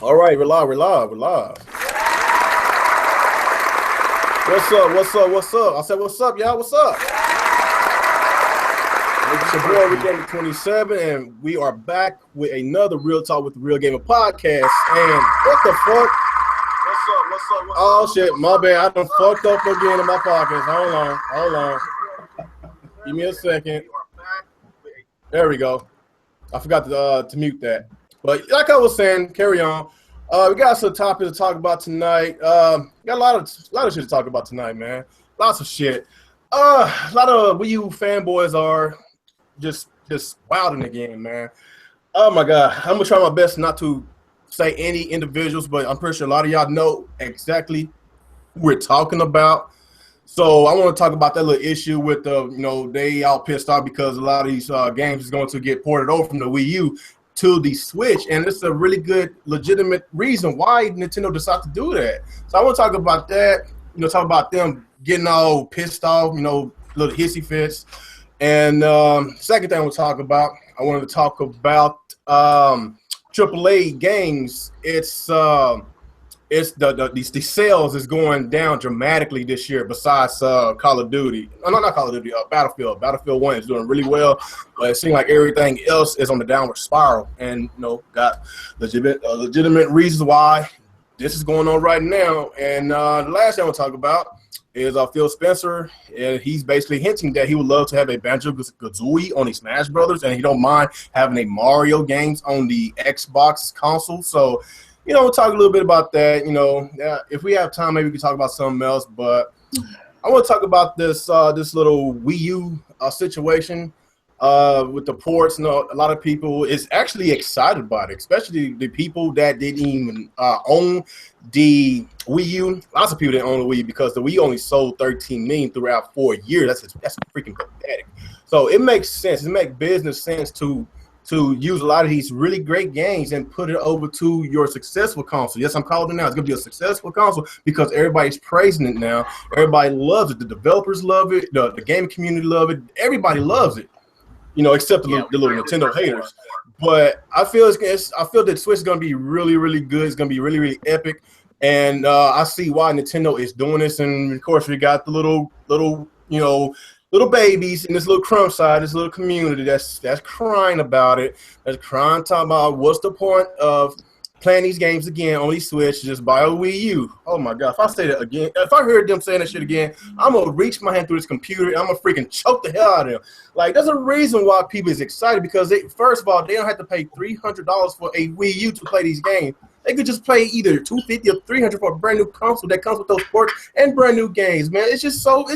All right, we're live. What's up? I said, what's up, y'all? What's up? It's your boy, We're Gaming 27, and we are back with another Real Talk with the Real Gamer podcast. And what the fuck? What's up? Oh, shit, my bad. I done fucked up again in my podcast. Hold on. Give me a second. There we go. I forgot to mute that. But like I was saying, carry on. We got some topics to talk about tonight. Got a lot of shit to talk about tonight, man. Lots of shit. A lot of Wii U fanboys are just wild in the game, man. Oh my god, I'm gonna try my best not to say any individuals, but I'm pretty sure a lot of y'all know exactly who we're talking about. So I want to talk about that little issue with they all pissed off because a lot of these games is going to get ported over from the Wii U to the Switch, and it's a really good, legitimate reason why Nintendo decided to do that. So I want to talk about that, talk about them getting all pissed off, little hissy fits. And second thing I want to talk about, I wanted to talk about AAA games. The sales is going down dramatically this year. Besides Call of Duty, not Call of Duty, Battlefield. Battlefield 1 is doing really well, but it seems like everything else is on the downward spiral. And got legitimate reasons why this is going on right now. And the last thing I want to talk about is Phil Spencer. And he's basically hinting that he would love to have a Banjo-Kazooie on the Smash Brothers, and he don't mind having a Mario games on the Xbox console. So we'll talk a little bit about that. If we have time, maybe we can talk about something else. But I want to talk about this little Wii U situation with the ports. A lot of people is actually excited about it, especially the people that didn't even own the Wii U. Lots of people didn't own the Wii U because the Wii only sold 13 million throughout 4 years. That's freaking pathetic. So it makes sense. It makes business sense to use a lot of these really great games and put it over to your successful console. Yes, I'm calling it now. It's going to be a successful console because everybody's praising it now. Everybody loves it. The developers love it. The gaming community love it. Everybody loves it, except the little Nintendo haters. But I feel that Switch is going to be really, really good. It's going to be really, really epic. And I see why Nintendo is doing this. And, of course, we got the little babies in this little crumb side, this little community that's crying about it, that's crying, talking about what's the point of playing these games again on these Switch, just buy a Wii U. Oh my god, if I say that again, if I heard them saying that shit again, I'm going to reach my hand through this computer and I'm going to freaking choke the hell out of them. Like, there's a reason why people is excited because, first of all, they don't have to pay $300 for a Wii U to play these games. They could just play either $250 or $300 for a brand new console that comes with those ports and brand new games, man. It's just so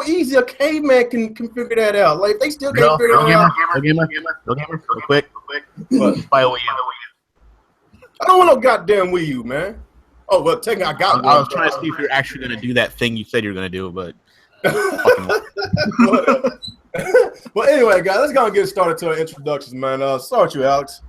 easy. A caveman can figure that out. Like, they still can't figure it out. Gamer, real quick. Buy a Wii U. I don't want no goddamn Wii U, man. Oh, well, technically I got one. I was trying to see if you're actually going to do that thing you said you were going to do, but... Well, anyway, guys, let's go and get started to our introductions, man. Start you, Alex.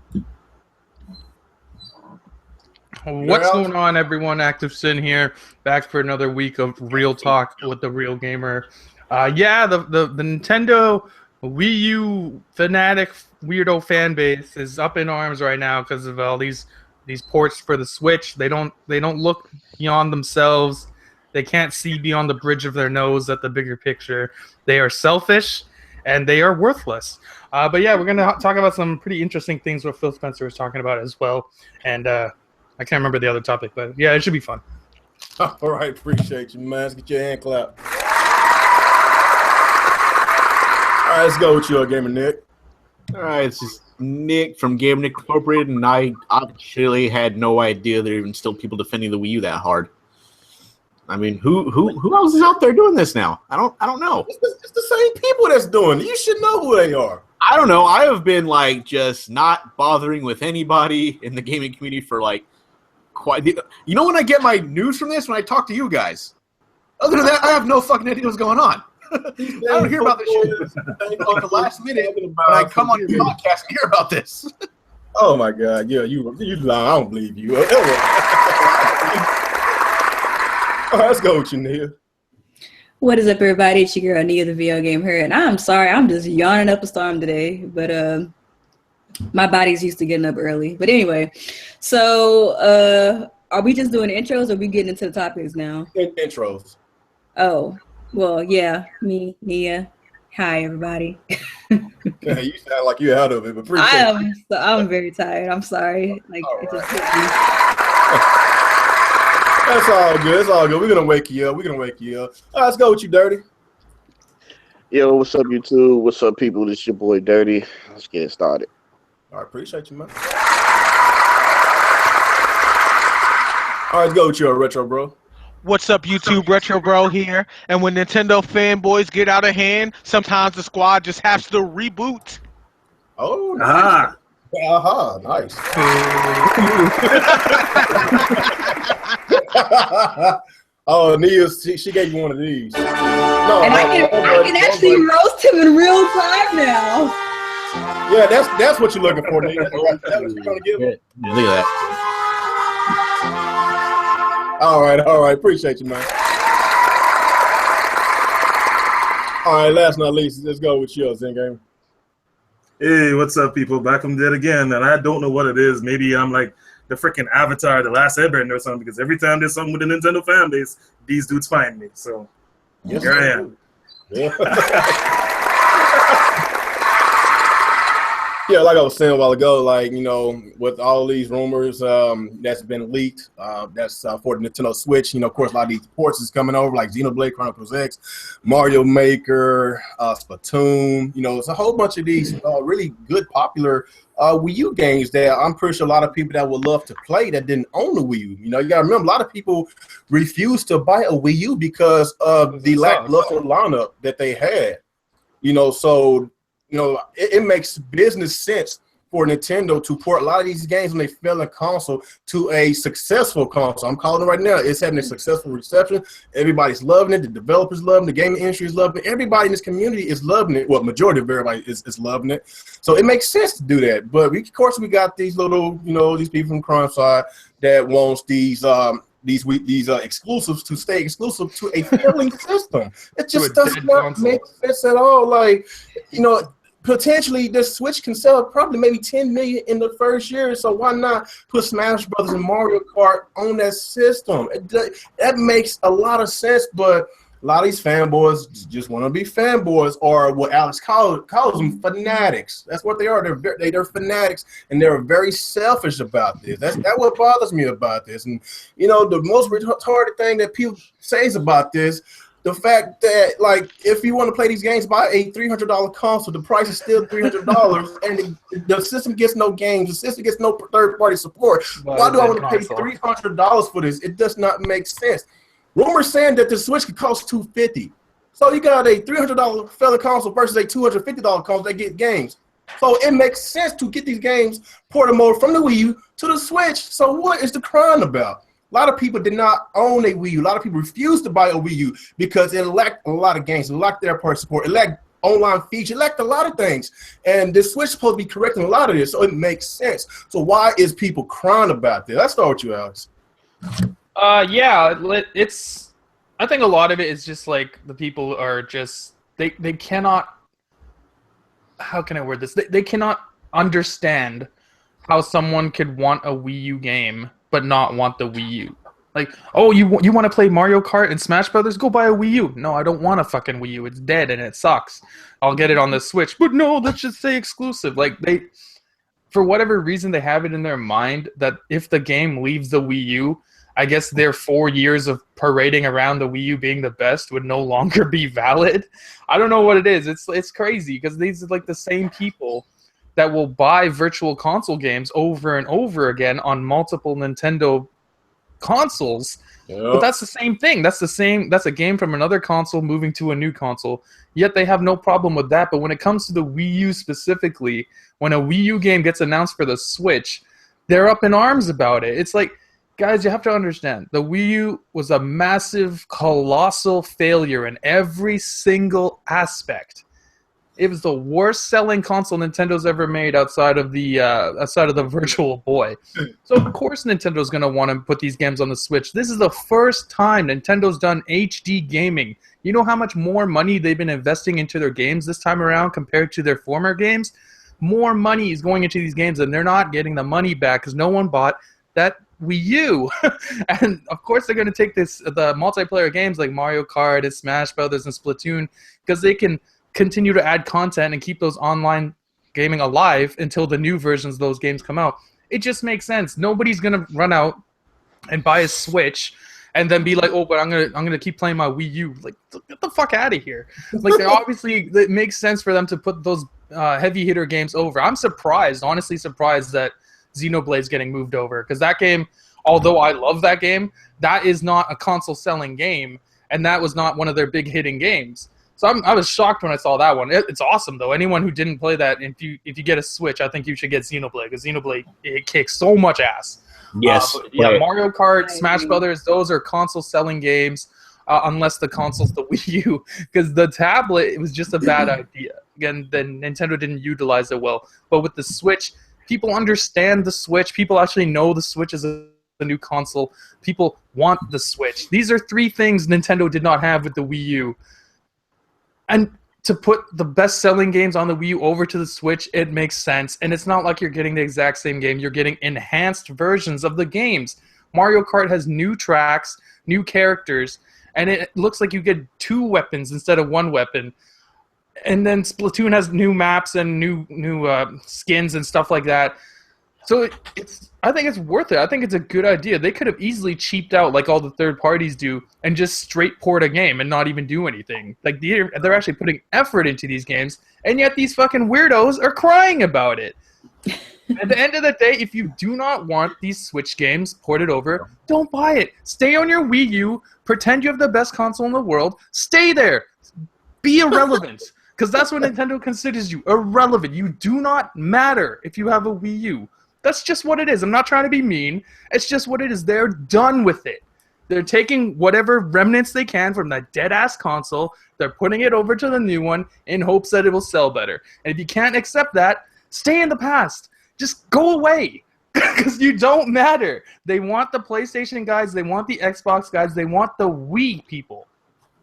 What's going on, everyone? ActivesiNGaming here, back for another week of Real Talk with the Real Gamer. The Nintendo Wii U fanatic weirdo fan base is up in arms right now because of all these ports for the Switch. They don't look beyond themselves. They can't see beyond the bridge of their nose at the bigger picture. They are selfish and they are worthless. But yeah, we're gonna talk about some pretty interesting things what Phil Spencer was talking about as well. And I can't remember the other topic, but yeah, it should be fun. All right, appreciate you, man. Let's get your hand clap. All right, let's go with you, Gamer Nick. All right, this is Nick from Gaming Incorporated, and I actually had no idea there are even still people defending the Wii U that hard. I mean, who else is out there doing this now? I don't know. It's the same people that's doing it. You should know who they are. I don't know. I have been just not bothering with anybody in the gaming community for quite. When I get my news from this, when I talk to you guys. Other than that, I have no fucking idea what's going on. I don't hear about this shit until the last minute when I come on your podcast and hear about this. Oh my god, yeah, you lie. I don't believe you. All right, let's go with you, Nia. What is up, everybody? It's your girl, Nia, the video game her, and I'm sorry, I'm just yawning up a storm today. But My body's used to getting up early. But anyway, so are we just doing intros or are we getting into the topics now? Intros. Oh, well, yeah, me, Nia. Hi, everybody. Yeah, you sound like you're out of it, but appreciate I'm very tired. I'm sorry. Like, it just hit me. That's all good. It's all good. We're gonna wake you up. All right, let's go with you, Dirty. Yo, what's up, YouTube? What's up, people? This is your boy, Dirty. Let's get it started. All right, appreciate you, man. All right, let's go with you, Retro Bro. What's up, YouTube? Retro Bro here. And when Nintendo fanboys get out of hand, sometimes the squad just has to reboot. Oh, nice. Nice. Oh, Nia, she gave you one of these. No, and I can actually roast him in real time now. Yeah, that's what you're looking for, Nia. That's what you're gonna give him. Yeah, look at that. All right. Appreciate you, man. All right, last but not least, let's go with you, ActivesiNGaming. Hey, what's up, people? Back from dead again, and I don't know what it is. Maybe I'm like the freaking Avatar, the Last Airbender or something, because every time there's something with the Nintendo fan base, these dudes find me. So here I am. Yeah. Yeah, like I was saying a while ago, like, you know, with all these rumors that's been leaked, that's for the Nintendo Switch, you know, of course, a lot of these ports is coming over, like Xenoblade Chronicles X, Mario Maker, Splatoon, you know, it's a whole bunch of these really good, popular Wii U games that I'm pretty sure a lot of people that would love to play that didn't own a Wii U. You know, you got to remember, a lot of people refused to buy a Wii U because of the lackluster lineup that they had. You know, so... You know, it makes business sense for Nintendo to port a lot of these games when they fail in console to a successful console. I'm calling it right now. It's having a successful reception. Everybody's loving it. The developers loving it. The gaming industry is loving it. Everybody in this community is loving it. Well, majority of everybody is loving it. So it makes sense to do that. But of course, we got these little, you know, these people from crime side that wants these exclusives to stay exclusive to a failing system. It just does not make sense at all. Like, you know, potentially this Switch can sell probably maybe 10 million in the first year, so why not put Smash Brothers and Mario Kart on that system? That makes a lot of sense, but a lot of these fanboys just want to be fanboys, or what Alex calls them, fanatics. That's what they are. They're fanatics, and they're very selfish about this. That's what bothers me about this. And, you know, the most retarded thing that people say about this, the fact that, like, if you want to play these games, buy a $300 console. The price is still $300, and the system gets no games. The system gets no third-party support. Why do I want to pay $300 for this? It does not make sense. Rumors saying that the Switch could cost $250. So you got a $300 fella console versus a $250 console that get games. So it makes sense to get these games ported over from the Wii U to the Switch. So what is the crying about? A lot of people did not own a Wii U. A lot of people refused to buy a Wii U because it lacked a lot of games. It lacked third-party support. It lacked online features. It lacked a lot of things. And the Switch is supposed to be correcting a lot of this, so it makes sense. So why is people crying about this? Let's start with you, Alex. Yeah, it's. I think a lot of it is just like the people are just they cannot. How can I word this? They cannot understand how someone could want a Wii U game but not want the Wii U. Like, oh, you want to play Mario Kart and Smash Brothers? Go buy a Wii U. No, I don't want a fucking Wii U. It's dead and it sucks. I'll get it on the Switch. But no, let's just say exclusive. Like, for whatever reason, they have it in their mind that if the game leaves the Wii U, I guess their 4 years of parading around the Wii U being the best would no longer be valid. I don't know what it is. It's crazy because these are like the same people that will buy virtual console games over and over again on multiple Nintendo consoles. Yep. But that's the same thing. That's a game from another console moving to a new console. Yet they have no problem with that. But when it comes to the Wii U specifically, when a Wii U game gets announced for the Switch, they're up in arms about it. It's like, guys, you have to understand, the Wii U was a massive, colossal failure in every single aspect. It was the worst-selling console Nintendo's ever made outside of the Virtual Boy. So of course Nintendo's going to want to put these games on the Switch. This is the first time Nintendo's done HD gaming. You know how much more money they've been investing into their games this time around compared to their former games? more money is going into these games, and they're not getting the money back because no one bought that Wii U. And of course they're going to take the multiplayer games like Mario Kart and Smash Brothers and Splatoon because they can continue to add content and keep those online gaming alive until the new versions of those games come out. It just makes sense. Nobody's going to run out and buy a Switch and then be like, oh, but I'm gonna keep playing my Wii U. Like, get the fuck out of here. Like, obviously, it makes sense for them to put those heavy hitter games over. I'm honestly surprised that Xenoblade's getting moved over, because that game, although I love that game, that is not a console selling game, and that was not one of their big hitting games. So I was shocked when I saw that one. It's awesome though. Anyone who didn't play that, if you get a Switch, I think you should get Xenoblade, because Xenoblade, it kicks so much ass. Yes. Yeah, Mario Kart, Smash Brothers, those are console selling games, unless the console's the Wii U, because the tablet, it was just a bad idea. Again, then Nintendo didn't utilize it well. But with the Switch, people understand the Switch. People actually know the Switch is a new console. People want the Switch. These are three things Nintendo did not have with the Wii U. And to put the best-selling games on the Wii U over to the Switch, it makes sense. And it's not like you're getting the exact same game. You're getting enhanced versions of the games. Mario Kart has new tracks, new characters, and it looks like you get 2 weapons instead of 1 weapon. And then Splatoon has new maps and new skins and stuff like that. So I think it's worth it. I think it's a good idea. They could have easily cheaped out like all the third parties do and just straight port a game and not even do anything. Like they're actually putting effort into these games, and yet these fucking weirdos are crying about it. At the end of the day, if you do not want these Switch games ported over, don't buy it. Stay on your Wii U. Pretend you have the best console in the world. Stay there. Be irrelevant. Because that's what Nintendo considers you. Irrelevant. You do not matter if you have a Wii U. That's just what it is. I'm not trying to be mean. It's just what it is. They're done with it. They're taking whatever remnants they can from that dead-ass console. They're putting it over to the new one in hopes that it will sell better. And if you can't accept that, stay in the past. Just go away. Because you don't matter. They want the PlayStation guys. They want the Xbox guys. They want the Wii people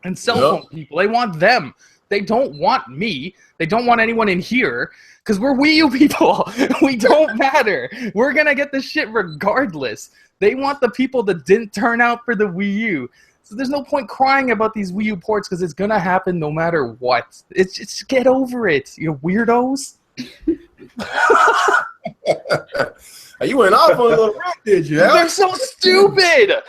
and cell phone people. They want them. They don't want me. They don't want anyone in here because we're Wii U people. We don't matter. We're going to get this shit regardless. They want the people that didn't turn out for the Wii U. So there's no point crying about these Wii U ports because it's going to happen no matter what. It's just get over it, you weirdos. You went off on a little rant, did you? They're so stupid.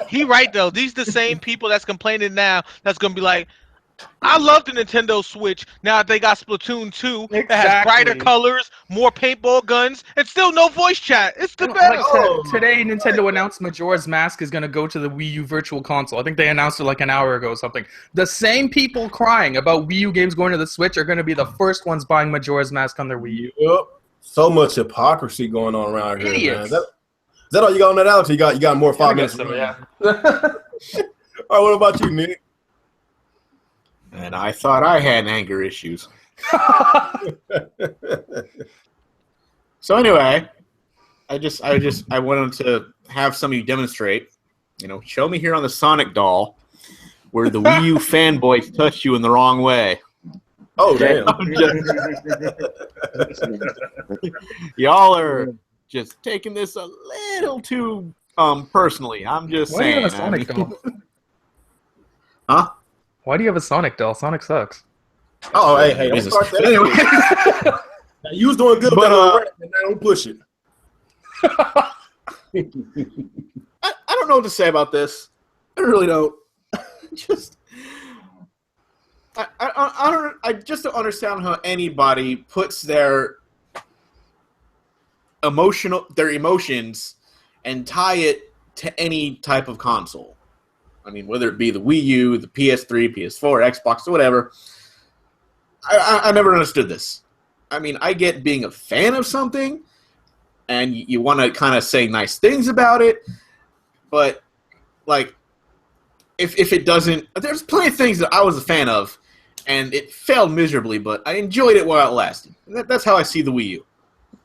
He right, though. These the same people that's complaining now that's going to be like, I love the Nintendo Switch. Now that they got Splatoon 2, that has brighter colors, more paintball guns, and still no voice chat. It's the best. Today, Nintendo announced Majora's Mask is going to go to the Wii U Virtual Console. I think they announced it like an hour ago or something. The same people crying about Wii U games going to the Switch are going to be the first ones buying Majora's Mask on their Wii U. Yep. So much hypocrisy going on around here, Idiots. man. Is that all you got on that, Alex? You got more 5 minutes? Yeah. All right, what about you, Nick? And I thought I had anger issues. So anyway, I wanted to have some of you demonstrate, show me here on the Sonic doll where the Wii U fanboys touched you in the wrong way. Oh, damn. Y'all are just taking this a little too personally. I'm just saying. Why do you have a Sonic doll? Huh? Why do you have a Sonic doll? Sonic sucks. Oh, hey, don't start that. Anyway. Now, you was doing good, but don't push it. I don't know what to say about this. I really don't. I just don't understand how anybody puts their emotions and tie it to any type of console. I mean, whether it be the Wii U, the PS3, PS4, Xbox, or whatever. I never understood this. I mean, I get being a fan of something, and you want to kind of say nice things about it, but, like, if it doesn't... There's plenty of things that I was a fan of, and it failed miserably, but I enjoyed it while it lasted. And that's how I see the Wii U.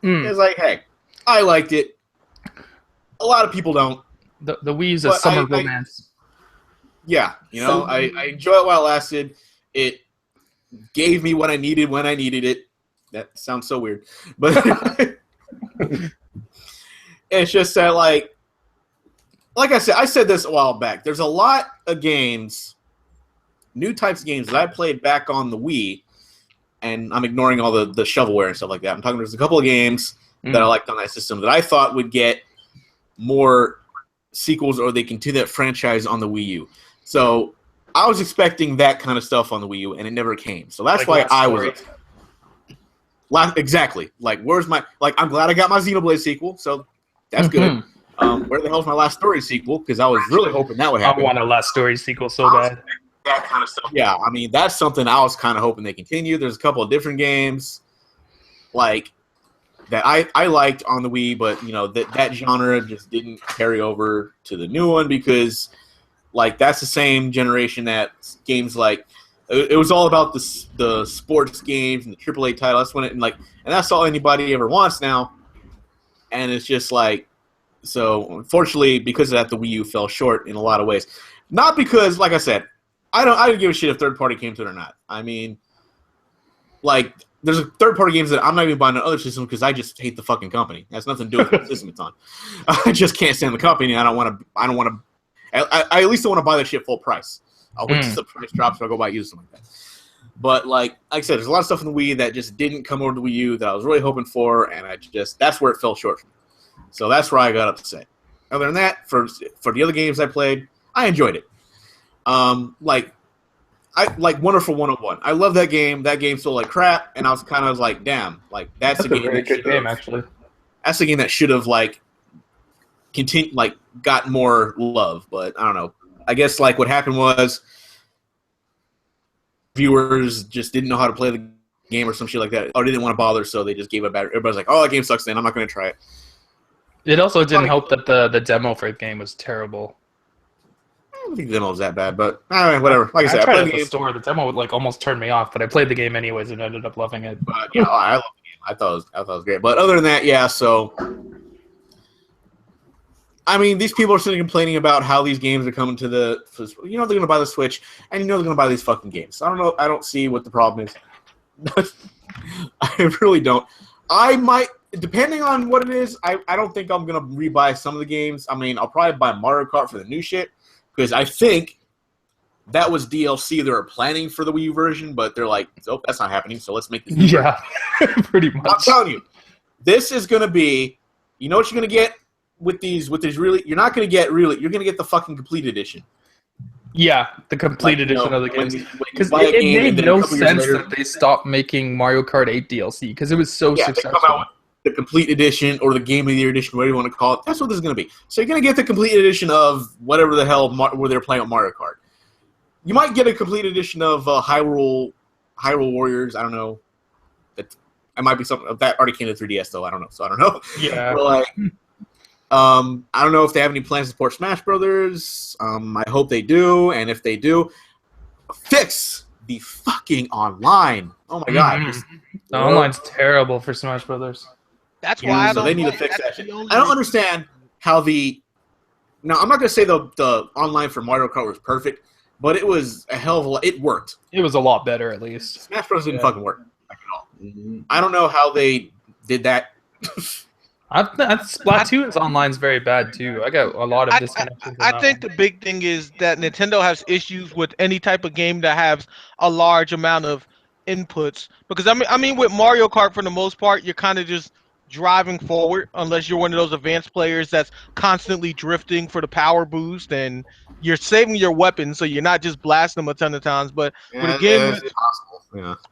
It's like, hey, I liked it. A lot of people don't. The Wii U's a summer romance. Yeah, I enjoy it while it lasted. It gave me what I needed when I needed it. That sounds so weird, but it's just that like I said, I said this a while back. There's a lot of games, new types of games that I played back on the Wii, and I'm ignoring all the shovelware and stuff like that. I'm talking. There's a couple of games that I liked on that system that I thought would get more sequels or they continue that franchise on the Wii U. So I was expecting that kind of stuff on the Wii U, and it never came. So that's why I was. Exactly. Like, where's my... Like, I'm glad I got my Xenoblade sequel, so that's good. Where the hell's my Last Story sequel? Because I was really hoping that would happen. I want a Last Story sequel so bad. That kind of stuff. Yeah, I mean, that's something I was kind of hoping they continue. There's a couple of different games, like, that I liked on the Wii, but, you know, that genre just didn't carry over to the new one because, like, that's the same generation that games like... It was all about the sports games and the AAA title. That's when and that's all anybody ever wants now. And it's just like, so unfortunately, because of that, the Wii U fell short in a lot of ways. Not because, like I said, I didn't give a shit if third party came to it or not. I mean, like, there's third party games that I'm not even buying on other systems because I just hate the fucking company. It has nothing to do with the system it's on. I just can't stand the company. I don't want to. I at least don't want to buy that shit full price. I'll wait till the price drops, so I'll go buy used something like that. But like I said, there's a lot of stuff in the Wii that just didn't come over to the Wii U that I was really hoping for, and that's where it fell short for me. So that's where I got upset. Other than that, for the other games I played, I enjoyed it. Like Wonderful 101. I love that game. That game sold like crap, and I was kind of like, damn, like that's a very good game actually. That's a game that should have like got more love, but I don't know. I guess like what happened was viewers just didn't know how to play the game or some shit like that, or didn't want to bother, so they just gave it back. Everybody's like, "Oh, that game sucks. Then I'm not going to try it." It also didn't help that the demo for the game was terrible. I don't think the demo was that bad, but whatever. Like I said, I tried played it the at the game. store. The demo would like almost turn me off, but I played the game anyways and ended up loving it. But yeah, I love the game. I thought it was great. But other than that, yeah. So. I mean, these people are sitting complaining about how these games are coming to they're going to buy the Switch, and they're going to buy these fucking games. I don't know. I don't see what the problem is. I really don't. I might, depending on what it is, I don't think I'm going to rebuy some of the games. I mean, I'll probably buy Mario Kart for the new shit, because I think that was DLC they were planning for the Wii U version, but they're like, oh, that's not happening, so let's make this new version. Pretty much. I'm telling you, this is going to be, you know what you're going to get? With these really, you're not going to get you're going to get the fucking complete edition. Yeah, the complete edition of the games. Because it made no sense that they stopped making Mario Kart 8 DLC because it was so successful. They come out with the complete edition or the Game of the Year edition, whatever you want to call it. That's what this is going to be. So you're going to get the complete edition of whatever the hell where they're playing with Mario Kart. You might get a complete edition of Hyrule Warriors. I don't know. It might be something that already came to 3DS though. I don't know. So I don't know. Yeah. But like. I don't know if they have any plans to support Smash Brothers. I hope they do, and if they do, fix the fucking online. Oh my god, the online's terrible for Smash Brothers. That's why they need to fix that shit. I don't understand how Now, I'm not gonna say the online for Mario Kart was perfect, but it was a hell of a lot. It worked. It was a lot better, at least. Smash Bros. Didn't fucking work at all. I don't know how they did that. Splatoon's online's very bad too. I got a lot of disconnections. I think the big thing is that Nintendo has issues with any type of game that has a large amount of inputs. Because I mean, with Mario Kart, for the most part, you're kind of just driving forward, unless you're one of those advanced players that's constantly drifting for the power boost, and you're saving your weapons, so you're not just blasting them a ton of times. But with a game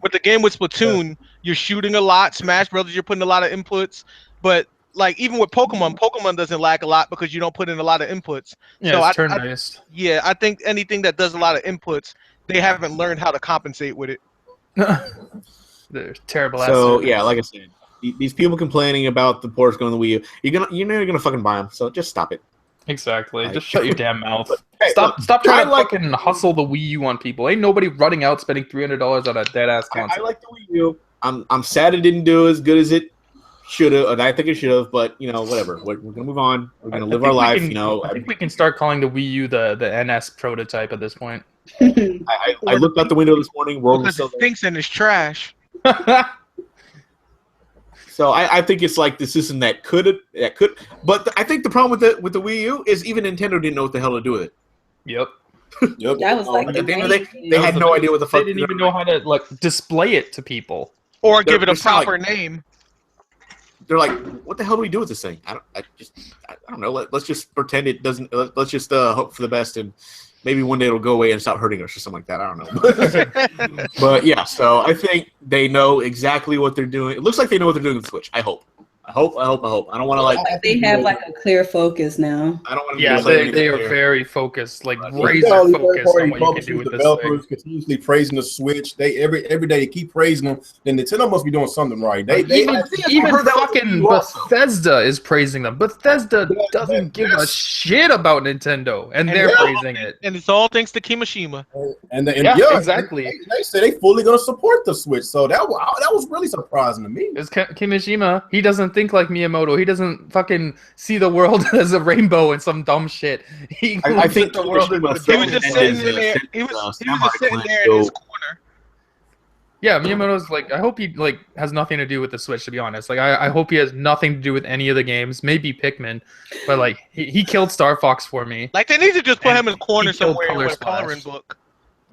with the game with Splatoon, you're shooting a lot. Smash Brothers, you're putting a lot of inputs, but like even with Pokemon doesn't lack a lot because you don't put in a lot of inputs. Yeah, so it's turn-based. I think anything that does a lot of inputs, they haven't learned how to compensate with it. They're terrible. So yeah, like I said, these people complaining about the ports going to the Wii U, you're gonna fucking buy them. So just stop it. Exactly. Just shut your damn mouth. Stop trying to fucking hustle the Wii U on people. Ain't nobody running out spending $300 on a dead ass console. I like the Wii U. I'm sad it didn't do as good as it should have. I think it should have, but whatever. We're gonna move on. We're gonna live our life. I think we can start calling the Wii U the NS prototype at this point. I looked out the window this morning. World was still stinks and it's trash. So I think it's like the system that could. But I think the problem with the Wii U is even Nintendo didn't know what the hell to do with it. Yep. Yep. That was like At the the end of the day, main they thing. had no idea what the fuck. They didn't even know how to like display it to people. Or give it a They're like- proper name. They're like, what the hell do we do with this thing? I don't know. Let's just pretend it doesn't. Let's just hope for the best, and maybe one day it'll go away and stop hurting us or something like that. I don't know. But yeah, so I think they know exactly what they're doing. It looks like they know what they're doing with Switch. I hope. I don't want to like. They have like a clear focus now. I don't want to. Yeah, they are very focused, like razor focused on what you can do with this thing. Continuously praising the Switch. They every day they keep praising them. Then Nintendo must be doing something right. Even fucking Bethesda is praising them. Bethesda doesn't give a shit about Nintendo, and they're praising it. And it's all thanks to Kimishima. And exactly. They say they fully gonna support the Switch. So that was really surprising to me. It's Kimishima. He doesn't think like Miyamoto. He doesn't fucking see the world as a rainbow and some dumb shit. I think the world He was just sitting there. He was just sitting there in his corner. Yeah, Miyamoto's like, I hope he like has nothing to do with the Switch, to be honest. Like, I hope he has nothing to do with any of the games. Maybe Pikmin, but like he killed Star Fox for me. Like they need to just put him in a corner somewhere Color with a coloring Splash. book.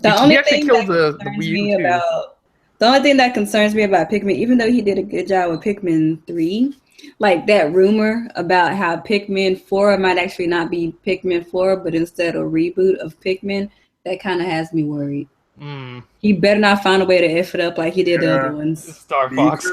The He only actually thing killed that the concerns Wii U me too. about the only thing that concerns me about Pikmin, even though he did a good job with Pikmin 3, like that rumor about how Pikmin 4 might actually not be Pikmin 4, but instead a reboot of Pikmin, that kind of has me worried. He better not find a way to F it up like he did the other ones. Star Fox.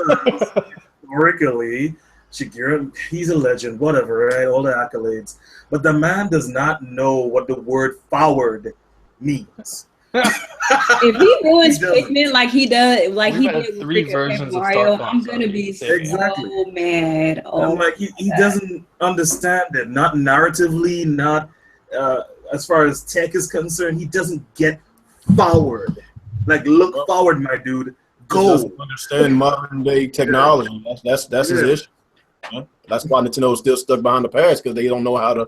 Historically, Shigeru, he's a legend, whatever, right? All the accolades. But the man does not know what the word forward means. If he ruins Pikmin like he does, like We've he had did with 3 freaking versions Paper of Mario, Star Fox I'm gonna be Exactly. so mad. Oh, I'm like, he doesn't understand it. Not narratively, not as far as tech is concerned. He doesn't get forward. Like, look forward, my dude. Go. Doesn't understand modern day technology. That's his issue. Yeah. That's why Nintendo is still stuck behind the past, because they don't know how to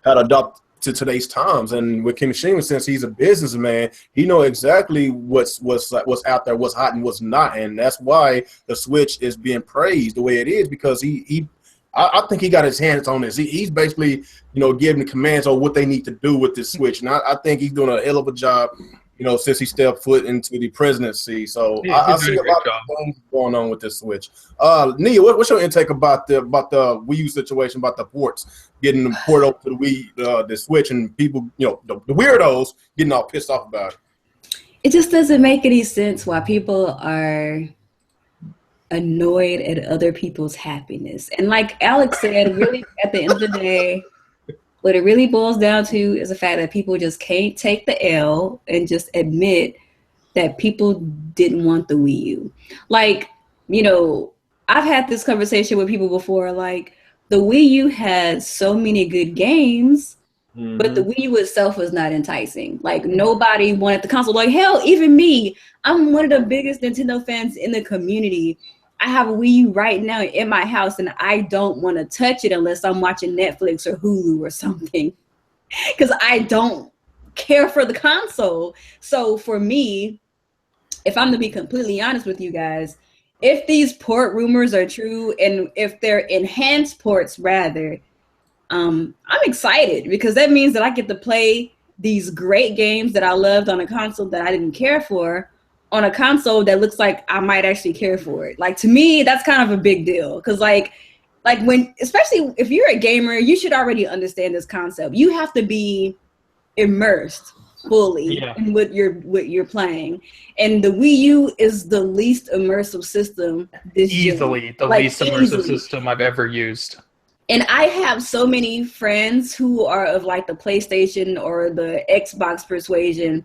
adopt to today's times. And with Kimishima, since he's a businessman, he knows exactly what's out there, what's hot and what's not, and that's why the Switch is being praised the way it is, because I think he got his hands on this. He's basically, giving the commands on what they need to do with this Switch, and I think he's doing a hell of a job, since he stepped foot into the presidency. So I see a lot of things going on with this Switch. Nia, what's your intake about the Wii U situation, about the ports getting them port over to the Wii, the Switch, and people, the weirdos getting all pissed off about it? it just doesn't make any sense why people are annoyed at other people's happiness. And like Alex said, really at the end of the day, what it really boils down to is the fact that people just can't take the L and just admit that people didn't want the Wii U. Like, I've had this conversation with people before, like, the Wii U had so many good games, but the Wii U itself was not enticing. Like, nobody wanted the console. Like, hell, even me, I'm one of the biggest Nintendo fans in the community. I have a Wii U right now in my house, and I don't want to touch it unless I'm watching Netflix or Hulu or something, because I don't care for the console. So for me, if I'm to be completely honest with you guys, if these port rumors are true, and if they're enhanced ports rather, I'm excited, because that means that I get to play these great games that I loved on a console that I didn't care for on a console that looks like I might actually care for it. Like, to me, that's kind of a big deal, because like when, especially if you're a gamer, you should already understand this concept. You have to be immersed fully in what you're playing, and the Wii U is the least immersive system this easily year. The least immersive system I've ever used. And I have so many friends who are of like the PlayStation or the Xbox persuasion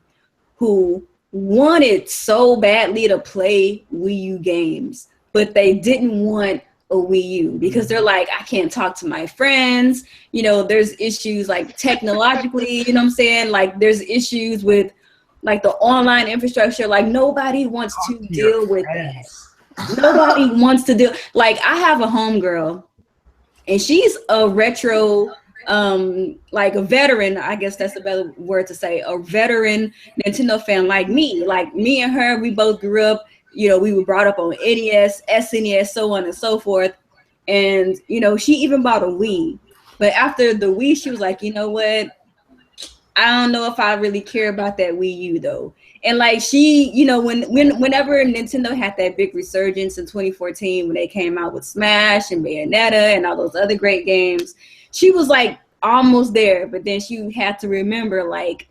who wanted so badly to play Wii U games, but they didn't want a Wii U because they're like, I can't talk to my friends. There's issues like technologically, what I'm saying? Like, there's issues with like the online infrastructure. Like, nobody wants to deal with that. Nobody wants to deal. Like, I have a homegirl, and she's a retro, like a veteran, I guess that's a better word to say, a veteran Nintendo fan like me. Like, me and her, we both grew up we were brought up on NES, SNES, so on and so forth. And, she even bought a Wii. But after the Wii, she was like, you know what? I don't know if I really care about that Wii U, though. And, like, she, whenever Nintendo had that big resurgence in 2014 when they came out with Smash and Bayonetta and all those other great games, she was, like, almost there. But then she had to remember, like,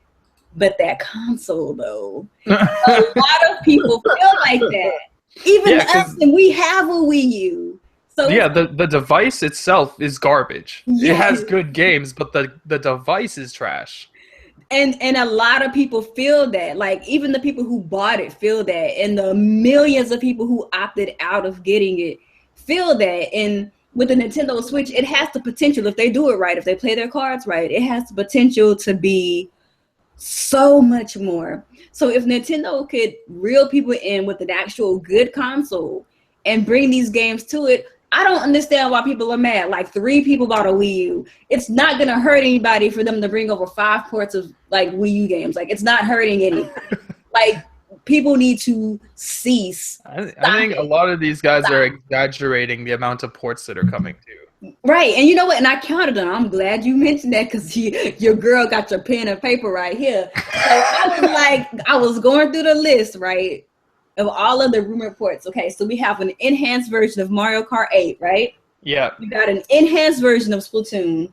but that console, though. A lot of people feel like that. Even us, and we have a Wii U. So yeah, the device itself is garbage. Yes. It has good games, but the device is trash. And a lot of people feel that. Like, even the people who bought it feel that. And the millions of people who opted out of getting it feel that. And with the Nintendo Switch, it has the potential, if they do it right, if they play their cards right, it has the potential to be so much more. So if Nintendo could reel people in with an actual good console and bring these games to it, I don't understand why people are mad. Like, 3 people bought a Wii U. It's not going to hurt anybody for them to bring over 5 ports of, like, Wii U games. Like, it's not hurting anything. Like, people need to cease. I think a lot of these guys are exaggerating the amount of ports that are coming too. Right. And you know what? And I counted them. I'm glad you mentioned that because your girl got your pen and paper right here. So I was going through the list, right, of all of the rumored ports. Okay, so we have an enhanced version of Mario Kart 8, right? Yeah. We got an enhanced version of Splatoon,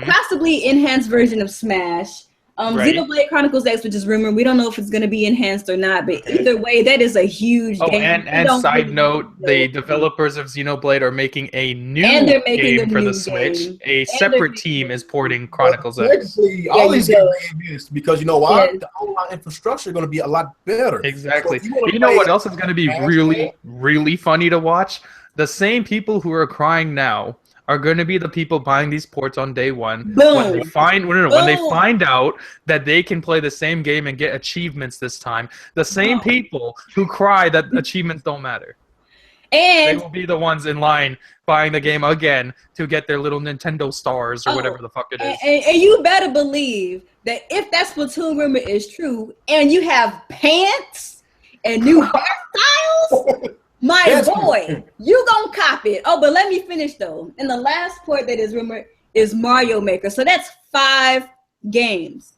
possibly enhanced version of Smash. Right. Xenoblade Chronicles X, which is rumored. We don't know if it's going to be enhanced or not, but either way, that is a huge game. And side note, the developers of Xenoblade are making a new game for the Switch. A separate team is porting Chronicles X. All these games, because you know why? The online infrastructure is going to be a lot better. Exactly. So you know what else is going to be really, really funny to watch? The same people who are crying now are going to be the people buying these ports on day one. Boom. When they find out that they can play the same game and get achievements this time, the same people who cry that achievements don't matter. And they will be the ones in line buying the game again to get their little Nintendo stars or whatever the fuck it is. And you better believe that if that Splatoon rumor is true and you have pants and new hairstyles, my boy, you gonna cop it. Oh, but let me finish though. And the last port that is rumored is Mario Maker. So that's 5 games,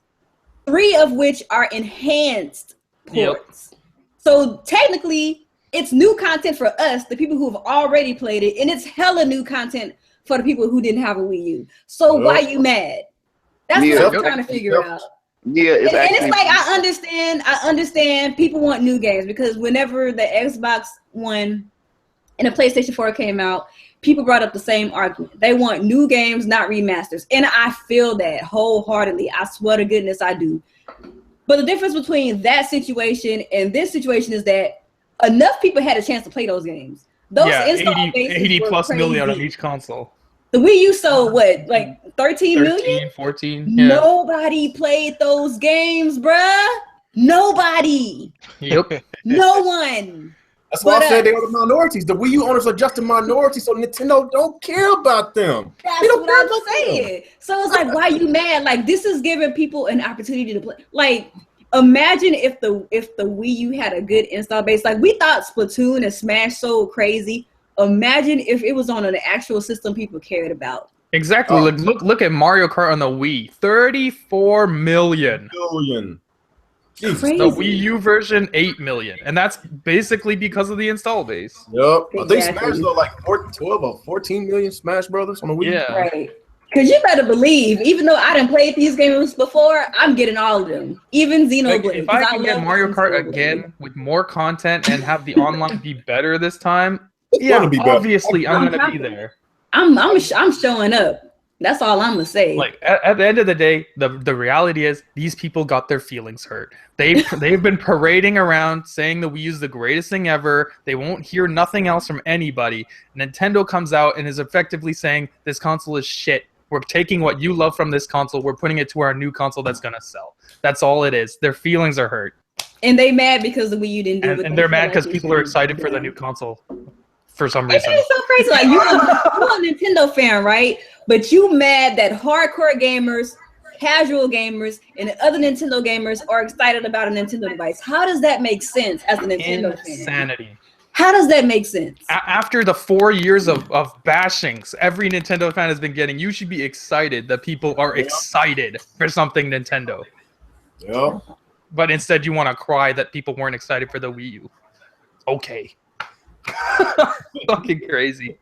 3 of which are enhanced ports. Yep. So technically, it's new content for us, the people who have already played it, and it's hella new content for the people who didn't have a Wii U. So why you mad? That's what I'm trying to figure out. Yeah, and it's like I understand people want new games because whenever the Xbox One and the PlayStation 4 came out, people brought up the same argument. They want new games, not remasters. And I feel that wholeheartedly. I swear to goodness I do. But the difference between that situation and this situation is that enough people had a chance to play those games. Those 80 plus million on each console. The Wii U sold what, like 13 million? 14. Yeah. Nobody played those games, bruh. Nobody. Yep. No one. That's why I said they are the minorities. The Wii U owners are just a minority, so Nintendo don't care about them. That's what I'm saying. So it's like, why are you mad? Like, this is giving people an opportunity to play. Like, imagine if the Wii U had a good install base. Like, we thought Splatoon and Smash sold crazy. Imagine if it was on an actual system people cared about. Exactly. Look at Mario Kart on the Wii. 34 million. Jesus. The Wii U version, 8 million. And that's basically because of the install base. Yep. Exactly. I think Smash though, like 12 or 14 million Smash Brothers on the Wii. Yeah. Right. Because you better believe, even though I didn't play these games before, I'm getting all of them. Even Xenoblade. Like, if I can get Mario Kart again with more content and have the online be better this time, obviously I'm going to be there. I'm showing up. That's all I'm gonna say. Like at the end of the day, the reality is these people got their feelings hurt. They've been parading around saying the Wii U is the greatest thing ever. They won't hear nothing else from anybody. Nintendo comes out and is effectively saying this console is shit. We're taking what you love from this console. We're putting it to our new console that's gonna sell. That's all it is. Their feelings are hurt. And they mad because the Wii U didn't do it. And they're mad because people are excited for the new console. For some reason. It's so crazy. Like, you're a Nintendo fan, right? But you mad that hardcore gamers casual gamers and the other Nintendo gamers are excited about a Nintendo device. How does that make sense as a Nintendo fan? Insanity. How does that make sense? After the 4 years of bashings every Nintendo fan has been getting, you should be excited that people are excited for something Nintendo. Yeah. But instead you want to cry that people weren't excited for the Wii U. Okay. Fucking crazy.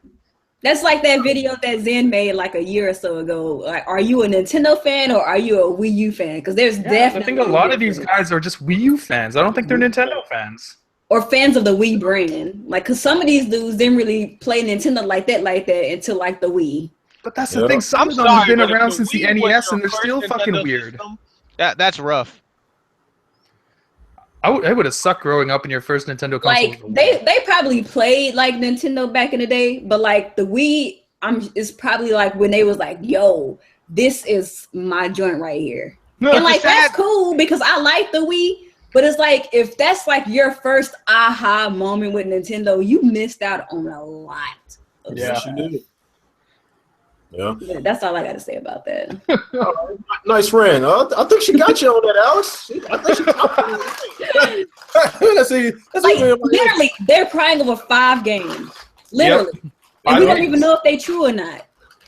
That's like that video that Zen made like a year or so ago. Like, are you a Nintendo fan or are you a Wii U fan? Because there's definitely. I think a lot of these guys are just Wii U fans. I don't think they're Nintendo fans. Or fans of the Wii brand. Like, because some of these dudes didn't really play Nintendo like that until like the Wii. But that's the thing. Some of them have been around since the NES and they're still fucking weird. That's rough. It would have sucked growing up in your first Nintendo console. Like they probably played like Nintendo back in the day, but like the Wii, is probably like when they was like, "Yo, this is my joint right here," and like that's cool because I like the Wii. But it's like if that's like your first aha moment with Nintendo, you missed out on a lot. Yeah, you did. Yeah. That's all I got to say about that. Nice friend. I think she got you on that, Alex. I think she got you. That's like, literally, they're crying over 5 games. Literally. Yep. And we don't even know if they true or not.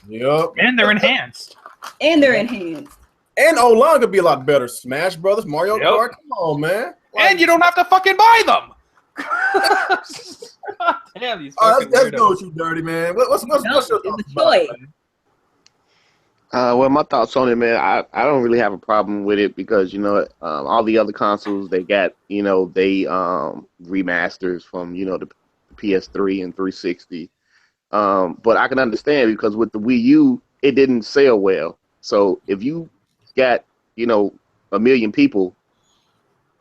Yep. And they're enhanced. And online could be a lot better. Smash Brothers, Mario Kart. Come on, man. Like, and you don't have to fucking buy them. Damn, these let's go with you, Dirty, man. What's your thoughts about it? Well, my thoughts on it, man, I don't really have a problem with it because, all the other consoles, they got, they remasters from, the PS3 and 360. But I can understand because with the Wii U, it didn't sell well. So if you got, 1 million people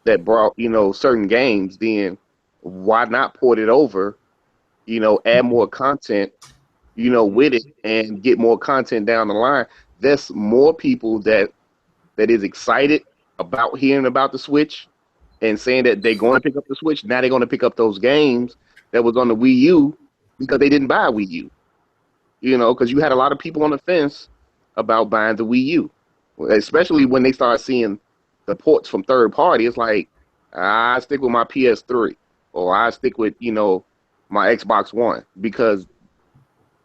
that brought, certain games, then why not port it over, add more content, with it and get more content down the line. There's more people that is excited about hearing about the Switch and saying that they're going to pick up the Switch. Now they're going to pick up those games that was on the Wii U because they didn't buy a Wii U. Because you had a lot of people on the fence about buying the Wii U, especially when they start seeing the ports from third party. It's like, I stick with my PS3 or I stick with, my Xbox One because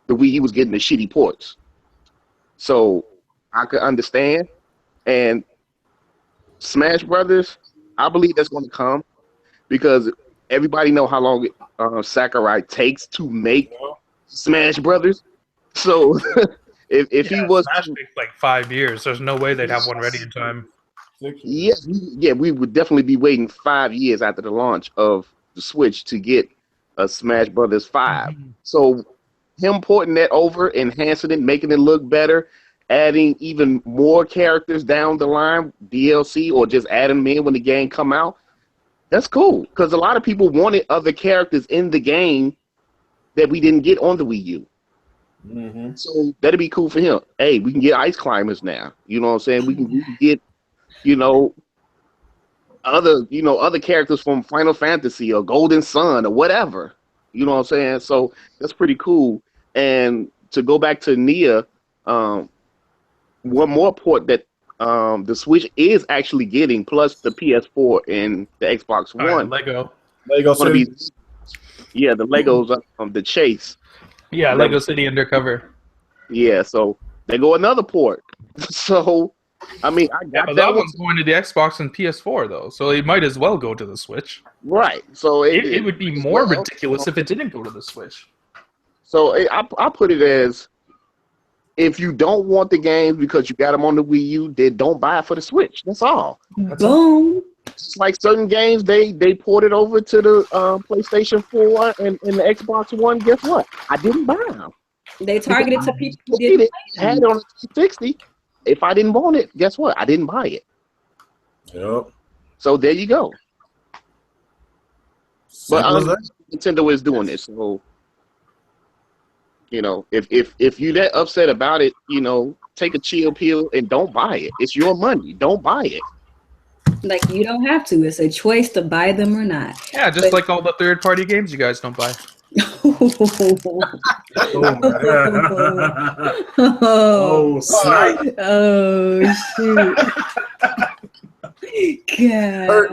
the Wii U was getting the shitty ports. So I could understand. And Smash Brothers, I believe that's going to come because everybody know how long Sakurai takes to make Smash Brothers. So if he was Smash takes like 5 years, there's no way they'd have one ready in time. Yeah, we would definitely be waiting 5 years after the launch of the Switch to get a Smash Brothers 5. So him porting that over, enhancing it, making it look better, adding even more characters down the line, DLC, or just adding them in when the game come out, that's cool. Because a lot of people wanted other characters in the game that we didn't get on the Wii U. Mm-hmm. So that'd be cool for him. Hey, we can get Ice Climbers now. You know what I'm saying? We can get, other characters from Final Fantasy or Golden Sun or whatever. You know what I'm saying? So that's pretty cool. And to go back to Nia, one more port that the Switch is actually getting, plus the PS4 and the Xbox One. Lego City. The Legos, the Chase. Yeah, Lego City Undercover. Yeah, so they go another port. So, I mean, I got that one's going to the Xbox and PS4 though, so it might as well go to the Switch. Right. So it would be more ridiculous if it didn't go to the Switch. So I put it as, if you don't want the games because you got them on the Wii U, then don't buy it for the Switch. That's all. Boom. It's like certain games, they ported over to the PlayStation 4 and the Xbox One. Guess what? I didn't buy them. They targeted to people who didn't had it on 360. If I didn't want it, guess what? I didn't buy it. Yep. So there you go. But Nintendo is doing this, so if you're that upset about it, take a chill pill and don't buy it. It's your money. Don't buy it. Like, you don't have to. It's a choice to buy them or not. Yeah, just like all the third-party games you guys don't buy. Oh, snap. Oh, shoot. God.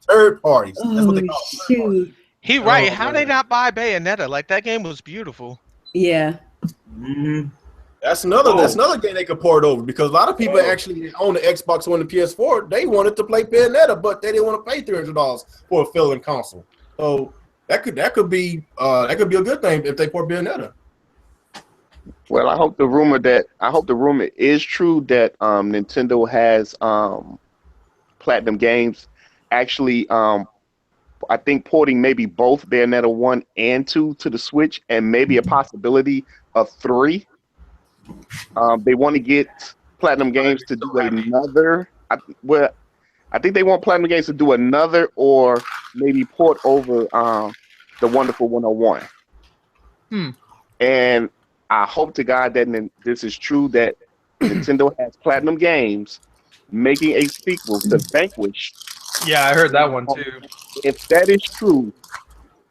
Third parties. That's what they Oh, call shoot. He right. Oh, How man. they not buy Bayonetta? Like that game was beautiful. Yeah. Mhm. That's another game they could port over because a lot of people actually own the Xbox One and the PS4. They wanted to play Bayonetta, but they didn't want to pay $300 for a failing console. So that could be a good thing if they port Bayonetta. Well, I hope the rumor is true that Nintendo has Platinum Games actually I think porting maybe both Bayonetta 1 and 2 to the Switch and maybe a possibility of 3. They want to get Platinum Games to do another. I think they want Platinum Games to do another or maybe port over the Wonderful 101. And I hope to God that this is true that Nintendo has Platinum Games making a sequel to Vanquish. Yeah, I heard that one too. If that is true,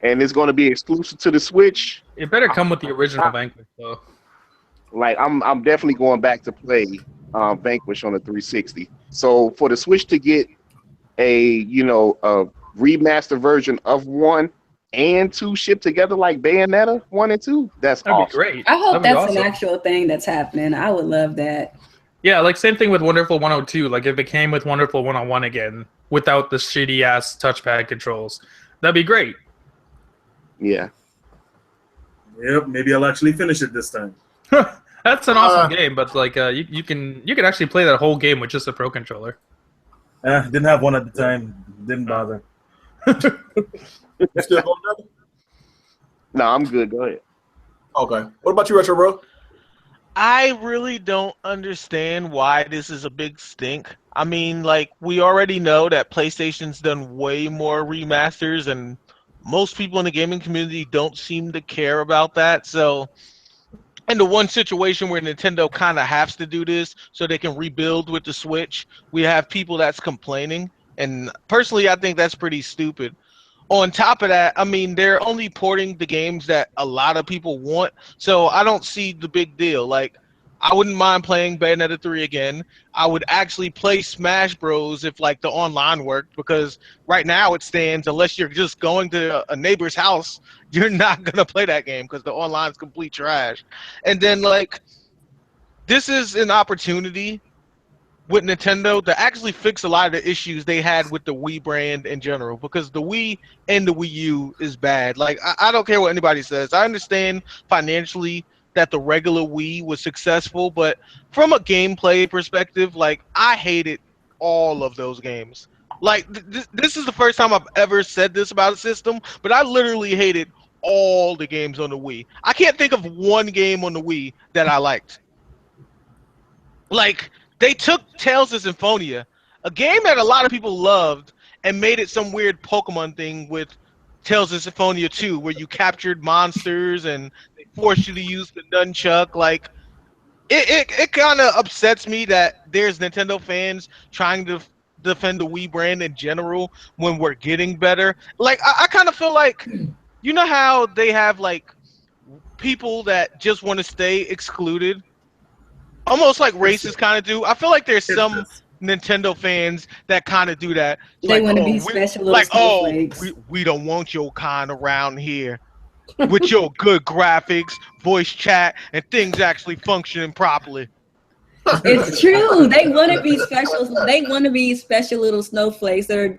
and it's going to be exclusive to the Switch, It better come with the original Vanquish though. like I'm definitely going back to play Vanquish on the 360. So for the Switch to get a remastered version of 1 and 2 shipped together like Bayonetta 1 and 2, that's That'd awesome. be great. I hope That'd be that's awesome. an actual thing that's happening. I would love that. Yeah, like same thing with Wonderful 102. Like if it came with Wonderful 101 again without the shitty ass touchpad controls, that'd be great. Yeah. Yep, maybe I'll actually finish it this time. That's an awesome game, but like you can actually play that whole game with just a Pro controller. Didn't have one at the time. Didn't bother. You still going there? No, I'm good. Go ahead. Okay. What about you, Retro Bro? I really don't understand why this is a big stink. I mean, like, we already know that PlayStation's done way more remasters, and most people in the gaming community don't seem to care about that. So, in the one situation where Nintendo kind of has to do this so they can rebuild with the Switch, we have people that's complaining. And personally, I think that's pretty stupid. On top of that, I mean, they're only porting the games that a lot of people want, so I don't see the big deal. Like, I wouldn't mind playing Bayonetta 3 again. I would actually play Smash Bros. If, like, the online worked, because right now it stands, unless you're just going to a neighbor's house, you're not going to play that game because the online's complete trash. And then, like, this is an opportunity with Nintendo to actually fix a lot of the issues they had with the Wii brand in general, because the Wii and the Wii U is bad. Like, I don't care what anybody says. I understand financially that the regular Wii was successful, but from a gameplay perspective, like, I hated all of those games. Like, this is the first time I've ever said this about a system, but I literally hated all the games on the Wii. I can't think of one game on the Wii that I liked. Like, they took Tales of Symphonia, a game that a lot of people loved, and made it some weird Pokemon thing with Tales of Symphonia 2, where you captured monsters and they forced you to use the nunchuck. Like, it kind of upsets me that there's Nintendo fans trying to defend the Wii brand in general when we're getting better. Like, I kind of feel like, you know how they have, like, people that just want to stay excluded? Almost like racists kind of do. I feel like there's some Nintendo fans that kind of do that. It's They like, want to be special little snowflakes. we don't want your kind around here with your good graphics, voice chat, and things actually functioning properly. It's true. They want to be special. They want to be special little snowflakes. They're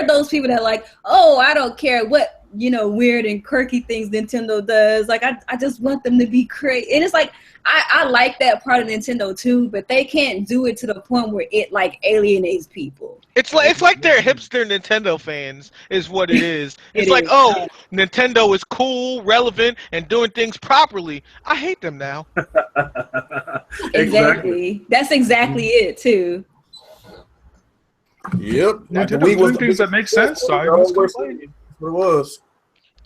those people that are like, oh, I don't care what, weird and quirky things Nintendo does. Like, I just want them to be crazy. And it's like, I like that part of Nintendo too, but they can't do it to the point where it, like, alienates people. It's like they're hipster Nintendo fans is what it is. It's It like, is. oh, Nintendo is cool, relevant, and doing things properly. I hate them now. Exactly. That's exactly it too. Yep. Nintendo doing things that make sense, so I was complaining. That's what it was.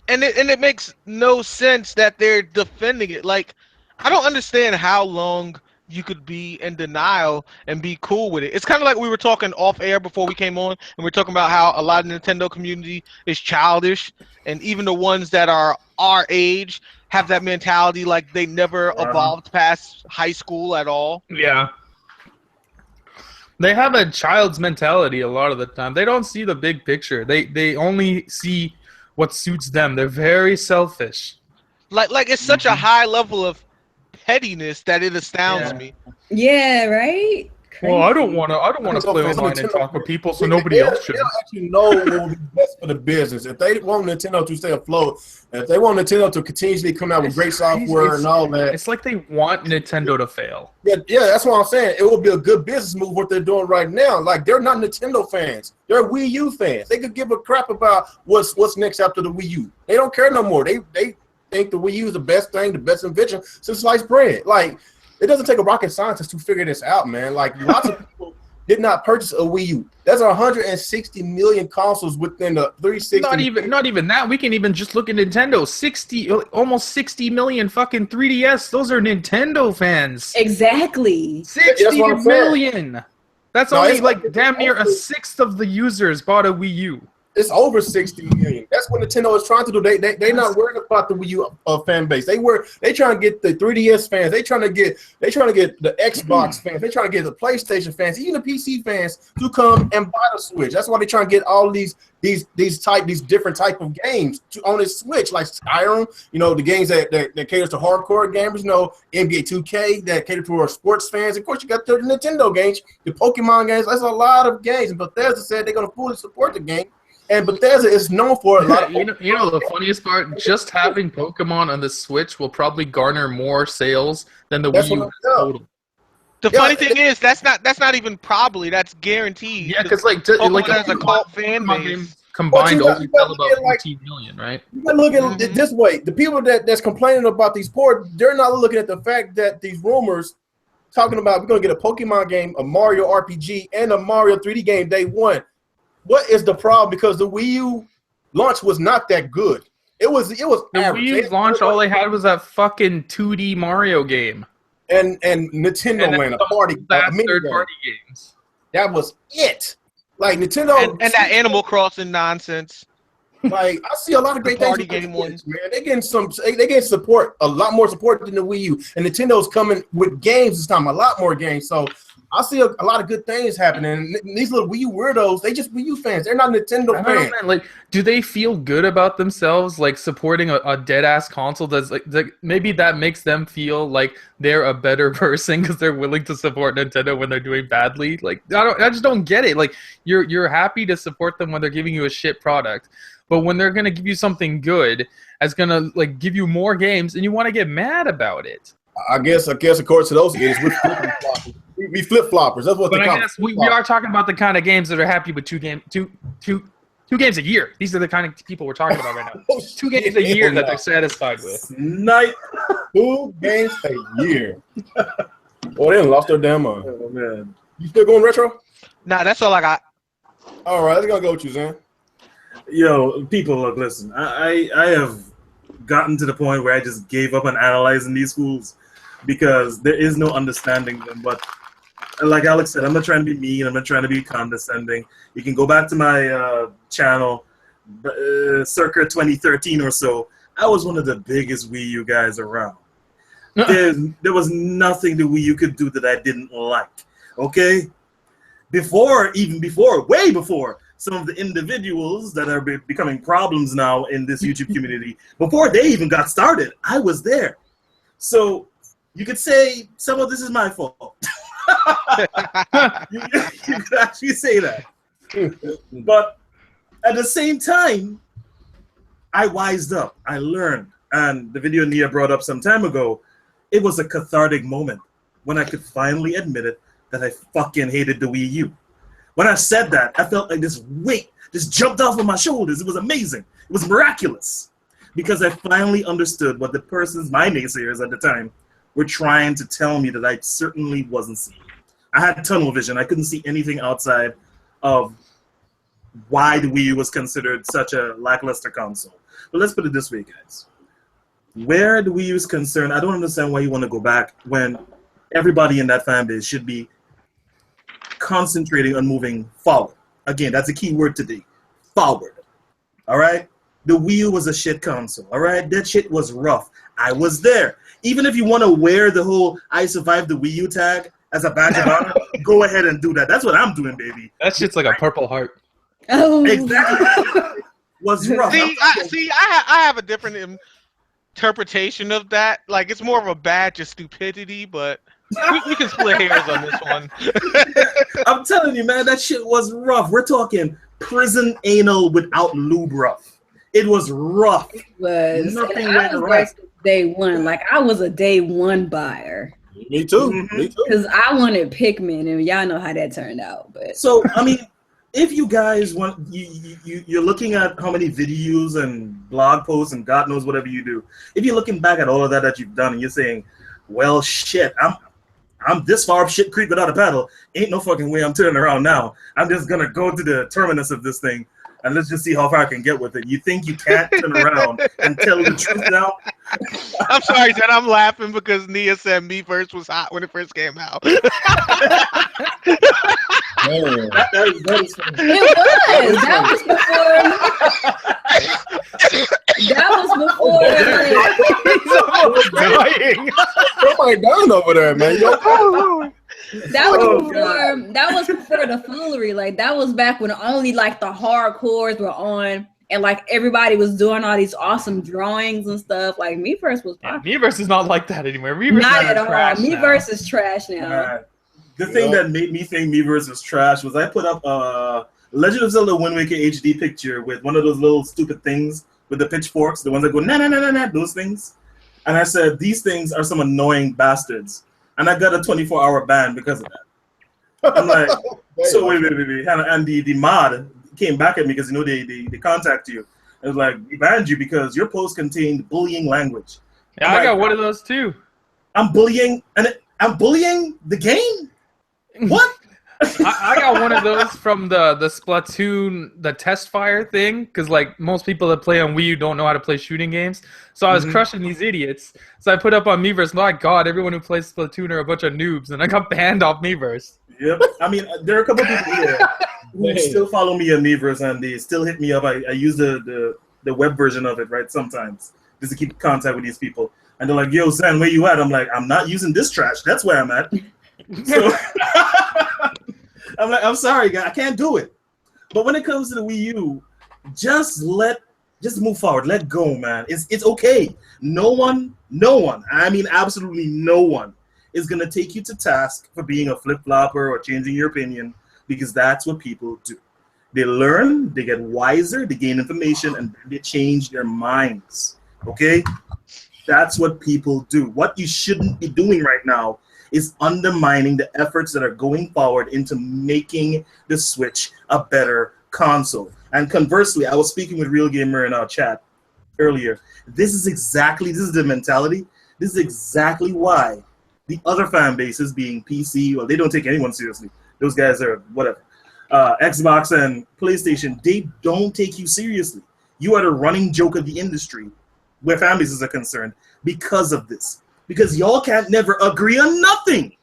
And it makes no sense that they're defending it. Like, I don't understand how long you could be in denial and be cool with it. It's kind of like we were talking off air before we came on, and we're talking about how a lot of the Nintendo community is childish, and even the ones that are our age have that mentality, like they never evolved past high school at all. Yeah. They have a child's mentality a lot of the time. They don't see the big picture. They only see what suits them. They're very selfish. Like it's such a high level of pettiness that it astounds me. Yeah, right? Well, I don't want to play online and talk with people, so nobody else should. They don't actually know what will be best for the business. If they want Nintendo to stay afloat, if they want Nintendo to continuously come out with great software and all that, it's like they want Nintendo to fail. Yeah, that's what I'm saying. It would be a good business move what they're doing right now. Like, they're not Nintendo fans. They're Wii U fans. They could give a crap about what's next after the Wii U. They don't care no more. They think the Wii U is the best thing, the best invention since sliced bread. Like, it doesn't take a rocket scientist to figure this out, man. Like, lots of people did not purchase a Wii U. There's 160 million consoles within the 360. Not even that. We can even just look at Nintendo. Almost 60 million fucking 3DS. Those are Nintendo fans. Exactly. 60 million. That's only like damn near a sixth of the users bought a Wii U. It's over 60 million. That's what Nintendo is trying to do. They're not worried about the Wii U fan base. They trying to get the 3DS fans. They trying to get the Xbox fans. They trying to get the PlayStation fans, even the PC fans, to come and buy the Switch. That's why they trying to get all these different type of games on this Switch, like Skyrim. You know, the games that caters to hardcore gamers. You know, NBA 2K that cater to our sports fans. Of course, you got the Nintendo games, the Pokemon games. That's a lot of games. And Bethesda said they're going to fully support the game. And Bethesda is known for a lot of you know the funniest part, just having Pokemon on the Switch will probably garner more sales than the Wii U total. The funny thing is that's not even probably, that's guaranteed. Yeah, because like has a cult fan base. Combined only sell about 14 million, right? You gotta look at it this way. The people that's complaining about these ports, they're not looking at the fact that these rumors talking about we're gonna get a Pokemon game, a Mario RPG, and a Mario 3D game day one. What is the problem? Because the Wii U launch was not that good. It was the average. Wii U launch, all they had was that fucking 2D Mario game. And Nintendo ran a party. Third-party games. That was it. Like, Nintendo... And that Animal Crossing nonsense. Like, I see a lot of great things. Party game ones. Man, they getting support, a lot more support than the Wii U. And Nintendo's coming with games this time, a lot more games. So I see a lot of good things happening. And these little Wii U weirdos, they just Wii U fans. They're not Nintendo fans. Like, do they feel good about themselves, like supporting a dead ass console? That's like maybe that makes them feel like they're a better person because they're willing to support Nintendo when they're doing badly. Like, I just don't get it. Like, you're happy to support them when they're giving you a shit product, but when they're gonna give you something good, that's gonna like give you more games, and you want to get mad about it. I guess according to those games, we're flip-floppers. We flip-floppers. That's what they call it. But I guess we are talking about the kind of games that are happy with two games a year. These are the kind of people we're talking about right now. 2 games a year that they're satisfied with. 2 games a year. Oh, they lost their damn mind. Oh, man. You still going retro? Nah, that's all I got. All right, let's go with you, Zan. Yo, people, look, listen. I have gotten to the point where I just gave up on analyzing these schools because there is no understanding them. But like Alex said, I'm not trying to be mean. I'm not trying to be condescending. You can go back to my channel, circa 2013 or so. I was one of the biggest Wii U guys around. There was nothing the Wii U could do that I didn't like. Okay? Way before some of the individuals that are becoming problems now in this YouTube community, before they even got started, I was there. So you could say some of this is my fault. you could actually say that. But at the same time, I wised up. I learned. And the video Nia brought up some time ago, it was a cathartic moment when I could finally admit it that I fucking hated the Wii U. When I said that, I felt like this weight just jumped off of my shoulders. It was amazing. It was miraculous. Because I finally understood what my naysayers at the time, were trying to tell me that I certainly wasn't seeing. I had tunnel vision. I couldn't see anything outside of why the Wii U was considered such a lackluster console. But let's put it this way, guys. Where the Wii U is concerned, I don't understand why you want to go back when everybody in that fan base should be concentrating on moving forward. Again, that's a key word today. Forward. All right? the Wii U was a shit console. All right, that shit was rough. I was there. Even if you want to wear the whole "I survived the Wii U" tag as a badge of honor, go ahead and do that. That's what I'm doing, baby. That shit's like a Purple Heart. Oh, Exactly. Was rough. I have a different interpretation of that. Like, it's more of a badge of stupidity, but we can split hairs on this one. I'm telling you, man, that shit was rough. We're talking prison anal without lube rough. It was rough. it was. Nothing And I went was right. versus day one. Like, I was a day one buyer Me too. Mhm. Me too. because I wanted Pikmin, and y'all know how that turned out. But So, I mean, if you guys want, you're looking at how many videos and blog posts and God knows whatever you do. If you're looking back at all of that you've done and you're saying, well, shit, I'm this far up shit creek without a paddle. Ain't no fucking way I'm turning around now. I'm just going to go to the terminus of this thing and let's just see how far I can get with it. You think you can't turn around and tell the truth now? I'm sorry, Jen. I'm laughing because Nia said Miiverse was hot when it first came out. Man. That is funny. it was. That was before. Dying. Somebody down over there, man. Yo. That was before the foolery. Like, that was back when only like the hardcores were on, and like everybody was doing all these awesome drawings and stuff. Like, Miiverse was popular. Miiverse is not like that anymore. Miiverse Not is at all. trash now. Miiverse is trash now. The thing that made me think Miiverse was trash was I put up a Legend of Zelda Wind Waker HD picture with one of those little stupid things with the pitchforks, the ones that go na, those things. And I said, these things are some annoying bastards. And I got a 24-hour ban because of that. I'm like, so wait. And the mod came back at me because, they contact you. It was like, we banned you because your post contained bullying language. Yeah, I got one of those too. I'm bullying the game? What? I got one of those from the Splatoon, the test fire thing, because like most people that play on Wii U don't know how to play shooting games. So I was crushing these idiots. So I put up on Miiverse, my God, everyone who plays Splatoon are a bunch of noobs, and I got banned off Miiverse. Yep. I mean, there are a couple people here who still follow me on Miiverse, and they still hit me up. I use the web version of it, right, sometimes, just to keep in contact with these people. And they're like, yo, Zen, where you at? I'm like, I'm not using this trash. That's where I'm at. So I'm like, I'm sorry, guy, I can't do it. But when it comes to the Wii U, just move forward. Let go, man. It's okay. No one, I mean absolutely no one is gonna take you to task for being a flip-flopper or changing your opinion, because that's what people do. They learn, they get wiser, they gain information, and they change their minds. Okay? That's what people do. What you shouldn't be doing right now is undermining the efforts that are going forward into making the Switch a better console. And conversely, I was speaking with Real Gamer in our chat earlier. This is the mentality. This is exactly why the other fan bases, being PC, well, they don't take anyone seriously. Those guys are whatever. Xbox and PlayStation, they don't take you seriously. You are the running joke of the industry where fan bases are concerned because of this. Because y'all can't never agree on nothing.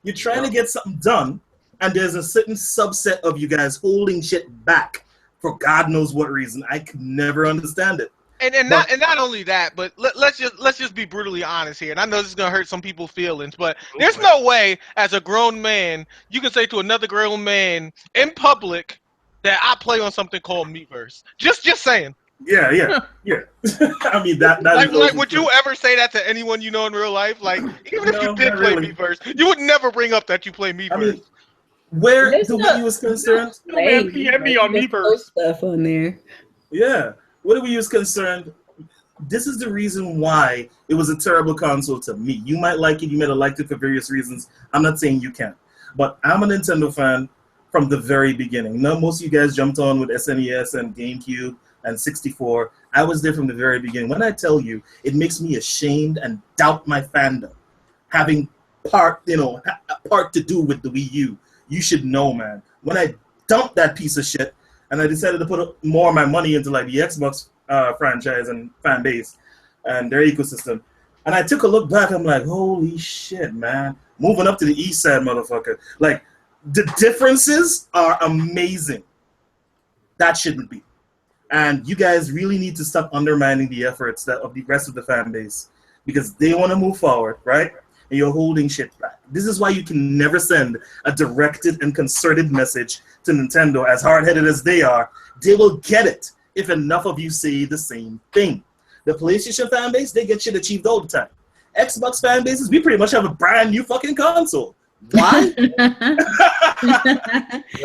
You're trying to get something done, and there's a certain subset of you guys holding shit back for God knows what reason. I could never understand it. And not only that, but let's just be brutally honest here. And I know this is gonna hurt some people's feelings, but there's no way, as a grown man, you can say to another grown man in public that I play on something called Miiverse. Just saying. Yeah. I mean that like is would you ever say that to anyone you know in real life? Like, even if you did play really. Miiverse, you would never bring up that you play Miiverse. I mean, where the Wii U is concerned, Man, PM me on Miiverse. Stuff on there. yeah. Where the Wii U is concerned, this is the reason why it was a terrible console to me. You might like it, you might have liked it for various reasons. I'm not saying you can't. But I'm a Nintendo fan from the very beginning. Now, most of you guys jumped on with SNES and GameCube and 64. I was there from the very beginning. When I tell you, it makes me ashamed and doubt my fandom. Having part to do with the Wii U. You should know, man. When I dumped that piece of shit, and I decided to put more of my money into like the Xbox franchise and fan base and their ecosystem, and I took a look back, I'm like, holy shit, man. Moving up to the east side, motherfucker. Like, the differences are amazing. That shouldn't be. And you guys really need to stop undermining the efforts of the rest of the fan base because they want to move forward, right? And you're holding shit back. This is why you can never send a directed and concerted message to Nintendo. As hard-headed as they are, they will get it if enough of you say the same thing. The PlayStation fan base, they get shit achieved all the time. Xbox fan bases, we pretty much have a brand new fucking console. Why?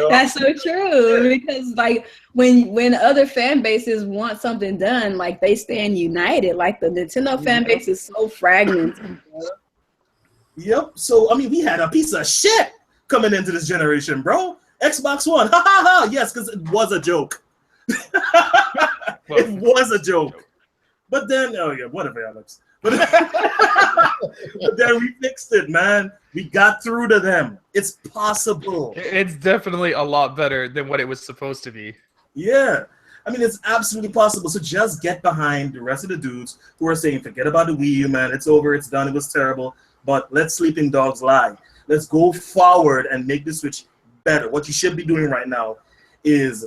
That's so true. Because like when other fan bases want something done, like they stand united. Like the Nintendo fan base is so fragmented. Yep. So I mean, we had a piece of shit coming into this generation, bro. Xbox One, ha ha ha. Yes, because it was a joke. It was a joke. But then, oh yeah, whatever, Alex. But then we fixed it, man. We got through to them. It's possible. It's definitely a lot better than what it was supposed to be. Yeah. I mean, it's absolutely possible. So just get behind the rest of the dudes who are saying, forget about the Wii U, man. It's over. It's done. It was terrible. But let sleeping dogs lie. Let's go forward and make the Switch better. What you should be doing right now is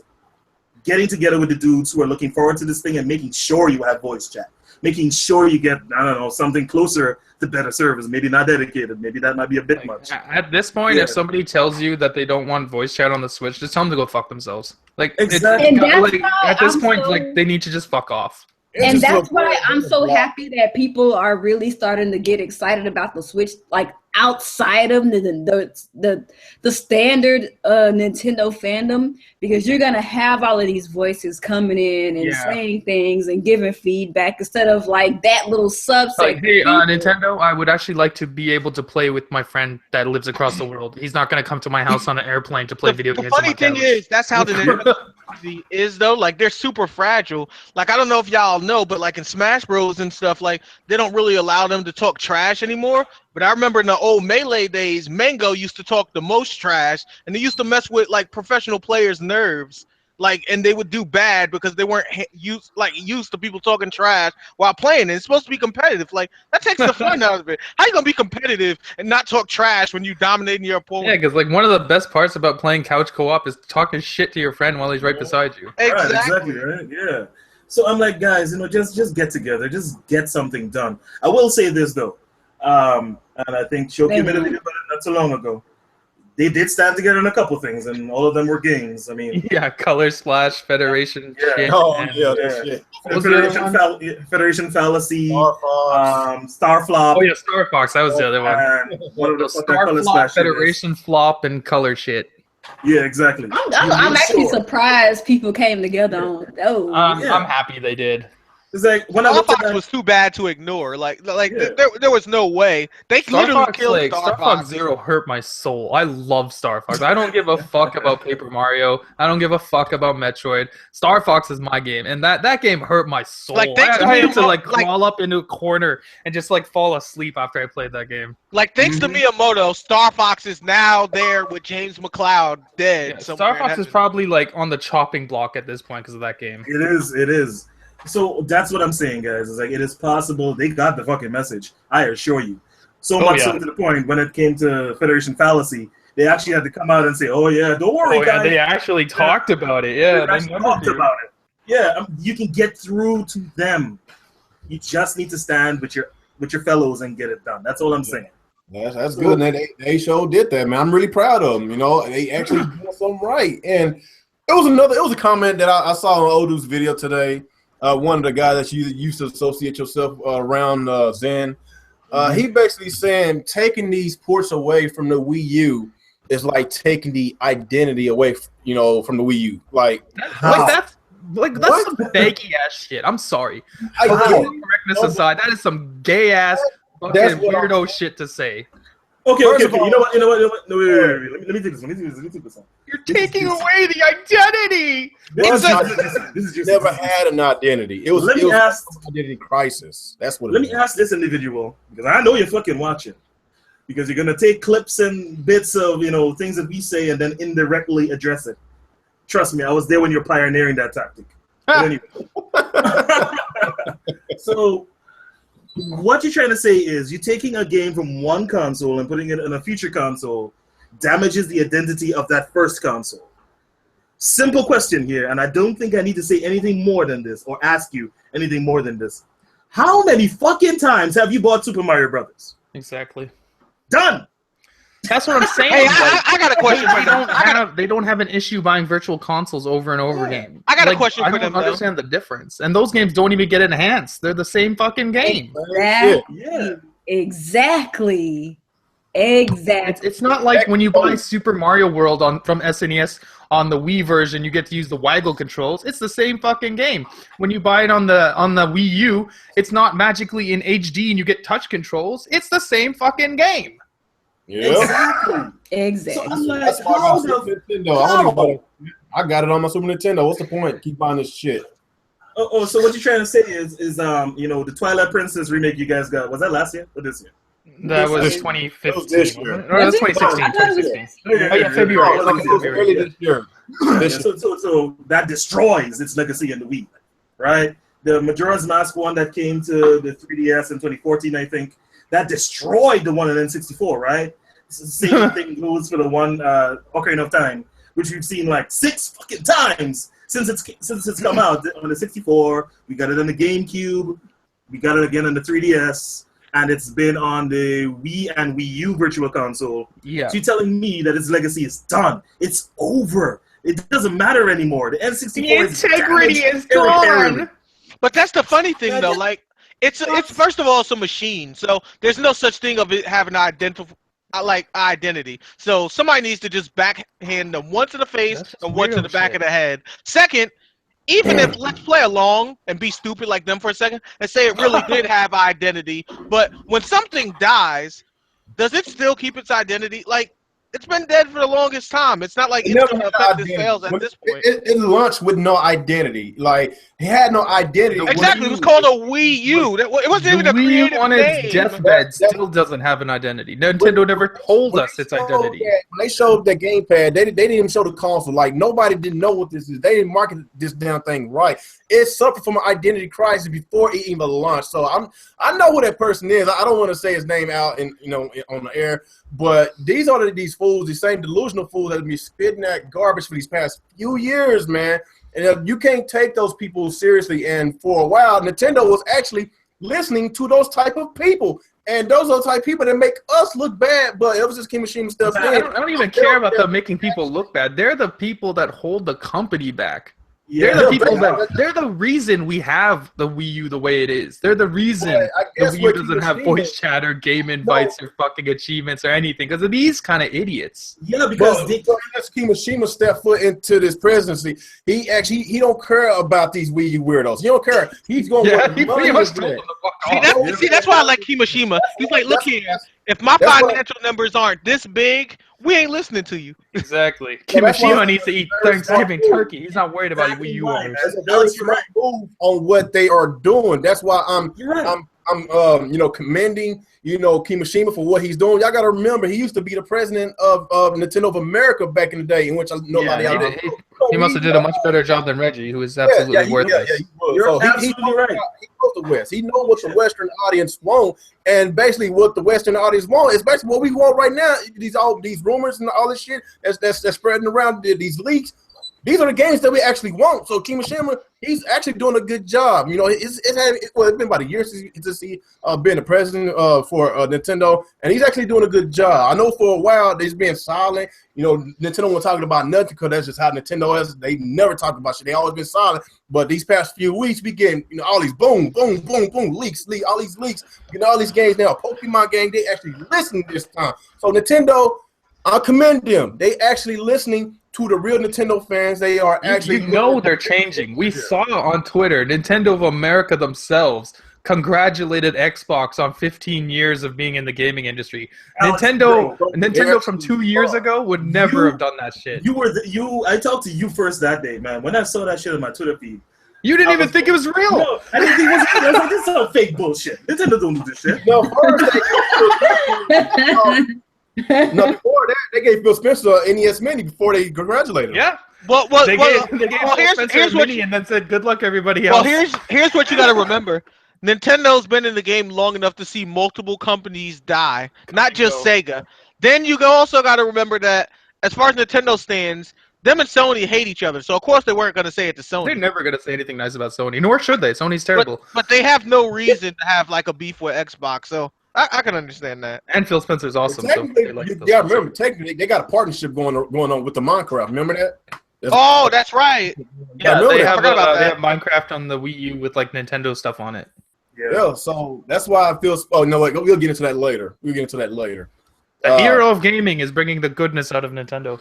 getting together with the dudes who are looking forward to this thing and making sure you have voice chat. Making sure you get, I don't know, something closer to better service. Maybe not dedicated. Maybe that might be a bit much. At this point, if somebody tells you that they don't want voice chat on the Switch, just tell them to go fuck themselves. Like, exactly. At this point, like, they need to just fuck off. And that's why I'm so happy that people are really starting to get excited about the Switch, like outside of the standard Nintendo fandom, because you're gonna have all of these voices coming in and saying things and giving feedback instead of like that little subset. Like, hey, Nintendo, I would actually like to be able to play with my friend that lives across the world. He's not gonna come to my house on an airplane to play video games. The funny thing is, that's how the Nintendo is though. Like, they're super fragile. Like, I don't know if y'all know, but like in Smash Bros and stuff, like they don't really allow them to talk trash anymore. But I remember in the old Melee days, Mango used to talk the most trash, and they used to mess with like professional players' nerves. Like, and they would do bad because they weren't used to people talking trash while playing. And it's supposed to be competitive. Like, that takes the fun out of it. How you gonna be competitive and not talk trash when you dominating your opponent? Yeah, because like one of the best parts about playing couch co-op is talking shit to your friend while he's right beside you. Exactly. Right? Yeah. So I'm like, guys, just get together, just get something done. I will say this though, and I think Shoki made a video about it not too long ago. They did stand together on a couple things, and all of them were games. I mean, Color Splash, Federation. Yeah. Shit, Federation Fallacy, Star Flop. Oh yeah, Star Fox. That was the other one. What the Star Flop, Federation Flop, and Color Shit. Yeah, exactly. I'm actually surprised people came together on those. I'm happy they did. It's like when Star Fox was too bad to ignore. There was no way they literally killed Star Fox Zero. Hurt my soul. I love Star Fox. I don't give a fuck about Paper Mario. I don't give a fuck about Metroid. Star Fox is my game, and that game hurt my soul. Like, I had to crawl up into a corner and just like fall asleep after I played that game. Like, thanks to Miyamoto, Star Fox is now there with James McCloud dead. Yeah, Star Fox is probably like on the chopping block at this point because of that game. It is. So that's what I'm saying, guys. It's like, it is possible. They got the fucking message, I assure you. So much so to the point, when it came to Federation Fallacy, they actually had to come out and say, oh yeah, don't worry, guys. They actually talked about it. Yeah, they talked about it. Yeah, you can get through to them. You just need to stand with your fellows and get it done. That's all I'm saying. That's good. And they sure did that, man. I'm really proud of them. You know, they actually did something right. And it was a comment that I saw on Odu's video today. One of the guys that you used to associate yourself around, Zen, he basically saying taking these ports away from the Wii U is like taking the identity away, from the Wii U. That's some baggy ass shit. I'm sorry. Correctness aside, that is some gay ass fucking weirdo shit to say. Okay. You know what? No, wait. Let me take this one. You're taking away the identity. This is just never had an identity. It was an identity crisis. That's what. Let me ask this individual, because I know you're fucking watching, because you're gonna take clips and bits of things that we say and then indirectly address it. Trust me, I was there when you're pioneering that tactic. But anyway, so. What you're trying to say is you're taking a game from one console and putting it in a future console damages the identity of that first console. Simple question here, and I don't think I need to say anything more than this or ask you anything more than this. How many fucking times have you bought Super Mario Brothers? Exactly. Done. That's what I'm saying. Hey, I got a question for them. They don't have an issue buying virtual consoles over and over again. I got a question for them, I don't understand the difference. And those games don't even get enhanced. They're the same fucking game. Exactly. It's not like when you buy Super Mario World from SNES on the Wii version, you get to use the waggle controls. It's the same fucking game. When you buy it on the Wii U, it's not magically in HD and you get touch controls. It's the same fucking game. Yeah. Exactly. So I'm like, That's why I got Nintendo. I got it on my Super Nintendo. What's the point? Keep buying this shit. Oh, so what you're trying to say is the Twilight Princess remake you guys got, was that last year or this year? That was 2015. That was this year. No, that's 2016. February. Early this year. So that destroys its legacy in the Wii, right? The Majora's Mask one that came to the 3DS in 2014, I think, that destroyed the one in N64, right? It's the same thing goes for the one Ocarina of Time, which we've seen like 6 fucking times since it's come out on the 64. We got it on the GameCube. We got it again on the 3DS. And it's been on the Wii and Wii U Virtual Console. Yeah. So you're telling me that its legacy is done. It's over. It doesn't matter anymore. The N64 the integrity is gone. But that's the funny thing, though. Like, it's first of all, it's a machine. So there's no such thing of it having identity. So somebody needs to just backhand them one to the face and one to the back of the head. Second, even if let's play along and be stupid like them for a second and say it really did have identity, but when something dies, does it still keep its identity? Like, it's been dead for the longest time. It's not like it's going to affect its sales at this point. It launched with no identity. Like, it had no identity. Exactly. It was called a Wii U. It wasn't even a creative on name. its deathbed still doesn't have an identity. Nintendo never told us its identity. When they showed the gamepad, they didn't even show the console. Like, nobody didn't know what this is. They didn't market this damn thing right. It suffered from an identity crisis before it even launched. So I know who that person is. I don't want to say his name out on the air. But these are these fools, these same delusional fools that have been spitting that garbage for these past few years, man. And you can't take those people seriously. And for a while, Nintendo was actually listening to those type of people. And those are the type of people that make us look bad. But it was just Kimishima stuff. I don't even care about them making people look bad. They're the people that hold the company back. Yeah, they're the people they're the reason we have the Wii U the way it is. They're the reason the Wii U doesn't have voice chat or game invites or fucking achievements or anything because of these kind of idiots. Yeah, because Kimishima stepped foot into this presidency. He don't care about these Wii U weirdos. He don't care. He's going to he pretty much told them to fuck off. See, that's why I like Kimishima. He's like, look here, if my financial numbers aren't this big, we ain't listening to you. Exactly. Kimishima needs to eat Thanksgiving turkey. He's not worried about Wii U owners. That's a very smart move on what they are doing. That's why I'm commending Kimishima for what he's doing. Y'all got to remember he used to be the president of Nintendo of America back in the day, in which nobody he must have did a much better job than Reggie, who is absolutely worthless. You're absolutely right. He knows the West. He knows what the Western audience want, and basically what the Western audience want is basically what we want right now. These rumors and all this shit that's spreading around, these leaks. These are the games that we actually want. So Kimishima, he's actually doing a good job. It's been about a year since he been the president for Nintendo, and he's actually doing a good job. I know for a while they've been silent. Nintendo wasn't talking about nothing because that's just how Nintendo is. They never talk about shit. They always been silent. But these past few weeks, we getting all these boom, boom, boom, boom leaks, all these leaks. All these games now. Pokemon game, they actually listening this time. So Nintendo, I commend them. They actually listening to the real Nintendo fans. They are actually they're changing. We saw on Twitter, Nintendo of America themselves congratulated Xbox on 15 years of being in the gaming industry. Nintendo from 2 years ago would never have done that shit. I talked to you first that day, man. When I saw that shit on my Twitter feed, you didn't even think it was real. No, I didn't think it was real. I was like, this is all fake bullshit. Nintendo don't do this shit. No, first before that, they gave Phil Spencer an NES Mini before they congratulated him. Yeah. They gave Phil Spencer a Mini and then said, good luck, everybody else. Well, here's what you got to remember. Nintendo's been in the game long enough to see multiple companies die, not just Sega. Then you also got to remember that as far as Nintendo stands, them and Sony hate each other, so of course they weren't going to say it to Sony. They're never going to say anything nice about Sony, nor should they. Sony's terrible. But they have no reason to have like a beef with Xbox, so I can understand that. And Phil Spencer's awesome. Technically, So remember, technically, they got a partnership going on with the Minecraft. Remember that? That's right. Yeah, they have Minecraft on the Wii U with like Nintendo stuff on it. Yeah, so that's why I feel. Oh no, wait, we'll get into that later. The hero of gaming is bringing the goodness out of Nintendo.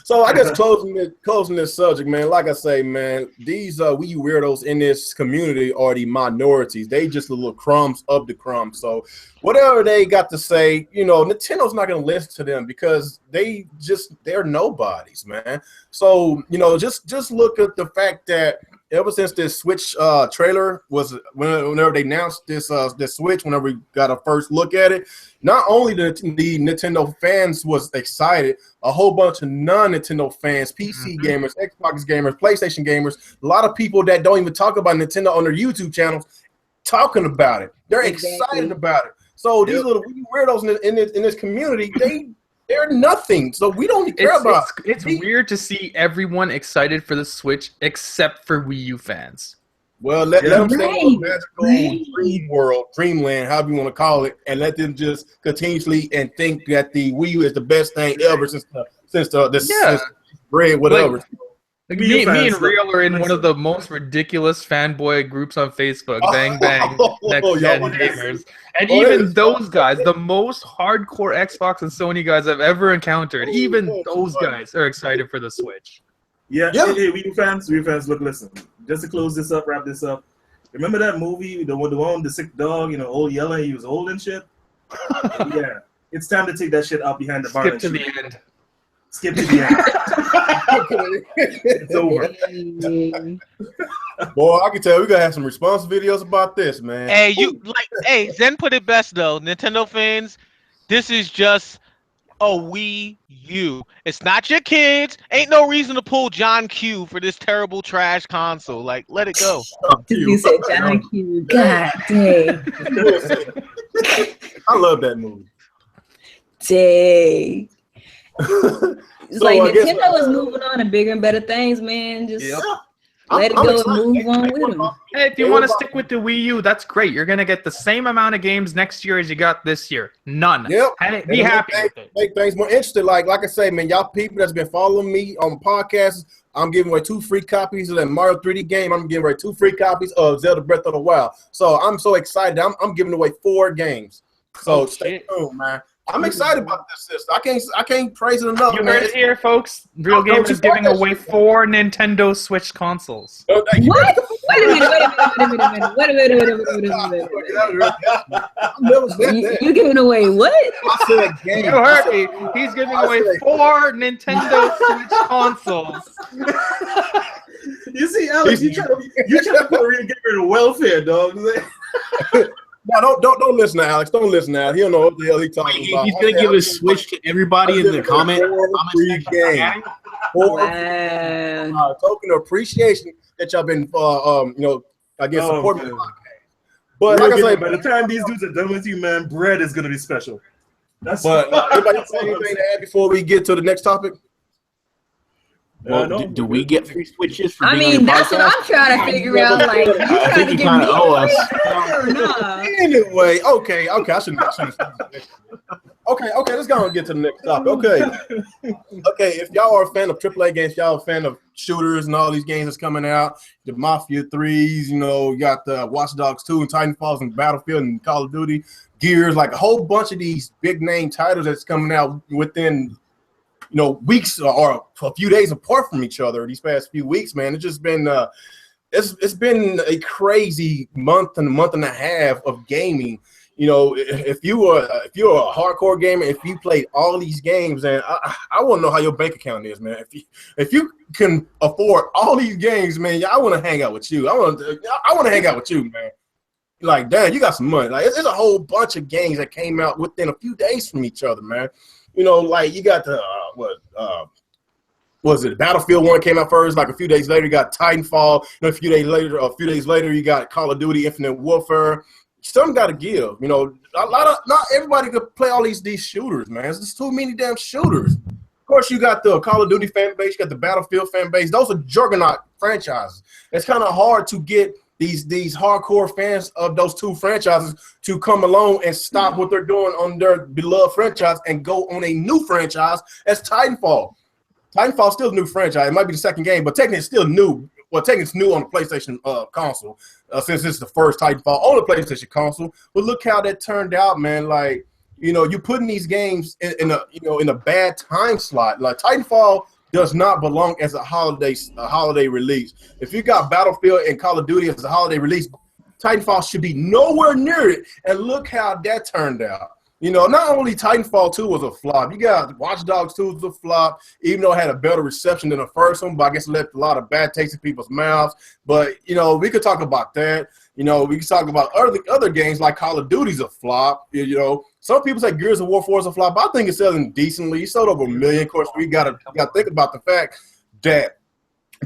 So I guess closing this subject, man. Like I say, man, these Wii U weirdos in this community are the minorities. They just little crumbs of the crumbs. So whatever they got to say, Nintendo's not gonna listen to them because they're nobodies, man. So just look at the fact that ever since this Switch trailer was whenever they announced this Switch, whenever we got a first look at it, not only the Nintendo fans was excited, a whole bunch of non-Nintendo fans, PC gamers, Xbox gamers, PlayStation gamers, a lot of people that don't even talk about Nintendo on their YouTube channels talking about it. They're excited about it. So these little weirdos in this community, they're nothing. So we don't even care about it. It's weird to see everyone excited for the Switch except for Wii U fans. Well, let them stay in the magical dream world, dreamland, however you want to call it, and let them just continuously and think that the Wii U is the best thing ever since bread, whatever. Like me and Real are in one of the most ridiculous fanboy groups on Facebook, Bang Bang, Next Gen Gamers. And even those guys, the most hardcore Xbox and Sony guys I've ever encountered, even those guys are excited for the Switch. Yeah. Hey, Wii U fans, look, listen. Just to close this up, wrap this up. Remember that movie, the one with the sick dog, old yellow, he was old and shit? Yeah. It's time to take that shit out behind the bar. Skip to the end. Skip to the end. It's over. Boy, I can tell we gotta have some response videos about this, man. Hey, Zen put it best though. Nintendo fans, this is just a Wii U. It's not your kids. Ain't no reason to pull John Q for this terrible trash console. Like, let it go. You said John Q. God dang. I love that movie. Dang. It's like Nintendo is moving on to bigger and better things, man. Just let it go and move on with them. Hey, if you want to stick with the Wii U, that's great. You're going to get the same amount of games next year as you got this year. None. Yep. Be happy with it. Make things more interesting. Like I say, man, y'all people that's been following me on podcasts, I'm giving away 2 free copies of that Mario 3D game. I'm giving away 2 free copies of Zelda Breath of the Wild. So I'm so excited. I'm giving away 4 games. So stay tuned, man. I'm excited about this system. I can't praise it enough. You heard it here, folks. Real Gamer is giving away 4 Nintendo Switch consoles. What? Wait a minute. You giving away what? I said game. You heard me. He's giving away 4 Nintendo Switch consoles. You see, Alex, you trying to put a Real Gamer in welfare, dog. No, don't listen to Alex. Don't listen to Alex. He don't know what the hell he's talking about. He's going to give a Switch to everybody in the comment section. Token of appreciation that y'all been, I guess, supporting the podcast. But like I say, by the time these dudes are done with you, man, bread is going to be special. Anybody say anything to add before we get to the next topic? Well, do we get free Switches? For that's what I'm trying to figure out. Like, I think you kind of owe us. Anyway, okay, I shouldn't. Okay, let's go and get to the next topic. Okay, if y'all are a fan of AAA games, if y'all are a fan of shooters and all these games that's coming out, the Mafia 3s, you got the Watch Dogs 2 and Titanfalls and Battlefield and Call of Duty, Gears, like a whole bunch of these big name titles that's coming out within weeks or a few days apart from each other these past few weeks, man. It's just been it's been a crazy month and a half of gaming. If you're a hardcore gamer, if you played all these games, and I want to know how your bank account is, man. If you can afford all these games, man, I want to hang out with you. I want to hang out with you, man. Like, damn, you got some money. Like, it's a whole bunch of games that came out within a few days from each other, man. Like you got the Battlefield 1 came out first. Like a few days later, you got Titanfall. A few days later, you got Call of Duty: Infinite Warfare. Some got to give. Not everybody could play all these shooters, man. There's just too many damn shooters. Of course, you got the Call of Duty fan base, you got the Battlefield fan base. Those are juggernaut franchises. It's kind of hard to get these hardcore fans of those two franchises to come along and stop what they're doing on their beloved franchise and go on a new franchise as Titanfall. Titanfall's still a new franchise. It might be the second game, but technically it's still new. Well, technically it's new on the PlayStation console since it's the first Titanfall on the PlayStation console. But look how that turned out, man. Like, you know, you're putting these games in a bad time slot. Like Titanfall does not belong as a holiday release. If you got Battlefield and Call of Duty as a holiday release, Titanfall should be nowhere near it. And look how that turned out. You know, not only Titanfall 2 was a flop, you got Watch Dogs 2 was a flop, even though it had a better reception than the first one, but I guess it left a lot of bad taste in people's mouths. But, you know, we could talk about that. You know, we could talk about other games like Call of Duty's a flop. You know, some people say Gears of War 4 is a flop, but I think it's selling decently. It sold over 1 million. Of course, we gotta think about the fact that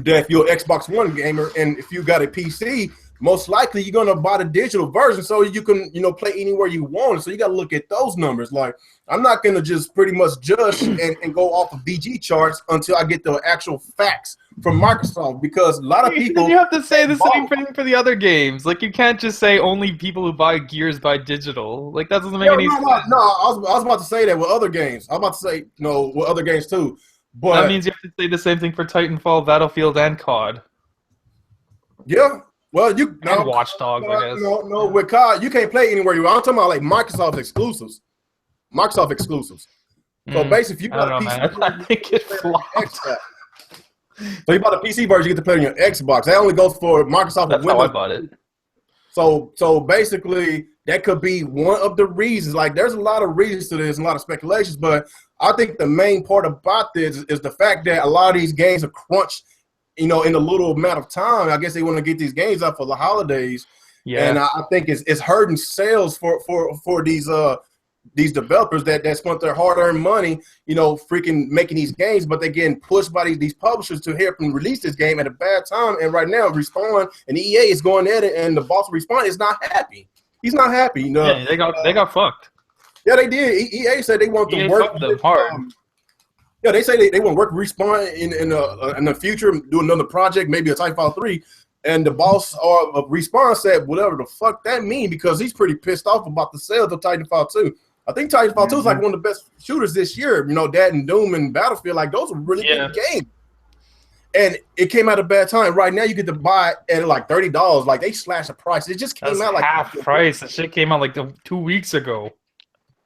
if you're an Xbox One gamer and if you got a PC, most likely you're gonna buy the digital version so you can, you know, play anywhere you want. So you gotta look at those numbers. Like, I'm not gonna just pretty much judge and go off of VG charts until I get the actual facts from Microsoft, because a lot of people. You have to say the same thing for the other games. Like, you can't just say only people who buy Gears buy digital. Like, that doesn't make any sense. No, I was about to say that with other games. I was about to say with other games too. But that means you have to say the same thing for Titanfall, Battlefield, and COD. Yeah. Well, and Watch Dogs, I guess. No, with COD, you can't play anywhere you want. I'm talking about like Microsoft exclusives. So basically, if you got a PC, I think it flopped. So you bought a PC version, you get to play on your Xbox. That only goes for Microsoft. That's how I bought it. So basically, that could be one of the reasons. Like, there's a lot of reasons to this, and a lot of speculations, but I think the main part about this is the fact that a lot of these games are crunched, you know, in a little amount of time. I guess they want to get these games out for the holidays. Yeah. And I think it's hurting sales for these developers that spent their hard-earned money, you know, freaking making these games, but they're getting pushed by these publishers to help them release this game at a bad time. And right now, Respawn and EA is going at it, and the boss of Respawn is not happy. He's not happy, you know. Yeah, they got fucked. Yeah, they did. EA said they want to work them hard. Yeah, they say they want to work with Respawn in the future, do another project, maybe a Titanfall 3. And the boss of Respawn said whatever the fuck that mean, because he's pretty pissed off about the sales of Titanfall 2. I think Titanfall 2 is like one of the best shooters this year. You know, that and Doom and Battlefield, like those are really good games. And it came out at a bad time. Right now, you get to buy it at like $30. Like, they slashed the price. It just came out like half price. That shit came out like 2 weeks ago.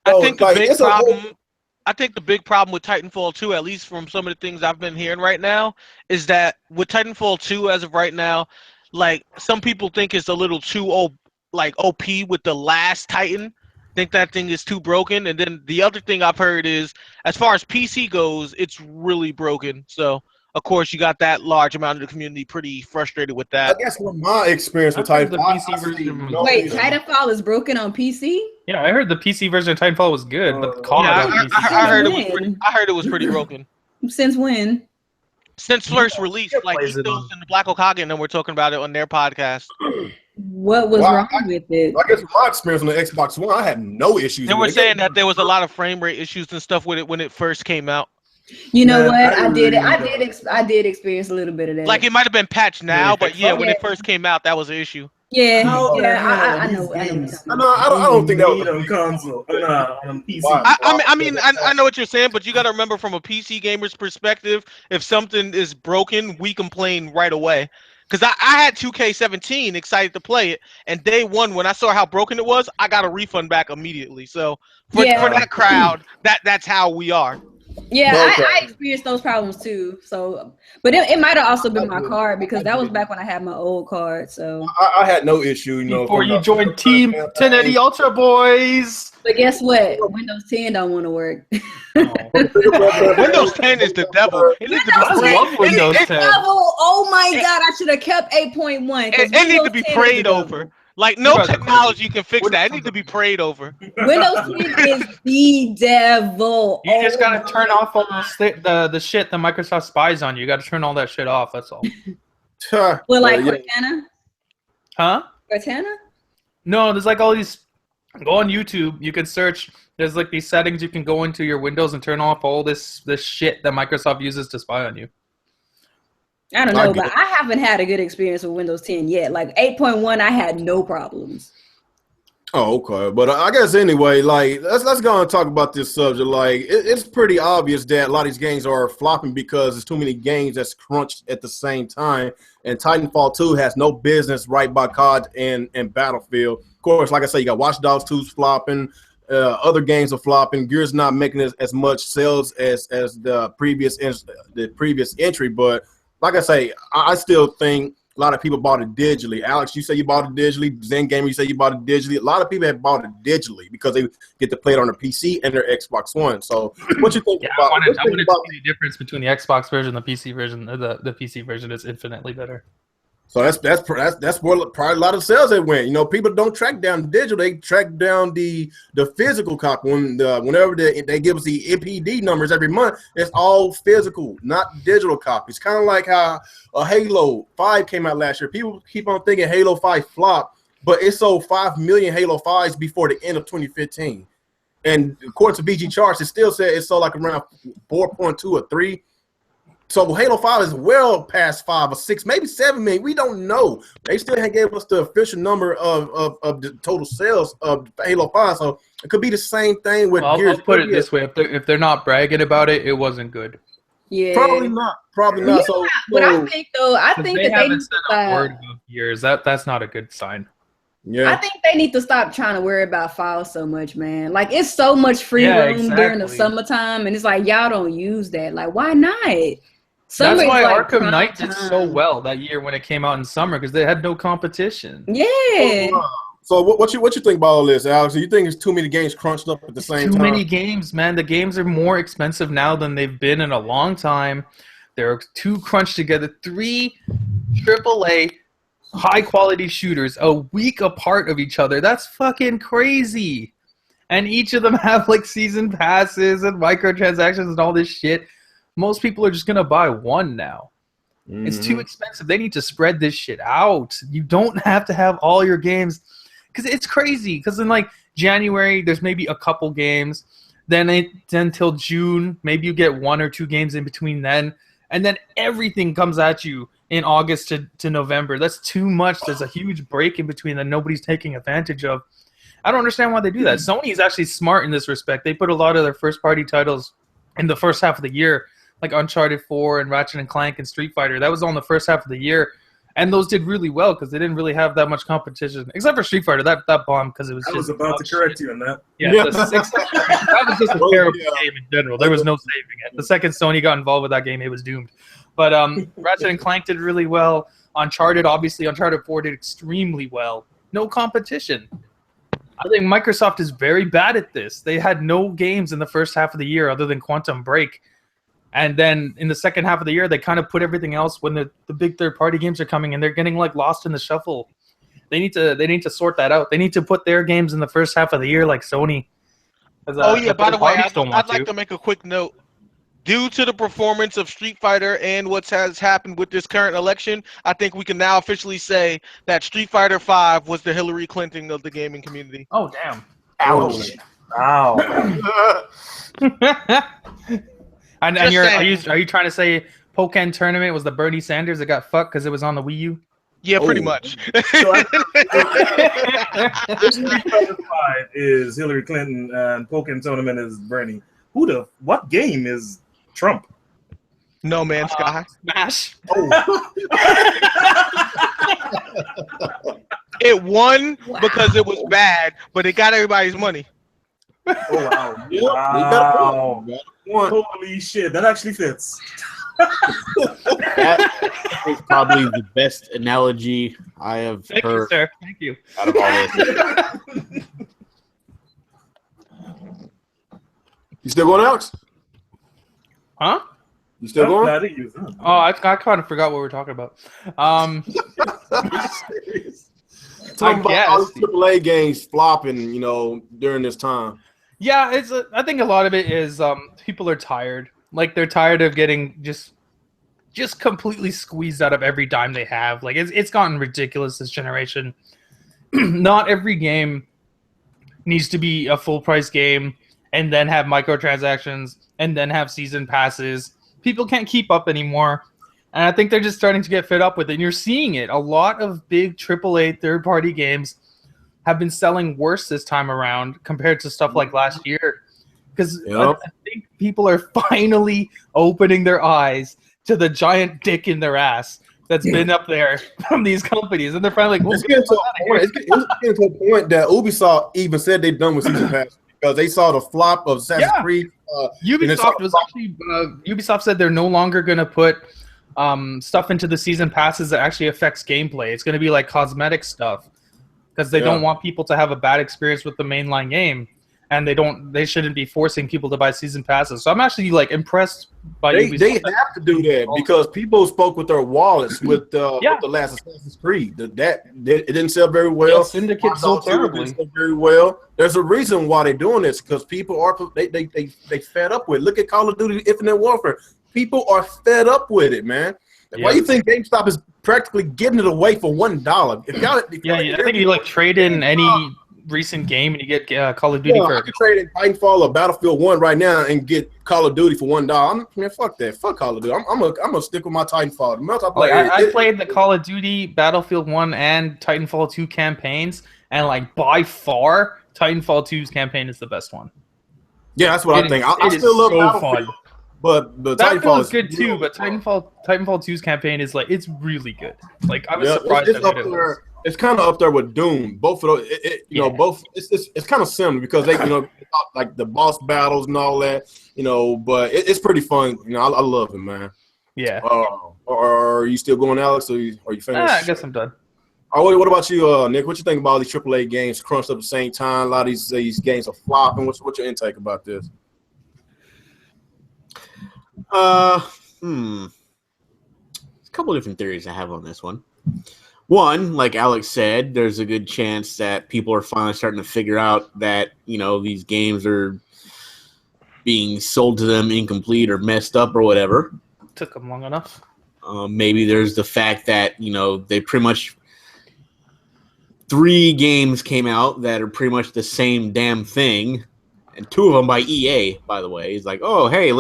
I think the big problem with Titanfall 2, at least from some of the things I've been hearing right now, is that with Titanfall 2 as of right now, like, some people think it's a little too OP with the last Titan. Think that thing is too broken. And then the other thing I've heard is, as far as PC goes, it's really broken. So, of course, you got that large amount of the community pretty frustrated with that. I guess from my experience with Titanfall, wait, Titanfall is broken on PC? Yeah, I heard the PC version of Titanfall was good, but COD I heard it was pretty broken. Since when? Since first release, like Ethos and the Black Okage, and then we're talking about it on their podcast. What was wrong with it? I guess from my experience on the Xbox One, I had no issues. They were saying that there was a lot of frame rate issues and stuff with it when it first came out. You know what? I did experience a little bit of that. Like, it might have been patched now, but when it first came out, that was an issue. Yeah, I know. I don't think that was on console. On PC. I know what you're saying, but you got to remember, from a PC gamer's perspective, if something is broken, we complain right away. Because I had 2K17 excited to play it, and day one, when I saw how broken it was, I got a refund back immediately. So for that crowd, that's how we are. Yeah, I experienced those problems too. So, but it might have also been my card, because that was back when I had my old card. So I had no issue, you know. Before you joined Team 1080 Ultra, boys. But guess what? Windows 10 don't want to work. Windows 10 is the devil. It needs to be Windows 10. Oh my God! I should have kept 8.1. It needs to be prayed over. Like, no technology can fix that. It needs to be prayed over. Windows 10 is the devil. You just gotta turn off all the shit that Microsoft spies on you. You gotta turn all that shit off. That's all. Well, like Cortana? Huh? Cortana? No, there's like all these Go on YouTube. You can search. There's like these settings you can go into your Windows and turn off all this shit that Microsoft uses to spy on you. I don't know, but I haven't had a good experience with Windows 10 yet. Like 8.1, I had no problems. Oh, okay. But I guess anyway, like let's go and talk about this subject. Like it's pretty obvious that a lot of these games are flopping because there's too many games that's crunched at the same time. And Titanfall 2 has no business right by COD and Battlefield. Of course, like I said, you got Watch Dogs 2's flopping. Other games are flopping. Gear's not making as much sales as the previous entry. But like I say, I still think a lot of people bought it digitally. Alex, you say you bought it digitally. Zen Gamer, you say you bought it digitally. A lot of people have bought it digitally because they get to play it on their PC and their Xbox One. So what you think about? I wanted to see the difference between the Xbox version and the PC version. The PC version is infinitely better. So that's where probably a lot of sales that went. You know, people don't track down digital; they track down the physical copy. Whenever they give us the NPD numbers every month, it's all physical, not digital copies. Kind of like how a Halo 5 came out last year. People keep on thinking Halo 5 flopped, but it sold 5 million Halo 5s before the end of 2015. And according to BG Charts, it still said it sold like around 4.2 or 3. So Halo 5 is well past 5 or 6, maybe 7 million. We don't know. They still haven't gave us the official number of the total sales of Halo 5. So it could be the same thing with Gears. I'll put it this way: if they're not bragging about it, it wasn't good. Yeah, probably not. Yeah, so, but I think that they haven't said a word about Gears. That's not a good sign. Yeah, I think they need to stop trying to worry about files so much, man. Like it's so much free room during the summertime, and it's like y'all don't use that. Like, why not? That's why Arkham Knight did so well that year when it came out in summer because they had no competition. Yeah. So what you think about all this, Alex? Do you think there's too many games crunched up at the same time? Too many games, man. The games are more expensive now than they've been in a long time. They're too crunched together. 3 AAA high-quality shooters a week apart of each other. That's fucking crazy. And each of them have like season passes and microtransactions and all this shit. Most people are just going to buy one now. Mm-hmm. It's too expensive. They need to spread this shit out. You don't have to have all your games. Because it's crazy. Because in like January, there's maybe a couple games. Then till June, maybe you get 1 or 2 games in between then. And then everything comes at you in August to November. That's too much. There's a huge break in between that nobody's taking advantage of. I don't understand why they do that. Sony is actually smart in this respect. They put a lot of their first-party titles in the first half of the year, like Uncharted 4 and Ratchet & Clank and Street Fighter. That was on the first half of the year, and those did really well because they didn't really have that much competition, except for Street Fighter. That bombed because it was I was about to correct you on that. Yeah, that was just a terrible game in general. There was no saving it. The second Sony got involved with that game, it was doomed. But Ratchet & Clank did really well. Uncharted 4 did extremely well. No competition. I think Microsoft is very bad at this. They had no games in the first half of the year other than Quantum Break. And then in the second half of the year, they kind of put everything else when the big third-party games are coming, and they're getting like lost in the shuffle. They need to sort that out. They need to put their games in the first half of the year like Sony. By the way, I'd like to make a quick note. Due to the performance of Street Fighter and what has happened with this current election, I think we can now officially say that Street Fighter 5 was the Hillary Clinton of the gaming community. Oh, damn. Ouch. Wow. And are you trying to say Pokken Tournament was the Bernie Sanders that got fucked because it was on the Wii U? Yeah, pretty much. Street Fighter 5 is Hillary Clinton and Pokken Tournament is Bernie. What game is Trump? No Man's Sky. Smash. Oh. It won because it was bad, but it got everybody's money. Oh, wow. Yep, Wow. Holy shit, that actually fits. That is probably the best analogy I have Thank heard. you, sir. Thank you. Out of all this. You still going, Alex? Huh? You still going? Oh, I kind of forgot what we were talking about. Talking about all the AAA games flopping, during this time. Yeah, I think a lot of it is people are tired. Like they're tired of getting just completely squeezed out of every dime they have. Like it's gotten ridiculous this generation. Not every game needs to be a full price game and then have microtransactions and then have season passes. People can't keep up anymore. And I think they're just starting to get fed up with it. And you're seeing it. A lot of big AAA third-party games have been selling worse this time around compared to stuff like last year. Because I think people are finally opening their eyes to the giant dick in their ass that's been up there from these companies. And they're finally like, it's getting to a point that Ubisoft even said they're done with season pass because they saw the flop of Assassin's Creed. Ubisoft said they're no longer going to put stuff into the season passes that actually affects gameplay. It's going to be like cosmetic stuff because they don't want people to have a bad experience with the mainline game. And they shouldn't be forcing people to buy season passes. So I'm actually like impressed by Ubisoft. They have to do that because people spoke with their wallets with the last Assassin's Creed. It didn't sell very well. Yeah, Syndicate sold terribly. Didn't sell very well. There's a reason why they're doing this because people are they fed up with it. Look at Call of Duty Infinite Warfare. People are fed up with it, man. Why do you think GameStop is practically getting it away for $1? I think you like trade in any recent game and you get Call of Duty for I could trade in Titanfall or Battlefield 1 right now and get Call of Duty for $1. Man, fuck that. Fuck Call of Duty. I'm gonna stick with my Titanfall. I played the Call of Duty, Battlefield 1, and Titanfall 2 campaigns, and like by far, Titanfall 2's campaign is the best one. Yeah, that's what I think. I still love Battlefield. Fun. But the Titanfall is good too, but Titanfall 2's campaign is like it's really good. Like I was surprised it's up there. It's kind of up there with Doom. Both of those, both. It's kind of similar because they, like the boss battles and all that, But it's pretty fun. I love it, man. Yeah. Are you still going, Alex? Or are you finished? I guess I'm done. What about you, Nick? What you think about all these AAA games crunched up at the same time? A lot of these games are flopping. What's your intake about this? A couple of different theories I have on this one. One, like Alex said, there's a good chance that people are finally starting to figure out that, these games are being sold to them incomplete or messed up or whatever. Took them long enough. Maybe there's the fact that, they pretty much 3 games came out that are pretty much the same damn thing. And 2 of them by EA, by the way. He's like, oh, hey,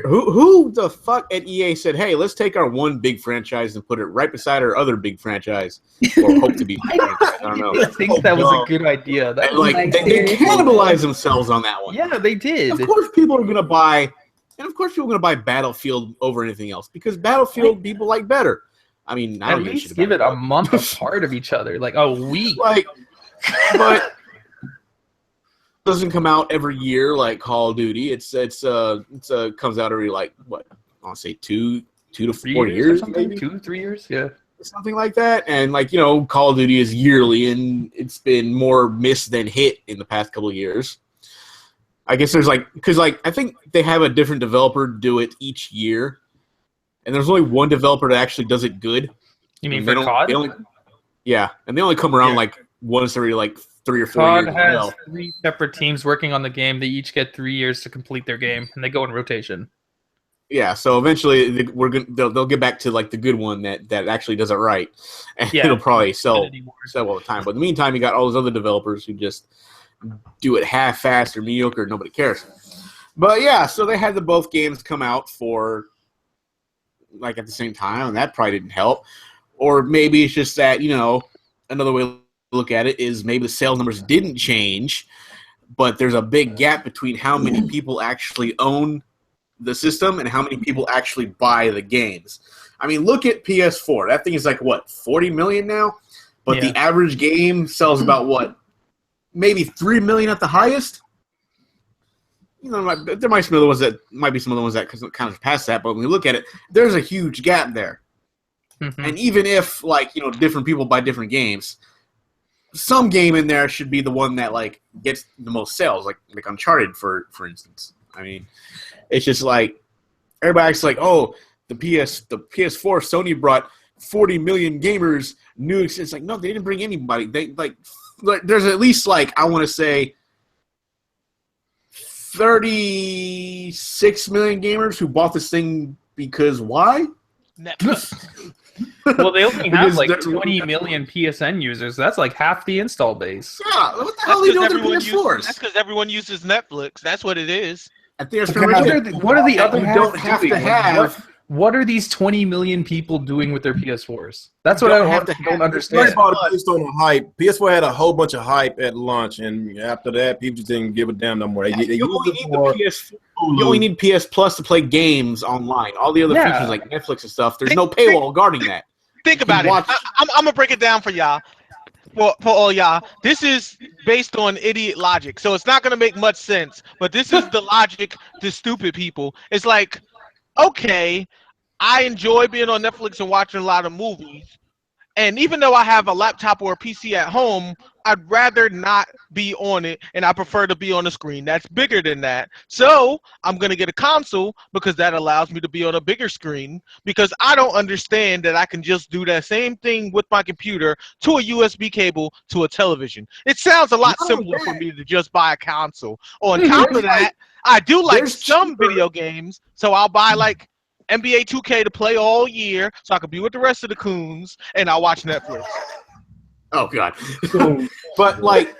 who the fuck at EA said, hey, let's take our one big franchise and put it right beside our other big franchise, or hope to be. I don't know. I think that was a good idea. They cannibalized themselves on that one. Yeah, they did. Of course, people are going to buy, Battlefield over anything else because Battlefield people like better. I mean, I don't at least give it a month apart of each other, like a week. But. Doesn't come out every year like Call of Duty. It's comes out every I'll say 2 to 4 years, maybe 2 to 3 years, yeah, something like that. And Call of Duty is yearly, and it's been more miss than hit in the past couple of years. I guess there's because I think they have a different developer do it each year, and there's only one developer that actually does it good. You mean for COD? And they only come around once every 3 or 4 COD years. has 3 separate teams working on the game. They each get 3 years to complete their game, and they go in rotation. Yeah, so eventually they'll get back to the good one that actually does it right, and it'll probably sell all the time. But in the meantime, you got all those other developers who just do it half-assed or mediocre. Nobody cares. But yeah, so they had both games come out for at the same time, and that probably didn't help. Or maybe it's just that another way look at it is maybe the sales numbers didn't change, but there's a big gap between how many people actually own the system and how many people actually buy the games. I mean, look at PS4. That thing is 40 million now? But the average game sells about maybe 3 million at the highest? There might be some of the ones that kind of pass that, but when we look at it, there's a huge gap there. Mm-hmm. And even if different people buy different games, some game in there should be the one that gets the most sales, like Uncharted for instance. I mean, it's just everybody's oh, the PS4 Sony brought 40 million gamers new. It's no, they didn't bring anybody. They there's at least I want to say 36 million gamers who bought this thing because why? Netflix. Well, they only have Because like they're- 20 million PSN users. That's like half the install base. Yeah, what the hell are they doing with the PS4s? That's because everyone uses Netflix. That's what it is. I think it's What are the other you half don't have doing? to have. What are these 20 million people doing with their PS4s? That's what don't I have don't, to don't have- understand. They bought it based on the hype. PS4 had a whole bunch of hype at launch, and after that, people just didn't give a damn no more. They You used only it need for the PS. You only need PS Plus to play games online. All the other Yeah. features like Netflix and stuff, there's no paywall guarding that. Think You can about it. watch- I'm gonna break it down for y'all. For all y'all, this is based on idiot logic, so it's not gonna make much sense. But this is the logic to stupid people. It's like, okay, I enjoy being on Netflix and watching a lot of movies, and even though I have a laptop or a PC at home, I'd rather not be on it, and I prefer to be on a screen that's bigger than that. So I'm gonna get a console because that allows me to be on a bigger screen. Because I don't understand that I can just do that same thing with my computer to a USB cable to a television. It sounds a lot simpler for me to just buy a console. On top of that, I do like There's some cheaper- video games, so I'll buy like NBA 2K to play all year, so I can be with the rest of the coons, and I'll watch Netflix. Oh god. But like,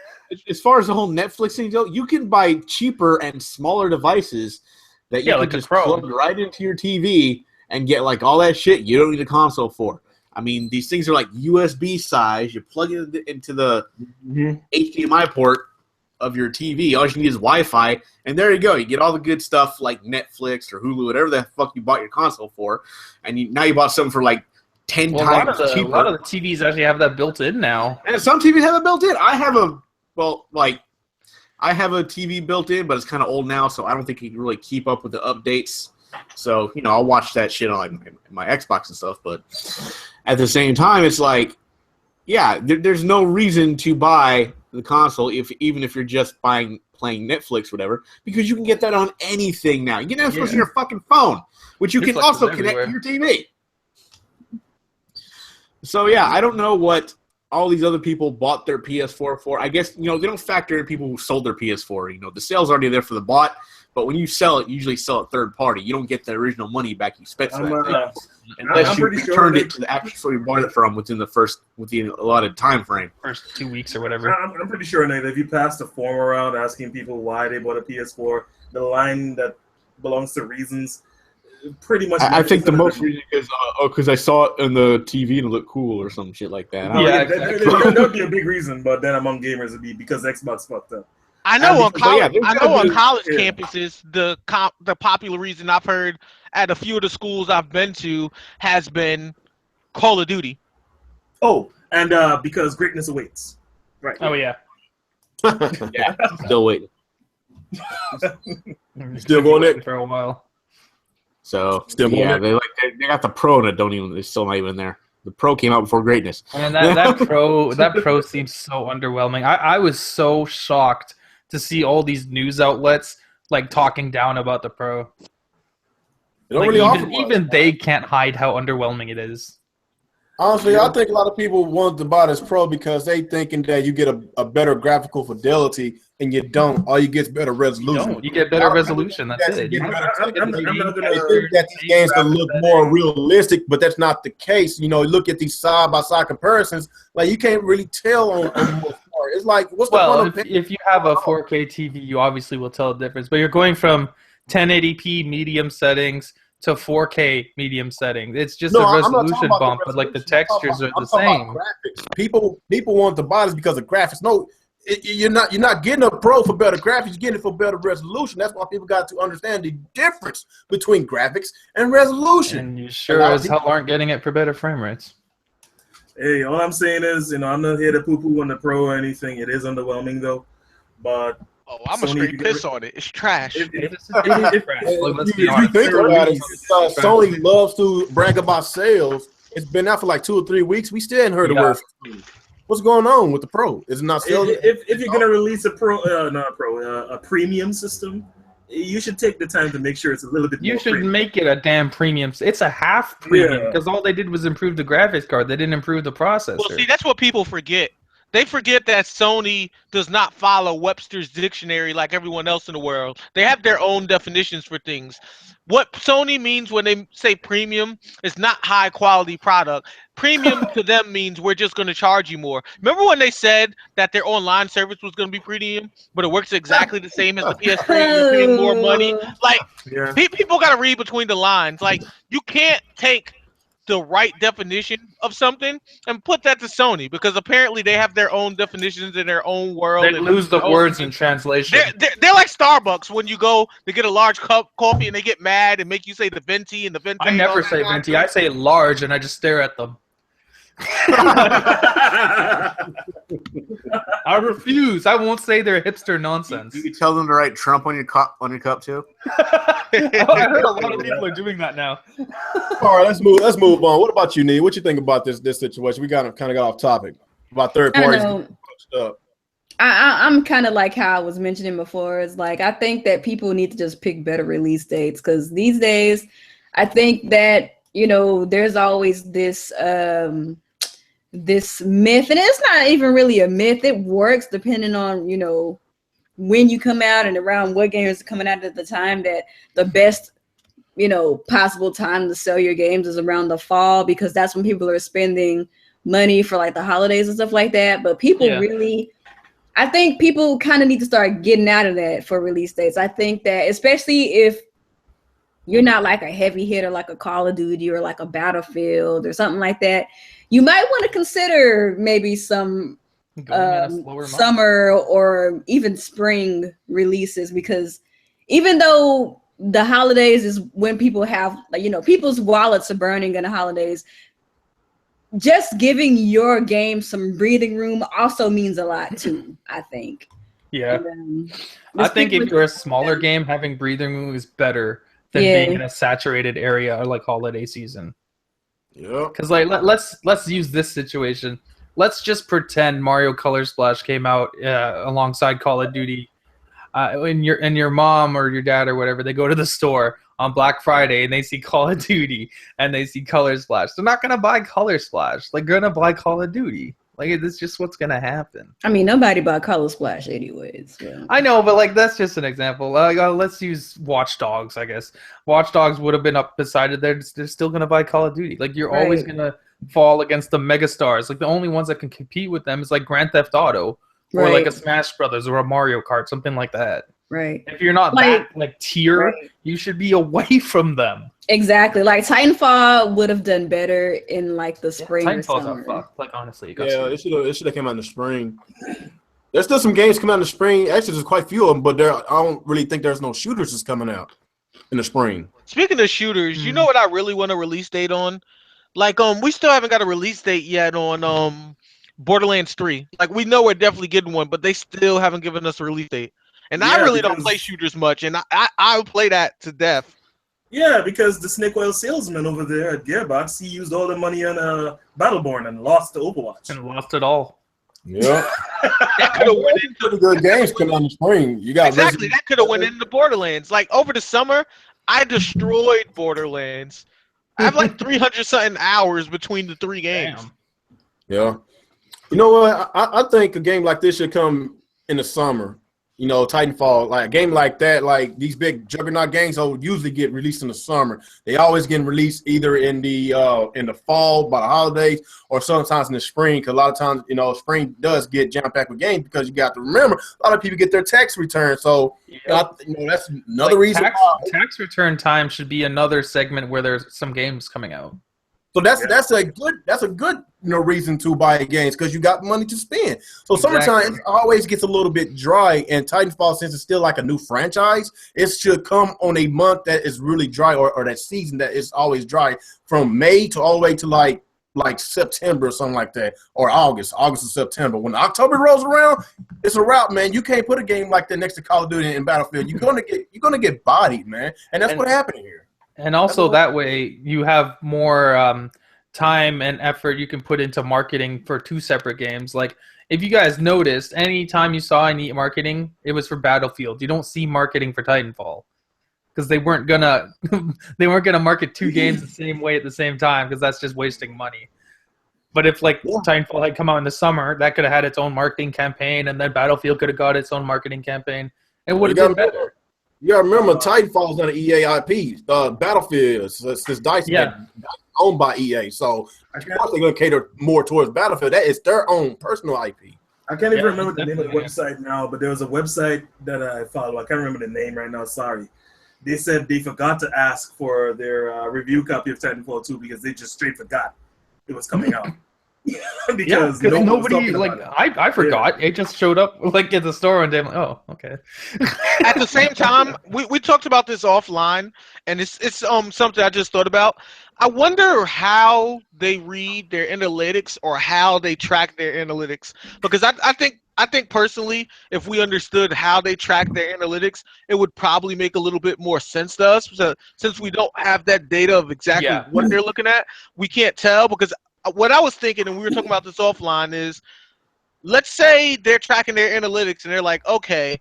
as far as the whole Netflix thing goes, you can buy cheaper and smaller devices that you Yeah, can like a just Pro. plug right into your TV and get like all that shit you don't need a console for. I mean, these things are like USB size. You plug it into the HDMI port of your TV. All you need is Wi-Fi, and there you go. You get all the good stuff like Netflix or Hulu, whatever the fuck you bought your console for, and now you bought something for like 10 Well, times a cheaper. lot of the TVs actually have that built in now. And some TVs have it built in. I have a TV built in, but it's kind of old now, so I don't think you can really keep up with the updates. So, I'll watch that shit on my Xbox and stuff, but at the same time, it's like, yeah, there's no reason to buy the console even if you're just playing Netflix or whatever, because you can get that on anything now. You can Netflix on your fucking phone, which you can Netflix also is connect to everywhere. your TV. So yeah, I don't know what all these other people bought their PS4 for. I guess, they don't factor in people who sold their PS4. The sale's already there for the bought, but when you sell it, you usually sell it third party. You don't get the original money back you spent for that thing. Unless I'm you pretty sure returned they- it to the actual you bought it from within the allotted time frame. First 2 weeks or whatever. I'm pretty sure, Nate, if you pass the form around asking people why they bought a PS4, the line that belongs to reasons, pretty much. I think the most reason is because I saw it on the TV and it looked cool or some shit like that. Yeah, exactly. That would be a big reason, but then among gamers it'd be because Xbox fucked up. I know on college, there's I know gotta on be- college yeah. campuses, the popular reason I've heard at a few of the schools I've been to has been Call of Duty. Oh, and because greatness awaits. Right. Oh yeah. Yeah, still waiting. Still going there? for a while. So Still going yeah, there? they got the Pro and they're still not even there. The Pro came out before greatness. And that pro seems so underwhelming. I was so shocked to see all these news outlets like talking down about the pro. They don't Like, really offer even much. they can't hide how underwhelming it is. Honestly, I think a lot of people want to buy this Pro because they thinking that you get a better graphical fidelity, and you don't. All you get is better resolution. You get better resolution. That's it. You You get don't better I'm not technology. gonna- They think that these games can look more realistic, but that's not the case. Look at these side-by-side comparisons. Like, you can't really tell on most part. It's like, what's the Well, point of if you have a 4K TV, you obviously will tell the difference. But you're going from 1080p medium settings to 4K medium settings. It's just No, a I'm not talking resolution about the bump, but like the resolution. textures are the I'm talking same. about graphics. People want to buy this because of graphics. No, you're not getting a Pro for better graphics. You're getting it for better resolution. That's why people got to understand the difference between graphics and resolution. And you sure as hell aren't getting it for better frame rates. Hey, all I'm saying is, I'm not here to poo-poo on the Pro or anything. It is underwhelming though, but Oh, I'm a Sony, straight you piss on it. It's trash. if- It is trash. Like, let's If be you honest. think about it, Release. Sony loves to brag about sales. It's been out for like 2 or 3 weeks. We still haven't heard a Yeah. word from Sony. What's going on with the Pro? Is it not selling? if you're gonna release a a premium system, you should take the time to make sure it's a little bit. You more should premium. make it a damn premium. It's a half premium Yeah. because all they did was improve the graphics card. They didn't improve the processor. Well, see, that's what people forget. They forget that Sony does not follow Webster's dictionary like everyone else in the world. They have their own definitions for things. What Sony means when they say premium is not high quality product. Premium to them means we're just going to charge you more. Remember when they said that their online service was going to be premium, but it works exactly the same as the PS3 and you're paying more money? Like, people got to read between the lines. Like, you can't take the right definition of something and put that to Sony, because apparently they have their own definitions in their own world. They lose the words in translation. They're like Starbucks when you go to get a large cup coffee and they get mad and make you say the venti and the venti. I never say venti. I say large and I just stare at them. I refuse. I won't say their hipster nonsense. You tell them to write Trump on your cup too. I heard a lot of people are doing that now. All right, let's move on. What about you, Nee? What you think about this situation? We kind of got off topic about third parties. I'm kind of like how I was mentioning before. It's like, I think that people need to just pick better release dates, because these days, I think that, you know, there's always this this myth, and it's not even really a myth. It works depending on, you know, when you come out and around what games are coming out at the time, that the best, you know, possible time to sell your games is around the fall, because that's when people are spending money for like the holidays and stuff like that. But people really, I think people kind of need to start getting out of that for release dates. I think that especially if you're not like a heavy hitter like a Call of Duty or like a Battlefield or something like that, you might want to consider maybe some summer or even spring releases, because even though the holidays is when people have, like, you know, people's wallets are burning in the holidays, just giving your game some breathing room also means a lot too, I think. Yeah. I think if you're a smaller game, having breathing room is better than being in a saturated area like holiday season. Yeah. Because like let's use this situation. Let's just pretend Mario Color Splash came out alongside Call of Duty. And your mom or your dad or whatever, they go to the store on Black Friday and they see Call of Duty and they see Color Splash. They're not gonna buy Color Splash. They're gonna buy Call of Duty. Like, it's just what's gonna happen. I mean, nobody bought Color Splash anyways. So. I know, but like that's just an example. Let's use Watch Dogs. I guess Watch Dogs would have been up beside it. They're still gonna buy Call of Duty. Like, you're always gonna fall against the megastars. Like, the only ones that can compete with them is like Grand Theft Auto or like a Smash Brothers or a Mario Kart, something like that. Right. If you're not that like tier, you should be away from them. Exactly. Like Titanfall would have done better in like the spring. Titanfall's are fucked. Like, honestly, it should have come out in the spring. There's still some games coming out in the spring. Actually, there's quite a few of them, but I don't really think there's no shooters that's coming out in the spring. Speaking of shooters, you know what I really want a release date on? Like, we still haven't got a release date yet on Borderlands 3. Like, we know we're definitely getting one, but they still haven't given us a release date. And I really don't play shooters much, and I play that to death. Yeah, because the snake oil salesman over there at Gearbox, he used all the money on Battleborn and lost to Overwatch. And lost it all. Yeah. That could have went into good games coming out in the spring. You got that could have went into Borderlands. Like, over the summer, I destroyed Borderlands. I have like 300 something hours between the three games. Damn. Yeah. You know what? I think a game like this should come in the summer. You know, Titanfall, like a game like that, like these big juggernaut games will usually get released in the summer. They always get released either in the fall by the holidays or sometimes in the spring, because a lot of times, you know, spring does get jam-packed with games, because you got to remember a lot of people get their tax return. So you know, that's another reason. Tax return time should be another segment where there's some games coming out. So that's a good reason to buy games, because you got money to spend. So summertime it always gets a little bit dry, and Titanfall, since it's still like a new franchise, it should come on a month that is really dry, or that season that is always dry, from May to all the way to like September or something like that, or August and September. When October rolls around, it's a wrap, man. You can't put a game like that next to Call of Duty and Battlefield. You're gonna get bodied, man, and that's what happened here. And also that way you have more time and effort you can put into marketing for two separate games. Like, if you guys noticed, any time you saw any marketing, it was for Battlefield. You don't see marketing for Titanfall, because they weren't gonna market two games the same way at the same time, because that's just wasting money. But if like Titanfall had come out in the summer, that could have had its own marketing campaign, and then Battlefield could have got its own marketing campaign. It would have been better. You gotta remember, Titanfall's not an EA IP. Battlefield is DICE owned by EA, so of course they're gonna cater more towards Battlefield. That is their own personal IP. I can't even remember the name of the website now, but there was a website that I follow. I can't remember the name right now. Sorry. They said they forgot to ask for their review copy of Titanfall 2 because they just straight forgot it was coming out. because nobody like I forgot. It just showed up like in the store one day. I'm like, oh, okay. At the same time, we talked about this offline, and it's something I just thought about. I wonder how they read their analytics or how they track their analytics, because I think personally, if we understood how they track their analytics, it would probably make a little bit more sense to us. So, since we don't have that data of exactly what they're looking at, we can't tell. Because what I was thinking, and we were talking about this offline, is let's say they're tracking their analytics and they're like, okay,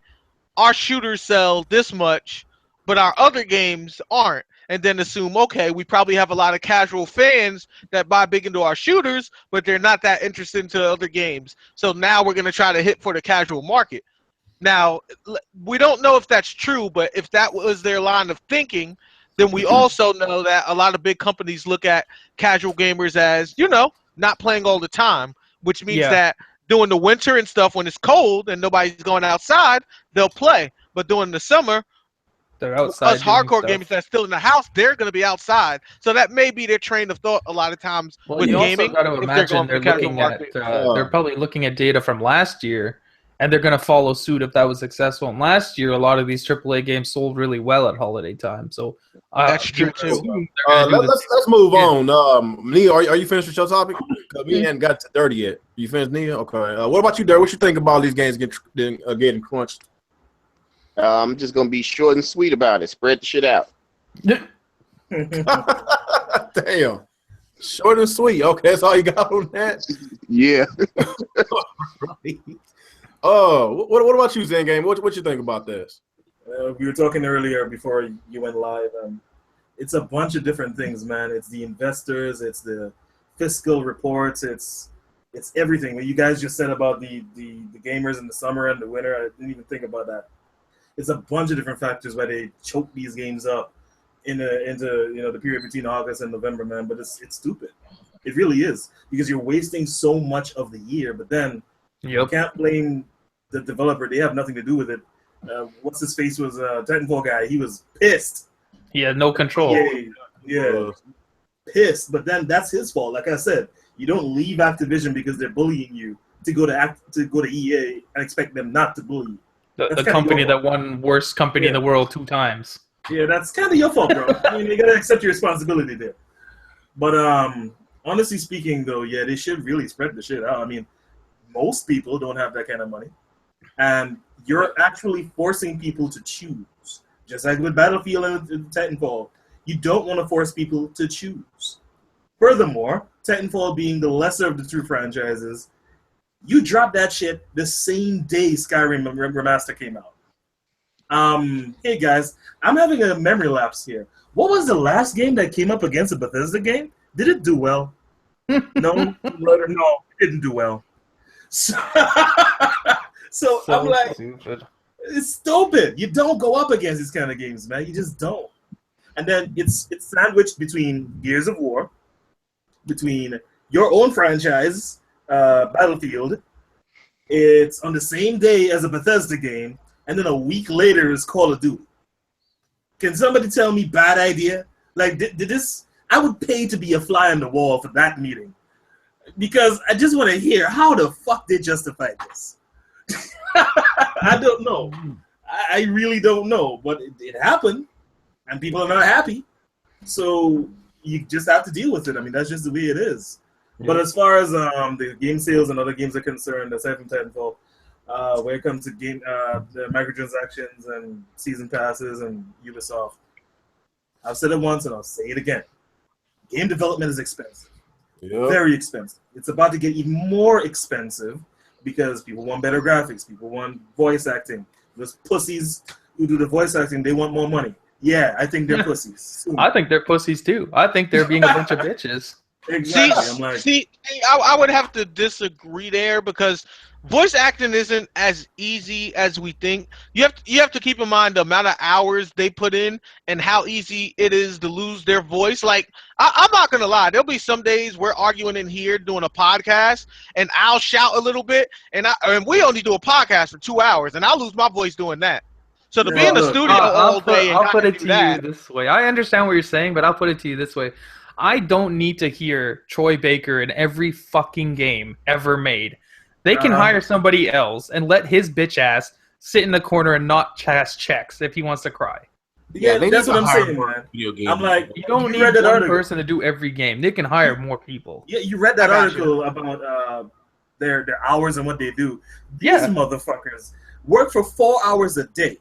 our shooters sell this much, but our other games aren't. And then assume, okay, we probably have a lot of casual fans that buy big into our shooters, but they're not that interested into other games. So now we're going to try to hit for the casual market. Now, we don't know if that's true, but if that was their line of thinking, then we also know that a lot of big companies look at casual gamers as, not playing all the time, which means that during the winter and stuff, when it's cold and nobody's going outside, they'll play. But during the summer, they're outside. Us hardcore gamers that's still in the house, they're going to be outside. So that may be their train of thought a lot of times with gaming. Also got to imagine they're looking at, they're probably looking at data from last year, and they're going to follow suit if that was successful. And last year, a lot of these AAA games sold really well at holiday time. So that's true too. Let's move on. Nia, are you finished with your topic? We hadn't got to 30 yet. You finished, Nia? Okay. What about you, Derek? What you think about these games getting crunched? I'm just gonna be short and sweet about it. Spread the shit out. Damn. Short and sweet. Okay, that's all you got on that? Yeah. Right. What about you, ZenGame? What you think about this? We were talking earlier before you went live. It's a bunch of different things, man. It's the investors, it's the fiscal reports, it's everything. What you guys just said about the gamers in the summer and the winter, I didn't even think about that. It's a bunch of different factors why they choke these games up into the period between August and November, man. But it's stupid. It really is, because you're wasting so much of the year. But then you can't blame the developer. They have nothing to do with it. What's his face was a Titanfall guy. He was pissed. He had no control. Yeah, pissed. But then that's his fault. Like I said, you don't leave Activision because they're bullying you to go to EA and expect them not to bully you. The company that won worst company in the world 2 times. Yeah, that's kind of your fault, bro. I mean, you gotta accept your responsibility there. But honestly speaking, though, they should really spread the shit out. I mean, most people don't have that kind of money, and you're actually forcing people to choose. Just like with Battlefield and Titanfall, you don't want to force people to choose. Furthermore, Titanfall being the lesser of the 2 franchises, you dropped that shit the same day Skyrim Remaster came out. Hey guys, I'm having a memory lapse here. What was the last game that came up against a Bethesda game? Did it do well? No, it didn't do well. So I'm like, stupid. It's stupid. You don't go up against these kind of games, man. You just don't. And then it's sandwiched between Gears of War, between your own franchise, Battlefield. It's on the same day as a Bethesda game, and then a week later is Call of Duty. Can somebody tell me bad idea? Like, did this? I would pay to be a fly on the wall for that meeting, because I just want to hear how the fuck they justify this. I don't know. I really don't know, but it happened, and people are not happy. So you just have to deal with it. I mean, that's just the way it is. Yeah. But as far as the game sales and other games are concerned, aside from Titanfall, when it comes to the microtransactions and season passes and Ubisoft, I've said it once and I'll say it again. Game development is expensive. Yep. Very expensive. It's about to get even more expensive because people want better graphics. People want voice acting. Those pussies who do the voice acting, they want more money. Yeah, I think they're pussies. I think they're pussies too. I think they're being a bunch of bitches. Exactly. I'm like, I would have to disagree there because voice acting isn't as easy as we think. You have to keep in mind the amount of hours they put in and how easy it is to lose their voice. Like I'm not gonna lie, there'll be some days we're arguing in here doing a podcast and I'll shout a little bit and we only do a podcast for 2 hours and I'll lose my voice doing that. So to be in the studio all day and I'll put it to you this way. I understand what you're saying, but I'll put it to you this way. I don't need to hear Troy Baker in every fucking game ever made. They can hire somebody else and let his bitch ass sit in the corner and not cash checks if he wants to cry. Yeah, that's what I'm saying, man. I'm like, you don't need one person to do every game. They can hire more people. Yeah, you read that article about their hours and what they do. These motherfuckers work for 4 hours a day.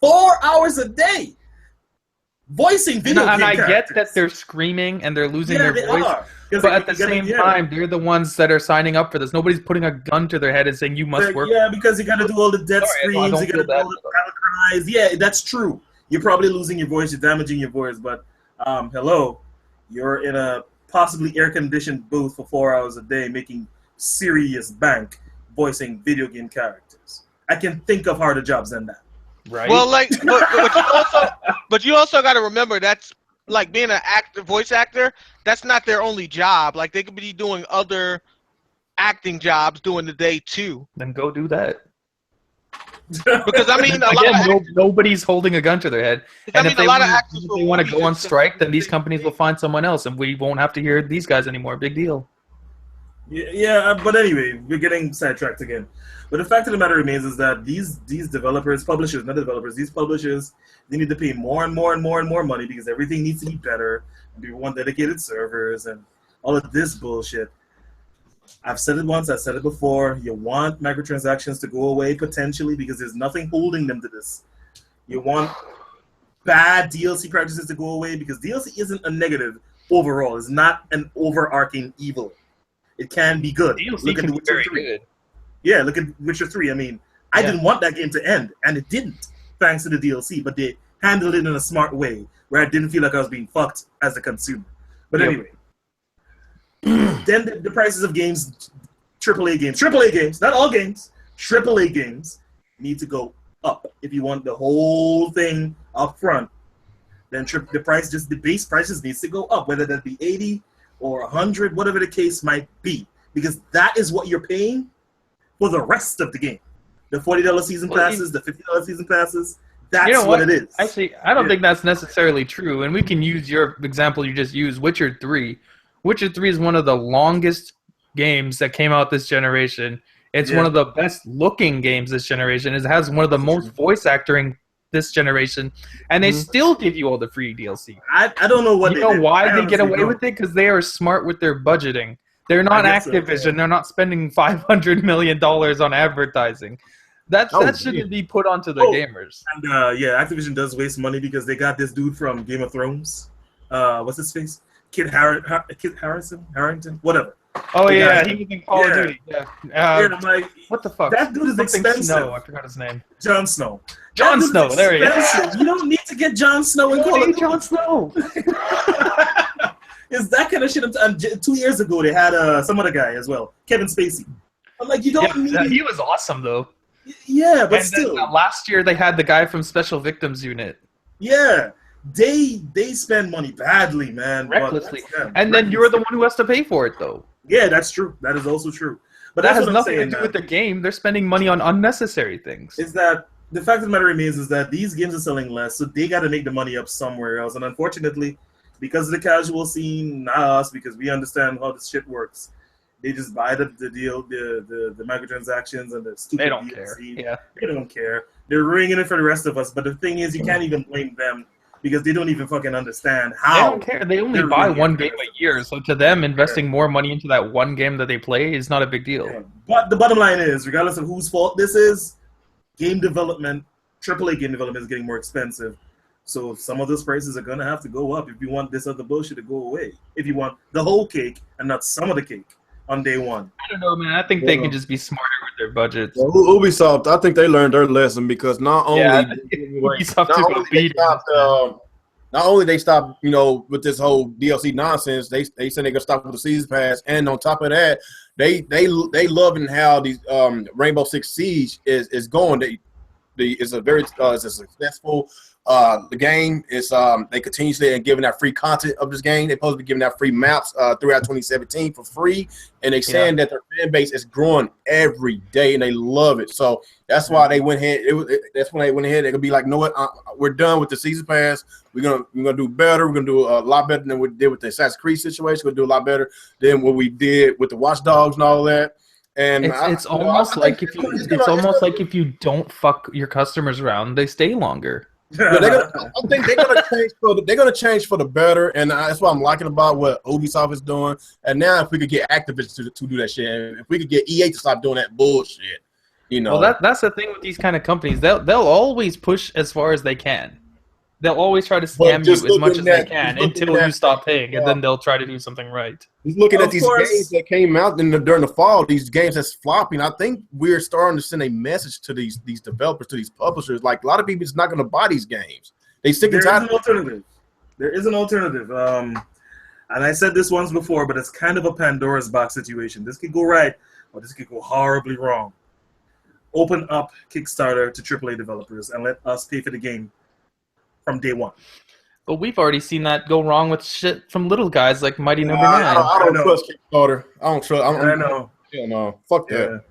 4 hours a day! Voicing video game characters. I get that they're screaming and they're losing their voice, but at the same time, they're the ones that are signing up for this. Nobody's putting a gun to their head and saying, you must work. Yeah, because you got to do all the death screams, you got to do all the battle cries. Yeah, that's true. You're probably losing your voice, you're damaging your voice, but hello, you're in a possibly air-conditioned booth for 4 hours a day making serious bank voicing video game characters. I can think of harder jobs than that. Right. Well, like, but you also got to remember that's like being an voice actor. That's not their only job. Like they could be doing other acting jobs during the day too. Then go do that. Because I mean, nobody's holding a gun to their head. And if they want to go on strike, then these companies will find someone else, and we won't have to hear these guys anymore. Big deal. Yeah, but anyway, we're getting sidetracked again. But the fact of the matter remains is that these developers, publishers, not developers, these publishers, they need to pay more and more and more and more money because everything needs to be better. They want dedicated servers and all of this bullshit. I've said it once, I've said it before. You want microtransactions to go away potentially because there's nothing holding them to this. You want bad DLC practices to go away because DLC isn't a negative overall. It's not an overarching evil. It can be good. DLC look at can The be very Witcher 3. good. Yeah, look at Witcher 3. I mean, I didn't want that game to end, and it didn't, thanks to the DLC, but they handled it in a smart way where I didn't feel like I was being fucked as a consumer. But anyway, then the prices of games, AAA games, not all games, AAA games need to go up. If you want the whole thing up front, then the base prices needs to go up, whether that be 80 or 100, whatever the case might be, because that is what you're paying for the rest of the game. The $40 season passes, the $50 season passes, that's what it is. Actually, I don't think that's necessarily true, and we can use your example you just used, Witcher 3. Witcher 3 is one of the longest games that came out this generation. It's one of the best looking games this generation. It has one of the most voice acting this generation, and they still give you all the free DLC. I don't know what why they get away with it? Because they are smart with their budgeting. They're not Activision. So, They're not spending $500 million on advertising. That shouldn't be put onto the gamers. And Activision does waste money because they got this dude from Game of Thrones. What's his face? Kit Harington? Whatever. Oh, yeah, he was in Call of Duty. Yeah. I'm like, what the fuck? That dude is expensive. Snow. I forgot his name. Jon Snow. Jon Snow, there he is. You don't need to get Jon Snow in Call of Duty. Jon Snow. Is that kind of shit? 2 years ago, they had some other guy as well, Kevin Spacey. I'm like, you don't need... He was awesome, though. Yeah, but and still. Then, last year, they had the guy from Special Victims Unit. Yeah. They spend money badly, man. Recklessly. And then you're the one who has to pay for it, though. Yeah, that's true. That is also true. But that has nothing to do with the game. They're spending money on unnecessary things. Is that the fact of the matter remains is that these games are selling less, so they got to make the money up somewhere else. And unfortunately, because of the casual scene, not us, because we understand how this shit works, they just buy the deal, the microtransactions and the stupid They don't DLC. care. Yeah. They don't care. They're ruining it for the rest of us. But the thing is, you can't even blame them because they don't even fucking understand how. They don't care. They only buy one game a year, so to them, investing more money into that one game that they play is not a big deal. Yeah. But the bottom line is, regardless of whose fault this is, game development, AAA game development is getting more expensive. So some of those prices are going to have to go up if you want this other bullshit to go away. If you want the whole cake and not some of the cake on day one. I don't know, man. I think they can just be smarter with their budgets. Well, Ubisoft, I think they learned their lesson because not only not only they stopped, with this whole DLC nonsense, they said they're gonna stop with the season pass, and on top of that, they loving how these Rainbow Six Siege is going. It's a successful. The game is they continuously giving out free content of this game. They're supposed to be giving out free maps throughout 2017 for free, and they're saying that their fan base is growing every day, and they love it. So that's why they went ahead. That's when they went ahead. They're gonna be like, "No, what? We're done with the season pass. We're gonna do better. We're gonna do a lot better than we did with the Assassin's Creed situation. We're gonna do a lot better than what we did with the Watch Dogs and all that." And it's almost like if you don't fuck your customers around, they stay longer. But I think they're gonna change for the better, and that's what I'm liking about what Ubisoft is doing. And now, if we could get Activision to do that shit, and if we could get EA to stop doing that bullshit, Well, that's the thing with these kind of companies. They'll always push as far as they can. They'll always try to scam you as much as they can until you stop paying, and then they'll try to do something right. He's looking at these games that came out during the fall, these games that's flopping. I think we're starting to send a message to these developers, to these publishers. Like, a lot of people is not going to buy these games. They sick and tired. There is an alternative. And I said this once before, but it's kind of a Pandora's box situation. This could go right, or this could go horribly wrong. Open up Kickstarter to AAA developers and let us pay for the game from day one. But we've already seen that go wrong with shit from little guys like Mighty Number 9. I don't trust Kickstarter. I don't trust. I know. Hell no. Fuck that.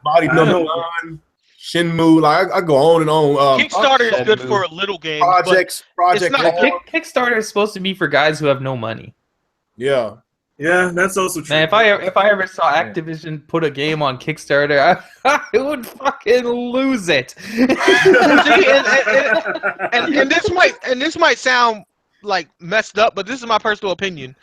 Mighty Number 9, Shenmue. Like, I go on and on. Kickstarter is good for little games. Project. Kickstarter is supposed to be for guys who have no money. Yeah. Yeah, that's also true. Man, if I ever saw Activision put a game on Kickstarter, I would fucking lose it. and this might sound like messed up, but this is my personal opinion.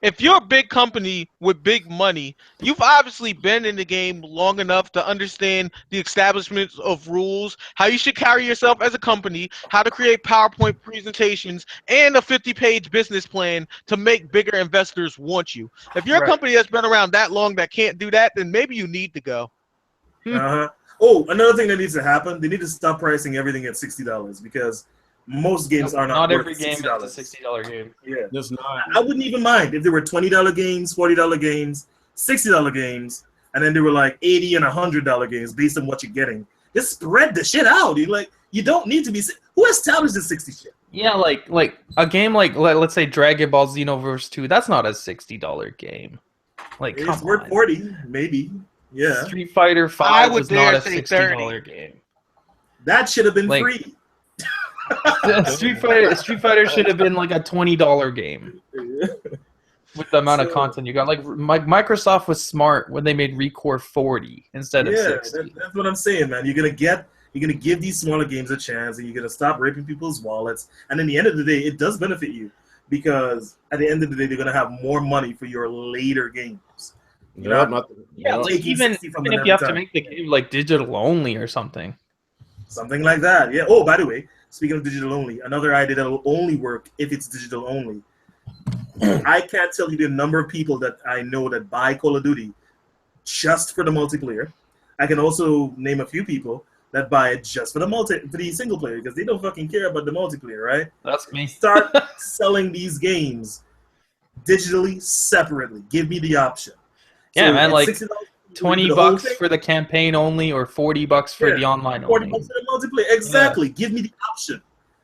If you're a big company with big money, you've obviously been in the game long enough to understand the establishments of rules, how you should carry yourself as a company, how to create PowerPoint presentations, and a 50-page business plan to make bigger investors want you. If you're a company that's been around that long that can't do that, then maybe you need to go. Oh, another thing that needs to happen, they need to stop pricing everything at $60 because most games are not every worth game is $60. a $60 game. Yeah, There's not. I wouldn't even mind if there were $20 games, $40 games, $60 games, and then there were like $80 and $100 games based on what you're getting. Just spread the shit out. You don't need to be. Who established the 60 shit? Yeah, like a game like let's say Dragon Ball Xenoverse 2. That's not a $60 game. Like, it's worth 40, maybe. Yeah. Street Fighter 5 was not a $60 game. That should have been free. Street Fighter should have been like a $20 game with the amount of content you got. Like, Microsoft was smart when they made Recore 40 instead of 60. That's what I'm saying, man. You're gonna give these smaller games a chance, and you're gonna stop raping people's wallets. And in the end of the day, it does benefit you because at the end of the day, they're gonna have more money for your later games. Like even if you have to make the game like digital only or something. Something like that, yeah. Oh, by the way, speaking of digital only, another idea that will only work if it's digital only. I can't tell you the number of people that I know that buy Call of Duty just for the multiplayer. I can also name a few people that buy it just for the single player because they don't fucking care about the multiplayer, right? That's me. Start selling these games digitally separately. Give me the option. Yeah, so man, like $60 $20 for the campaign only or $40 for the online only. $40 for the multiplayer. Exactly. Yeah. Give me the option.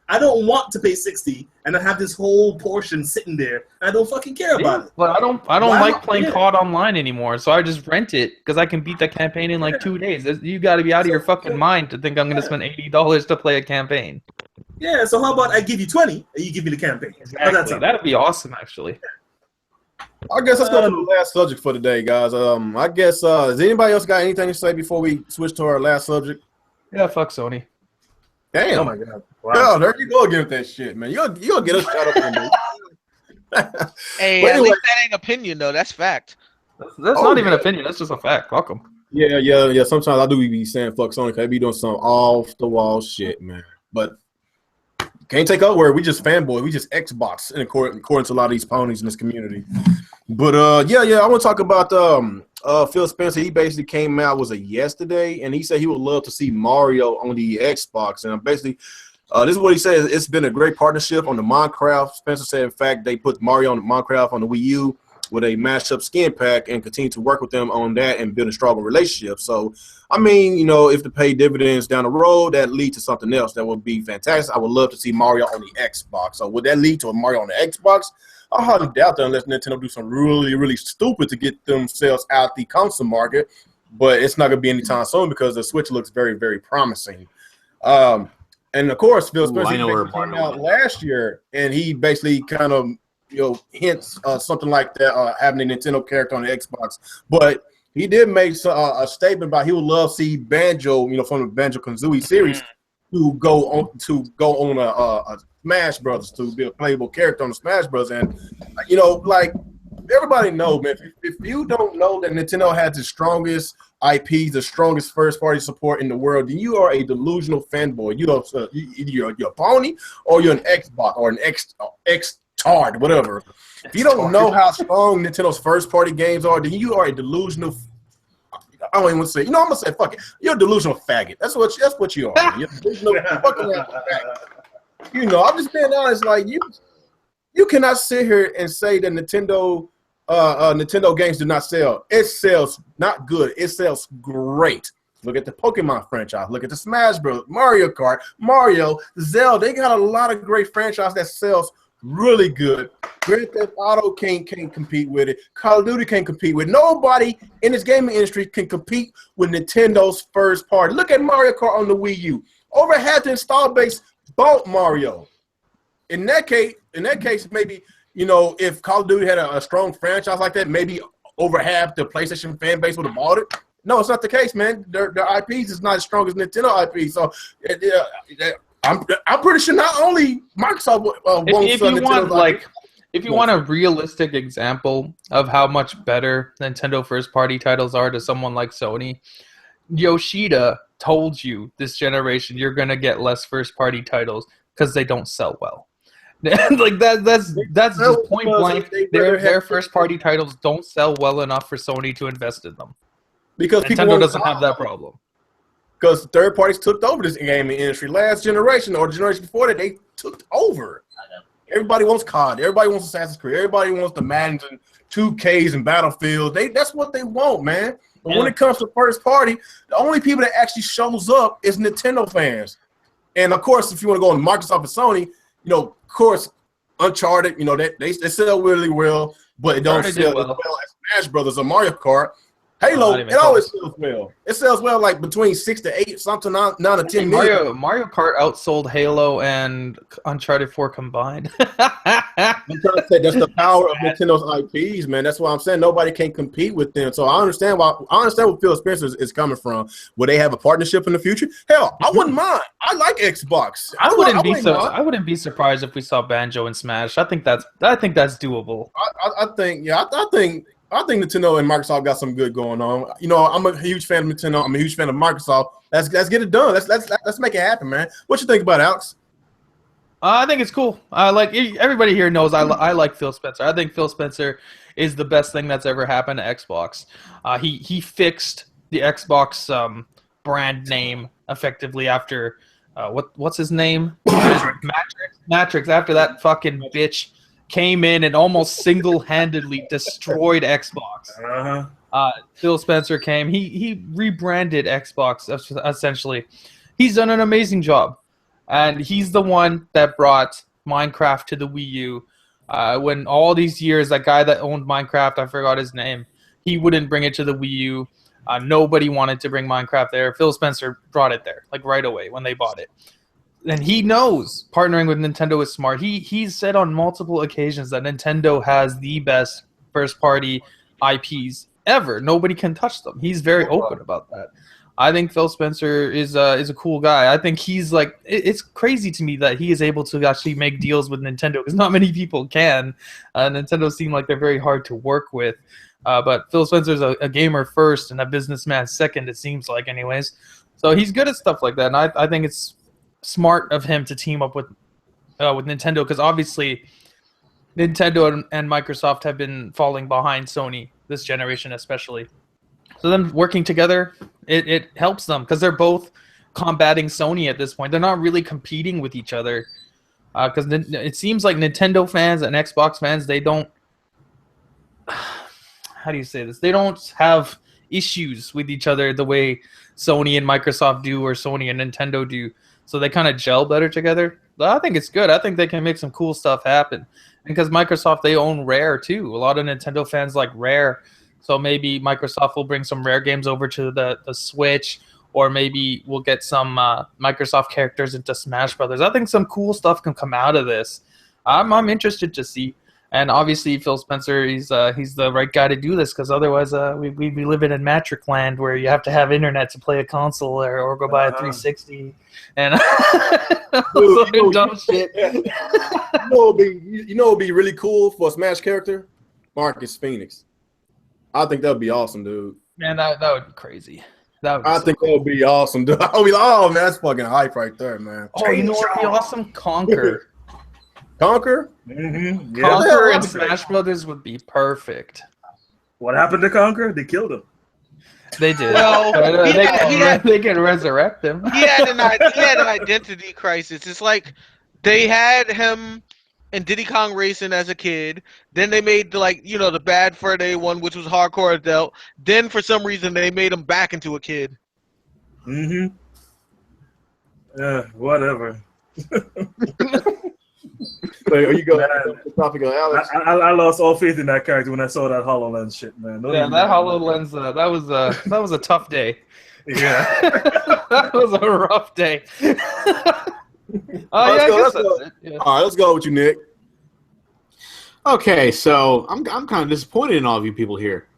I don't want to pay $60 and then have this whole portion sitting there. And I don't fucking care about it. But I don't like playing COD online anymore, so I just rent it because I can beat the campaign in like 2 days. You got to be out of your fucking mind to think I'm going to spend $80 to play a campaign. Yeah, so how about I give you $20 and you give me the campaign? Exactly. That'd be awesome, actually. I guess let's go to the last subject for today, guys. I guess has anybody else got anything to say before we switch to our last subject? Yeah, fuck Sony. Damn. Oh my god. Wow. Well, there you go again with that shit, man. You'll get us shut up on this. Hey, at least that ain't opinion though. That's fact. That's not even opinion. That's just a fact. Fuck them. Yeah. Sometimes I do be saying fuck Sony because they be doing some off the wall shit, man. But can't take our word. We just fanboy. We just Xbox according to a lot of these ponies in this community. But I want to talk about Phil Spencer. He basically came out, was it yesterday, and he said he would love to see Mario on the Xbox. And basically, This is what he says. It's been a great partnership on the Minecraft. Spencer said, in fact, they put Mario on the Minecraft on the Wii U with a mashed-up skin pack and continue to work with them on that and build a stronger relationship. So, I mean, you know, if to pay dividends down the road, that lead to something else that would be fantastic. I would love to see Mario on the Xbox. So, would that lead to a Mario on the Xbox? I hardly doubt that unless Nintendo do something really, really stupid to get themselves out the console market. But it's not going to be anytime soon because the Switch looks very, very promising. And of course, Phil Spencer came out last year, and he basically kind of, you know, hints something like that, having a Nintendo character on the Xbox. But he did make a statement about he would love to see Banjo, you know, from the Banjo-Kazooie series, to go on a Smash Brothers, to be a playable character on the Smash Brothers. And you know, like everybody knows, man, if you don't know that Nintendo has the strongest IPs, the strongest first-party support in the world, then you are a delusional fanboy. You're a pony, or you're an Xbox or an X-tard, whatever. If you don't know how strong Nintendo's first-party games are, then you are a delusional. I don't even want to say. You know, I'm gonna say, fuck it. You're a delusional faggot. That's what you are. You're a delusional fucking faggot. You know, I'm just being honest. Like you cannot sit here and say that Nintendo games do not sell. It sells not good. It sells great. Look at the Pokemon franchise. Look at the Smash Bros. Mario Kart, Mario, Zelda. They got a lot of great franchises that sells really good. Grand Theft Auto can't compete with it. Call of Duty can't compete with it. Nobody in this gaming industry can compete with Nintendo's first party. Look at Mario Kart on the Wii U. Over half the install base bought Mario. In that case, maybe, you know, if Call of Duty had a strong franchise like that, maybe over half the PlayStation fan base would have bought it. No, it's not the case, man. Their IPs is not as strong as Nintendo IPs. So I'm pretty sure not only Microsoft won't sell Nintendo. If you want a realistic example of how much better Nintendo first-party titles are to someone like Sony, Yoshida told you this generation you're gonna get less first-party titles because they don't sell well. Like that's just point blank. Their first-party titles don't sell well enough for Sony to invest in them. Because Nintendo doesn't have that problem. Because third parties took over this gaming industry last generation or the generation before that. They took over. Everybody wants COD. Everybody wants Assassin's Creed. Everybody wants the Maddens and 2Ks and Battlefield. That's what they want, man. But when it comes to first party, the only people that actually shows up is Nintendo fans. And of course, if you want to go on Microsoft and Sony, you know, of course, Uncharted, you know, they sell really well, but it don't sell as well as Smash Brothers or Mario Kart. Halo, it always sells well. It sells well, like between 6 to 8, something 9 to 10 million. Mario Kart outsold Halo and Uncharted 4 combined. I'm trying to say that's the power of Nintendo's IPs, man. That's why I'm saying nobody can compete with them. So I understand where Phil Spencer is coming from. Will they have a partnership in the future? Hell, I wouldn't mind. I like Xbox. I wouldn't be surprised if we saw Banjo and Smash. I think that's doable. I think Nintendo and Microsoft got some good going on. You know, I'm a huge fan of Nintendo. I'm a huge fan of Microsoft. Let's get it done. Let's make it happen, man. What you think about it, Alex? I think it's cool. Like everybody here knows, I like Phil Spencer. I think Phil Spencer is the best thing that's ever happened to Xbox. He fixed the Xbox brand name effectively after what's his name? Matrix. After that fucking bitch came in and almost single-handedly destroyed Xbox. Phil Spencer came. He rebranded Xbox, essentially. He's done an amazing job. And he's the one that brought Minecraft to the Wii U. When all these years, that guy that owned Minecraft, I forgot his name, he wouldn't bring it to the Wii U. Nobody wanted to bring Minecraft there. Phil Spencer brought it there, like right away when they bought it. And he knows partnering with Nintendo is smart. He's said on multiple occasions that Nintendo has the best first-party IPs ever. Nobody can touch them. He's very open about that. I think Phil Spencer is a cool guy. I think he's like, it's crazy to me that he is able to actually make deals with Nintendo because not many people can. Nintendo seem like they're very hard to work with. But Phil Spencer's a gamer first and a businessman second, it seems like anyways. So he's good at stuff like that. And I think it's smart of him to team up with Nintendo because obviously Nintendo and Microsoft have been falling behind Sony this generation especially. So them working together, it helps them because they're both combating Sony at this point. They're not really competing with each other because it seems like Nintendo fans and Xbox fans, they don't. How do you say this? They don't have issues with each other the way Sony and Microsoft do, or Sony and Nintendo do. So they kind of gel better together. But I think it's good. I think they can make some cool stuff happen. And because Microsoft, they own Rare too. A lot of Nintendo fans like Rare. So maybe Microsoft will bring some Rare games over to the Switch, or maybe we'll get some Microsoft characters into Smash Brothers. I think some cool stuff can come out of this. I'm interested to see. And obviously, Phil Spencer, he's the right guy to do this, because otherwise we live in Matric land where you have to have internet to play a console or go buy a 360 and dumb shit. You know it'd be really cool for a Smash character? Marcus Phoenix. I think that'd be awesome, dude. Man, that would be crazy. I think that would be awesome, dude. I'll be like, oh man, that's fucking hype right there, man. Oh, you know what would be awesome? Conquer. Conquer? Mm-hmm. Yeah. Conquer and Smash Brothers would be perfect. What happened to Conquer? They killed him. They did. Well, they can resurrect him. He had an identity crisis. It's like they had him in Diddy Kong Racing as a kid. Then they made the Bad Fur Day one, which was hardcore adult. Then for some reason they made him back into a kid. Mm-hmm. Whatever. Are you going to topic on Alex? I lost all faith in that character when I saw that HoloLens shit, man. That HoloLens, that was a tough day. Yeah. That was a rough day. All right, let's go with you, Nick. Okay, so I'm kind of disappointed in all of you people here.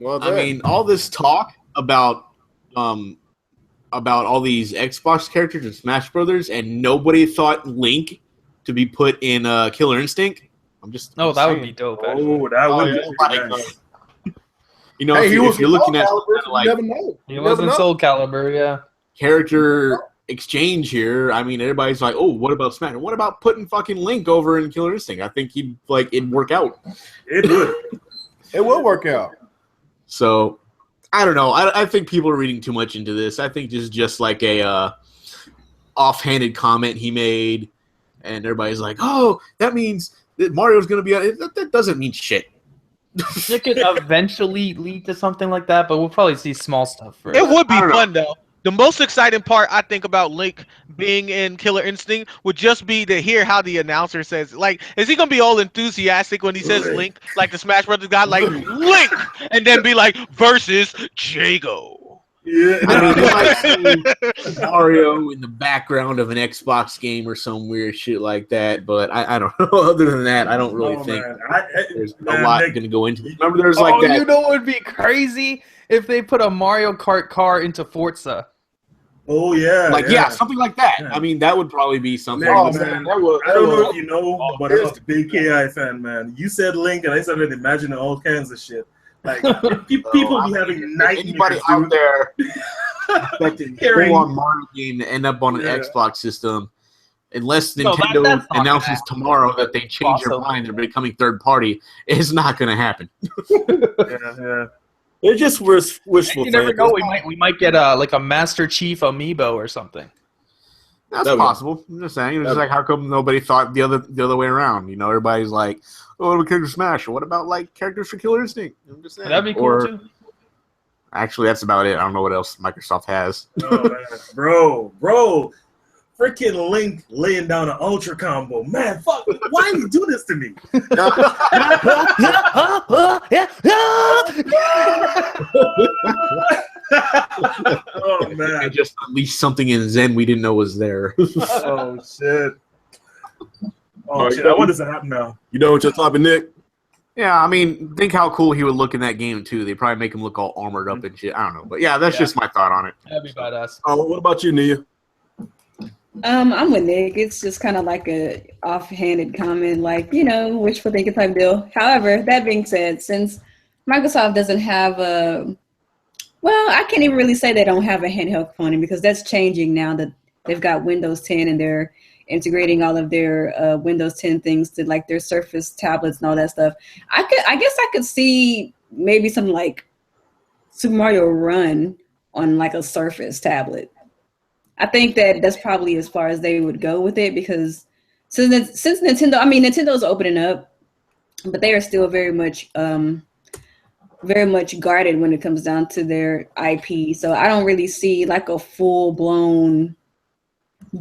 Well, I mean, all this talk about all these Xbox characters in Smash Brothers, and nobody thought Link to be put in Killer Instinct. That would be dope. Oh, that would be nice. You know, if you're looking at you never know. He was in Soul Calibur, yeah. Character exchange here. I mean, everybody's like, "Oh, what about Smash? What about putting fucking Link over in Killer Instinct?" I think it'd work out. It would. It will work out. So, I don't know. I think people are reading too much into this. I think this is just like a offhanded comment he made. And everybody's like, "Oh, that means that Mario's going to be on it." That doesn't mean shit. It could eventually lead to something like that, but we'll probably see small stuff first. It would be fun, though. The most exciting part, I think, about Link being in Killer Instinct would just be to hear how the announcer says, is he going to be all enthusiastic when he says Link, like the Smash Brothers guy, like, Link, and then be like, versus Jago. Yeah. I mean, you might see Mario in the background of an Xbox game or some weird shit like that, but I don't know. Other than that, I don't really think there's a lot going to go into it. Remember, there's that. You know what would be crazy? If they put a Mario Kart car into Forza. Oh, yeah. Something like that. Yeah. I mean, that would probably be something. Man, I don't know if you know, but I'm a big KI fan, man. You said Link, and I started imagining all kinds of shit. Like, people be having nightmares. Anybody out there expecting full-on Mario game to end up on an Xbox system, unless Nintendo announces tomorrow that they change their mind, they're becoming third party, is not going to happen. Yeah. It's just wishful. You never know. We might get a Master Chief amiibo or something. That's possible. I'm just saying. It's just like, how come nobody thought the other way around? You know, everybody's like, "Oh, what character Smash? What about characters for Killer Instinct?" I'm just saying. That'd be cool too. Actually, that's about it. I don't know what else Microsoft has. Oh, man. Bro. Freaking Link laying down an ultra combo. Man, fuck. Why do you do this to me? Oh, man. I just unleashed something in Zen we didn't know was there. Oh, shit. Oh, shit. I wonder what's happening now. You know what your topic, Nick? Yeah, I mean, think how cool he would look in that game, too. They probably make him look all armored up and shit. I don't know. But, yeah, that's just my thought on it. That'd be badass. What about you, Nia? I'm with Nick. It's just kind of like a offhanded comment, wishful thinking type deal. However, that being said, since Microsoft doesn't have I can't even really say they don't have a handheld component, because that's changing now that they've got Windows 10 and they're integrating all of their Windows 10 things to their Surface tablets and all that stuff. I guess I could see maybe something like Super Mario Run on a Surface tablet. I think that's probably as far as they would go with it, because since Nintendo, I mean, Nintendo's opening up, but they are still very much guarded when it comes down to their IP. So I don't really see like a full blown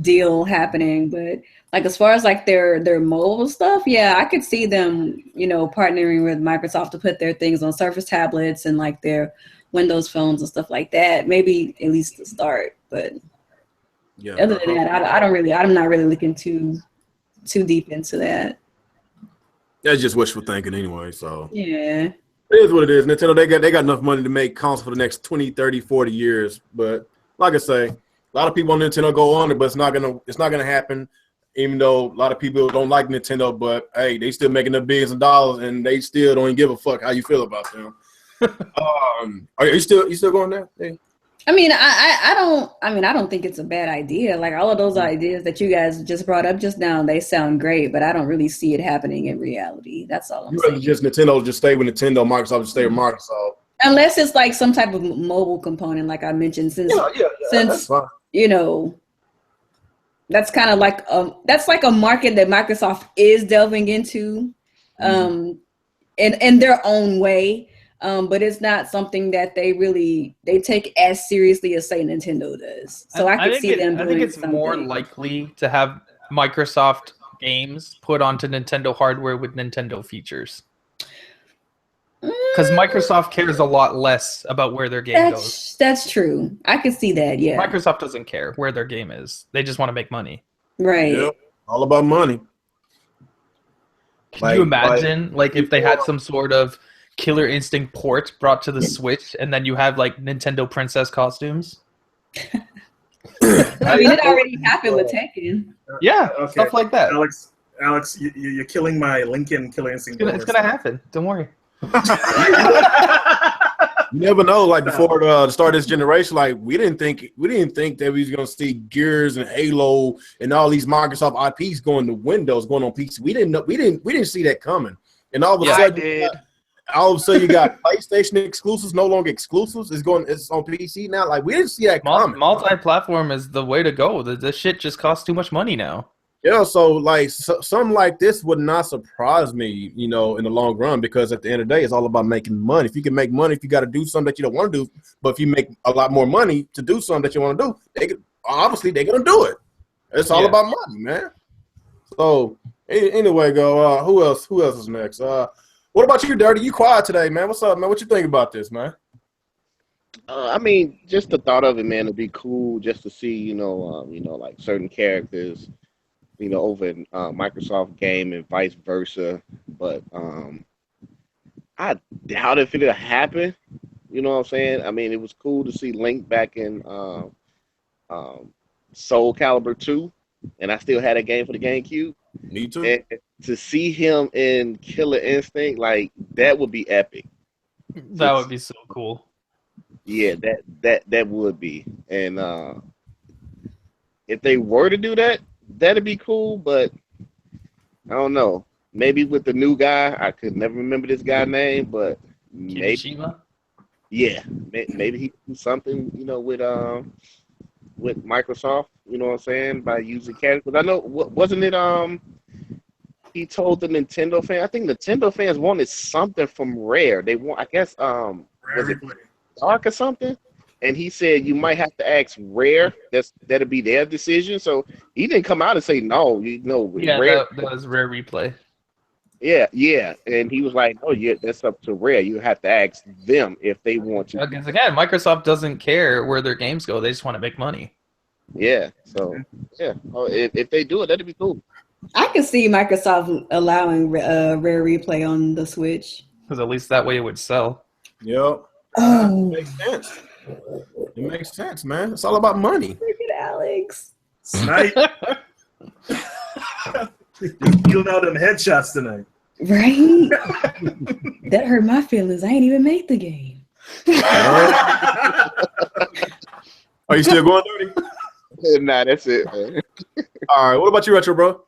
deal happening. But like as far as like their mobile stuff, yeah, I could see them, partnering with Microsoft to put their things on Surface tablets and like their Windows phones and stuff like that. Maybe at least to start, but Yeah. other than that, I'm not really looking too deep into that. That's just wishful thinking anyway. So Yeah. it is what it is. Nintendo, they got enough money to make consoles for the next 20, 30, 40 years. But like I say, a lot of people on Nintendo go on it, but it's not gonna happen. Even though a lot of people don't like Nintendo, but hey, they still making their billions of dollars, and they still don't even give a fuck how you feel about them. Are you still going there? Hey. I mean, I don't think it's a bad idea. Like all of those ideas that you guys just brought up just now, they sound great, but I don't really see it happening in reality. That's all I'm saying. Just Nintendo just stay with Nintendo, Microsoft just stay with Microsoft. Unless it's like some type of mobile component, like I mentioned, since that's fine. That's kind of like that's like a market that Microsoft is delving into, in their own way. But it's not something that they take as seriously as say Nintendo does. So I could see them doing. I think it's something more likely to have Microsoft games put onto Nintendo hardware with Nintendo features. Because Microsoft cares a lot less about where their game goes. That's true. I could see that, yeah. Microsoft doesn't care where their game is. They just want to make money. Right. Yep. All about money. Can you imagine if they had some sort of Killer Instinct port brought to the Switch, and then you have like Nintendo princess costumes? I mean, it already happened with Tekken. Yeah, stuff like that. Alex, you're killing my Lincoln Killer Instinct. It's gonna happen. Don't worry. You never know. Like before the start of this generation, like we didn't think that we was gonna see Gears and Halo and all these Microsoft IPs going to Windows, going on PC. We didn't see that coming. And all of a sudden, you got PlayStation exclusives, no longer exclusives. It's on PC now. Like we didn't see that coming. Multi-platform is the way to go. The shit just costs too much money now. Yeah, so something like this would not surprise me, in the long run, because at the end of the day, it's all about making money. If you can make money, if you got to do something that you don't want to do, but if you make a lot more money to do something that you want to do, they're gonna do it. It's all about money, man. So anyway, who else is next? What about you, Dirty? You quiet today, man. What's up, man? What you think about this, man? I mean, just the thought of it, man, it'd be cool just to see, like certain characters, over in Microsoft game and vice versa. But I doubt if it'll happen. You know what I'm saying? I mean, it was cool to see Link back in Soul Calibur 2, and I still had a game for the GameCube. Me too. And to see him in Killer Instinct, like that would be epic. That would be so cool. Yeah, that would be. And if they were to do that, that'd be cool. But I don't know. Maybe with the new guy, I could never remember this guy's name, but maybe. Kirishima? Yeah, maybe he do something, with Microsoft. You know what I'm saying, by using characters. I know, wasn't it? He told the Nintendo fan. I think Nintendo fans wanted something from Rare. They want, I guess, was it Dark or something? And he said you might have to ask Rare. That'll be their decision. So he didn't come out and say no. Yeah, Rare. that was Rare Replay. Yeah, and he was like, "Oh, yeah, that's up to Rare. You have to ask them if they want to." Because again, Microsoft doesn't care where their games go; they just want to make money. Yeah. So yeah, if they do it, that'd be cool. I could see Microsoft allowing Rare Replay on the Switch. Because at least that way it would sell. Yep. It makes sense. It makes sense, man. It's all about money. Look at Alex. Snipe. Just dealing out them headshots tonight. Right? That hurt my feelings. I ain't even make the game. Are you still going, Dirty? Nah, that's it, man. All right. What about you, Retro, bro?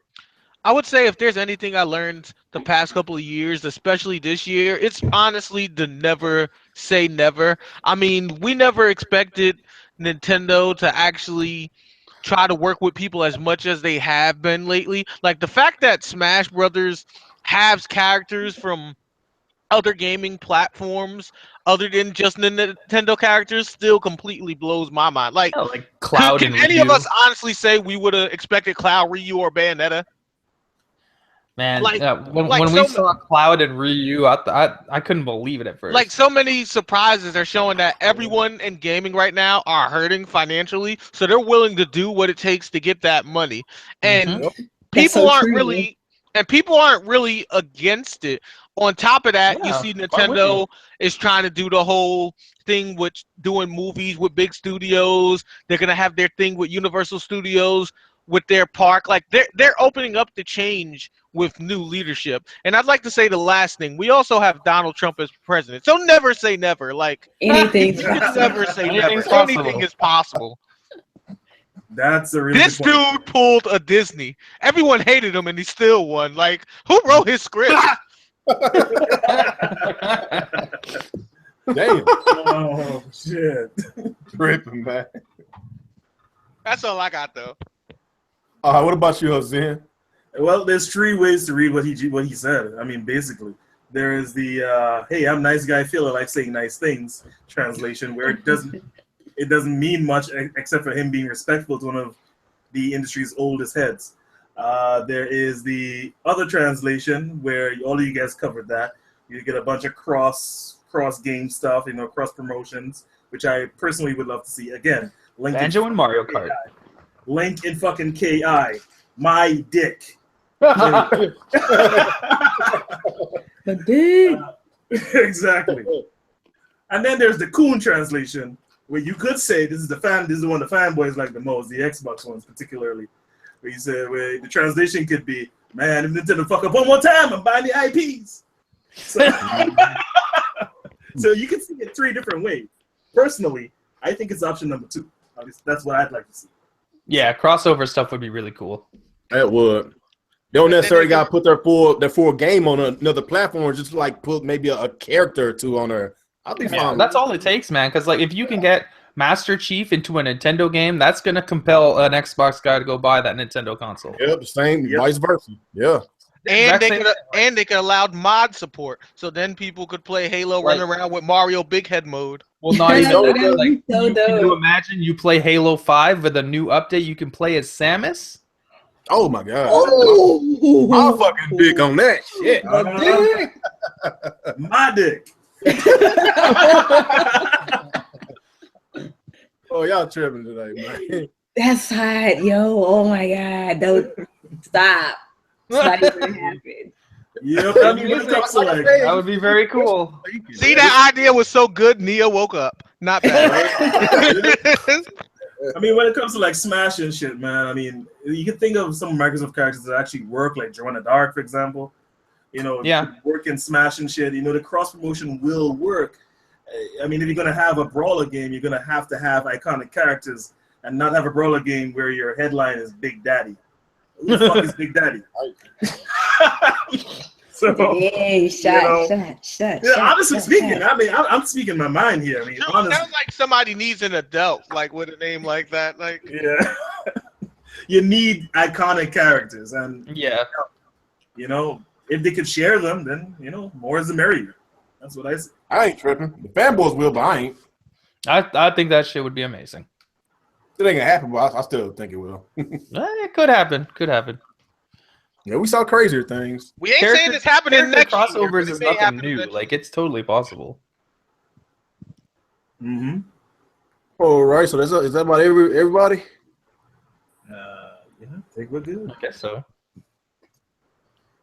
I would say if there's anything I learned the past couple of years, especially this year, it's honestly to never say never. I mean, we never expected Nintendo to actually try to work with people as much as they have been lately. Like the fact that Smash Brothers has characters from other gaming platforms other than just Nintendo characters still completely blows my mind. Like, like Cloud can and any of Ryu. us honestly say we would have expected Cloud, Ryu, or Bayonetta? Man, Like- when like we so- saw Cloud and Ryu, I couldn't believe it at first. Like so many surprises are showing that everyone in gaming right now are hurting financially, so they're willing to do what it takes to get that money. And Mhm. That's people so aren't true. really against it. On top of that, you Yeah, see I'm with Nintendo is trying to do the whole thing with doing movies with big studios. They're gonna have their thing with Universal Studios with their park. Like they're opening up the change with new leadership. And I'd like to say the last thing, we also have Donald Trump as president. So never say never. Like Anything's you can never say never. Anything's possible. Anything is possible. That's a really This good point. dude pulled a Disney. Everyone hated him and he still won. Like, who wrote his script? Damn. Oh shit. Tripping, man. That's all I got though. What about you, Zen? Well, there's 3 ways to read what he said. I mean, basically, there is the "Hey, I'm nice guy feeling like saying nice things" translation, where it doesn't mean much except for him being respectful to one of the industry's oldest heads. There is the other translation where all of you guys covered that. You get a bunch of cross game stuff, cross promotions, which I personally would love to see. Again, link Banjo and Mario Kart. Link in fucking KI. My dick. the big. Exactly. And then there's the Coon translation, where you could say this is the one the fanboys like the most, the Xbox ones particularly. Where you say where the translation could be, man, if Nintendo fuck up one more time, I'm buying the IPs. So, so you can see it 3 different ways. Personally, I think it's option number 2. At least that's what I'd like to see. Yeah, crossover stuff would be really cool. It would. They don't necessarily got to put their full game on another platform. Just like put maybe a character or 2 on there. I'll be fine. That's all it takes, man. Because like if you can get Master Chief into a Nintendo game, that's gonna compel an Xbox guy to go buy that Nintendo console. Yeah, the same, vice versa. Yeah. And Exact they could allow mod support, so then people could play Halo running around with Mario Big Head mode. Well, not even That that. would Like, be so can you dope. imagine you play Halo 5 with a new update? You can play as Samus. Oh my god. Oh, I'm fucking big on that shit. My dick. Oh, y'all tripping today, man. That's hot, yo. Oh my god. Don't stop. It's not even gonna happen. Yep, I mean, when it comes to like, That would be very cool. See, that idea was so good, Nia woke up. Not bad. I mean, when it comes to like Smash and shit, man, I mean, you can think of some Microsoft characters that actually work, like Joanna Dark, for example. Yeah. Work in Smash and shit. The cross promotion will work. I mean, if you're gonna have a brawler game, you're gonna have to have iconic characters, and not have a brawler game where your headline is Big Daddy. Who the fuck is Big Daddy? So, Hey, shut. honestly speaking, I mean, I'm speaking my mind here. I mean, honestly, Sounds like somebody needs an adult, like with a name like that. Like, yeah, you need iconic characters, and Yeah. if they could share them, then more is the merrier. That's what I say. I ain't tripping. The fanboys will, but I ain't. I think that shit would be amazing. It ain't gonna happen, but I still think it will. It could happen. Could happen. Yeah, we saw crazier things. we ain't saying it's happening next year, crossovers but is it may nothing happen new. eventually. Like it's totally possible. Mm-hmm. All right, so is that about everybody? Yeah, I think we're good. I guess so.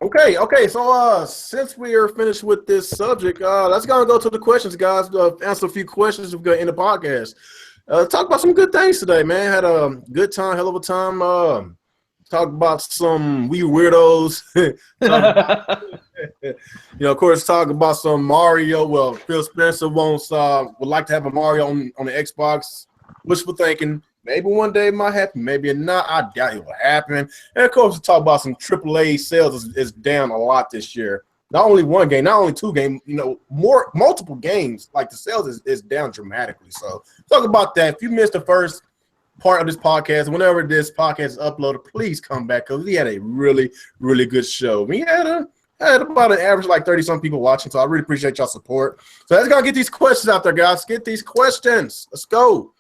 Okay. So since we are finished with this subject, let's go to the questions, guys. Answer a few questions we've got in the podcast. Talk about some good things today, man. Had a good time, hell of a time. Talk about some weirdos. Of course, talk about some Mario. Well, Phil Spencer would like to have a Mario on the Xbox. Wishful thinking. Maybe one day it might happen. Maybe not. I doubt it will happen. And of course, talk about some AAA sales is down a lot this year. Not only one game, not only 2 games. multiple games. Like the sales is down dramatically. So talk about that. If you missed the first part of this podcast. Whenever this podcast is uploaded, please come back because we had a really, really good show. We had about an average like 30-some people watching, so I really appreciate y'all support. So let's go get these questions out there, guys. Get these questions. Let's go.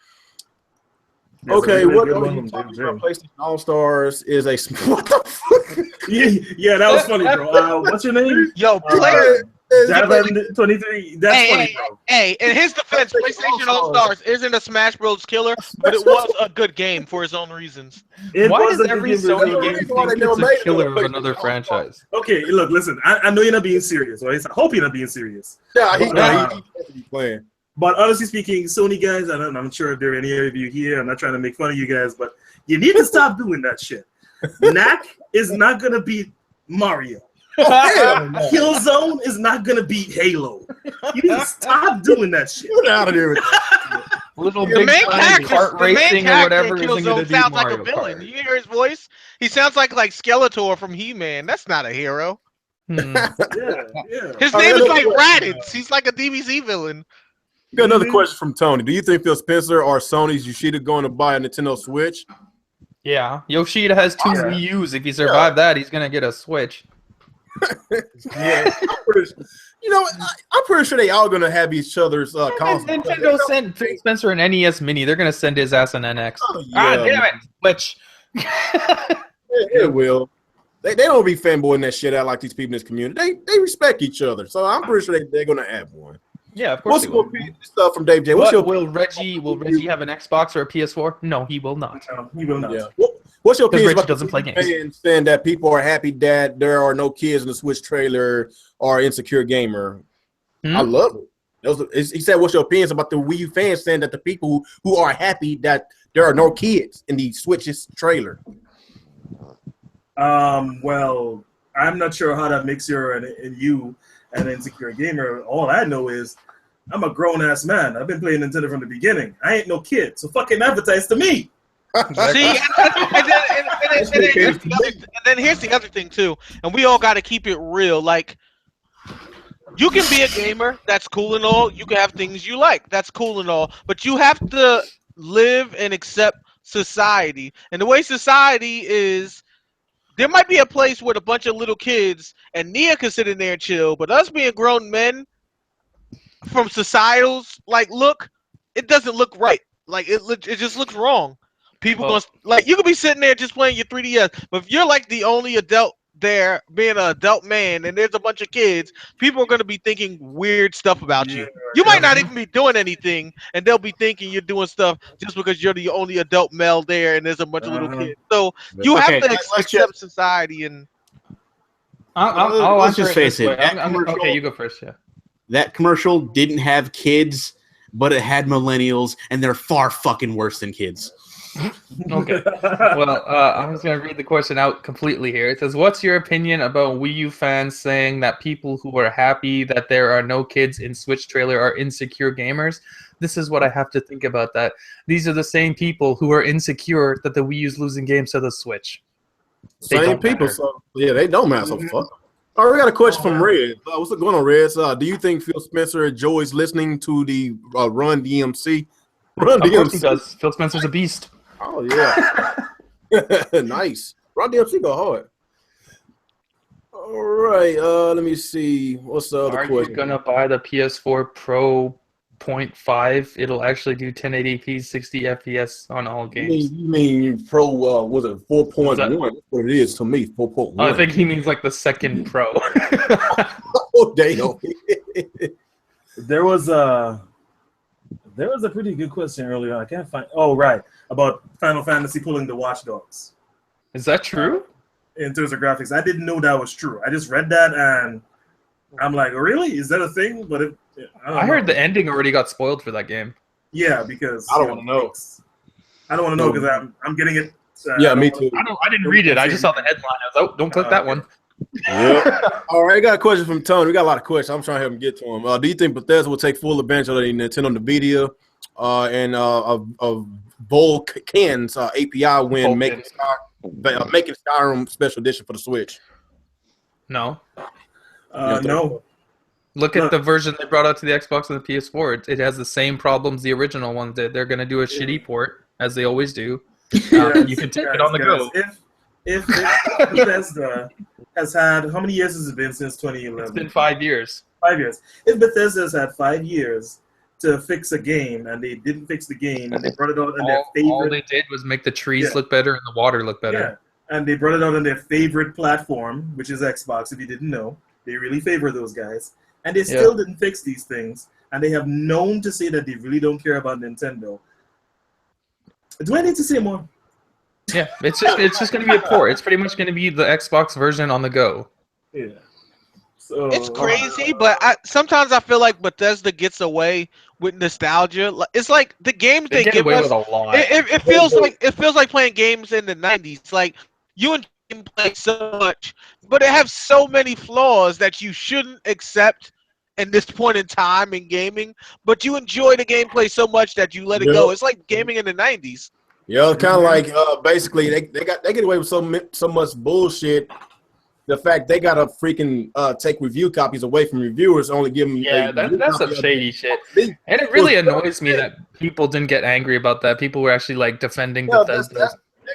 Okay, what are you talking about? PlayStation All-Stars is a what the fuck? Yeah, that was funny, bro. What's your name? Yo, player. Javan 23. That's funny, bro. Hey, in his defense, PlayStation All-Stars isn't a Smash Bros. Killer, but it was a good game for its own reasons. Why does every Sony game think it's a killer of another franchise? Okay, look, listen. I know you're not being serious, right? I hope you're not being serious. Yeah, he's playing. But honestly speaking, Sony guys, I'm sure if there are any of you here, I'm not trying to make fun of you guys, but you need to stop doing that shit. Knack is not going to beat Mario. Killzone is not going to beat Halo. You need to stop doing that shit. Get out of here with that. Little big kart racing or whatever isn't going to beat sounds Mario like a villain. Kart. You hear his voice? He sounds like Skeletor from He-Man. That's not a hero. Yeah. His name is like Raditz. He's like a DBZ villain. We got another question from Tony. Do you think Phil Spencer or Sony's Yoshida going to buy a Nintendo Switch? Yeah, Yoshida has 2 Wii U's. If he survived that, he's going to get a Switch. Yeah, I'm pretty sure they all going to have each other's consoles. Nintendo sent Phil Spencer an NES Mini. They're going to send his ass an NX. Oh, yeah. Damn it, Switch. It will. They don't be fanboying that shit out like these people in this community. They respect each other, so I'm pretty sure they're going to have one. Yeah, of course. Stuff from Dave J. Will Reggie have an Xbox or a PS4? No, he will not. No, he will not. Yeah. What's your opinion about doesn't play games? Saying that people are happy that there are no kids in the Switch trailer or Insecure Gamer? I love it. He said, "What's your opinions about the Wii U fans saying that the people who are happy that there are no kids in the Switch's trailer?" Well, I'm not sure how that makes you an Insecure Gamer. All I know is I'm a grown-ass man. I've been playing Nintendo from the beginning. I ain't no kid, so fucking advertise to me. See, and then here's the other thing, too. And we all got to keep it real. Like, you can be a gamer. That's cool and all. You can have things you like. That's cool and all. But you have to live and accept society. And the way society is, there might be a place with a bunch of little kids and Nia can sit in there and chill, but us being grown men from societal's look, it doesn't look right. Like it just looks wrong. People you could be sitting there just playing your 3DS, but if you're like the only adult there, being an adult man, and there's a bunch of kids, people are going to be thinking weird stuff about you. You might not even be doing anything, and they'll be thinking you're doing stuff just because you're the only adult male there, and there's a bunch of little kids. So you have to accept society. And let's just face it. Okay, you go first. Yeah. That commercial didn't have kids, but it had millennials, and they're far fucking worse than kids. Okay. Well, I'm just going to read the question out completely here. It says, what's your opinion about Wii U fans saying that people who are happy that there are no kids in Switch trailer are insecure gamers? This is what I have to think about that. These are the same people who are insecure that the Wii U's losing games to the Switch. Same people, so yeah, they don't matter. So fuck. All right, we got a question from Red. What's going on, Red? Do you think Phil Spencer enjoys listening to the Run DMC? Of course he does. Phil Spencer's a beast. Oh, yeah. Nice. Run DMC go hard. All right. Let me see. What's the other question? Are you going to buy the PS4 Pro 0.5? It'll actually do 1080p 60 FPS on all games. You mean Pro, was it 4.1? That's what it is to me, 4.1. I think he means like the second Pro. Oh, damn. There was a pretty good question earlier. I can't find. Oh, right, about Final Fantasy pulling the Watchdogs. Is that true? In terms of graphics, I didn't know that was true. I just read that and I'm like, really? Is that a thing? But I heard the ending already got spoiled for that game. Yeah, because I don't want to know. I don't want to know because I'm getting it. Yeah, me too. I didn't read it. I just saw the headline. I was like, oh, don't click that one. Yep. All right, I got a question from Tony. We got a lot of questions. I'm trying to help him get to them. Do you think Bethesda will take full advantage of the Nintendo NVIDIA and of Vulkan's API when making Skyrim Special Edition for the Switch? No. No. Look at the version they brought out to the Xbox and the PS4. It has the same problems the original one did. They're going to do a shitty port, as they always do. Guys, You can take guys, it on the guys, go. If Bethesda has had, how many years has it been since 2011? It's been 5 years. 5 years. If Bethesda has had 5 years to fix a game and they didn't fix the game and they brought it out in their favorite... All they did was make the trees look better and the water look better. Yeah, and they brought it out on their favorite platform, which is Xbox, if you didn't know. They really favor those guys. And they still didn't fix these things. And they have known to say that they really don't care about Nintendo. Do I need to say more? Yeah, it's just going to be a port. It's pretty much going to be the Xbox version on the go. Yeah. So, It's crazy, but sometimes I feel like Bethesda gets away with nostalgia. It's like the games they get give away us. with a lot. It feels like playing games in the '90s. It's like you enjoy gameplay so much, but it has so many flaws that you shouldn't accept in this point in time in gaming. But you enjoy the gameplay so much that you let it go. It's like gaming in the '90s. Yeah, it's kind of like basically they get away with so much bullshit. The fact they gotta freaking take review copies away from reviewers, only give them that's some shady shit. And it really annoys me that people didn't get angry about that. People were actually like defending Bethesda.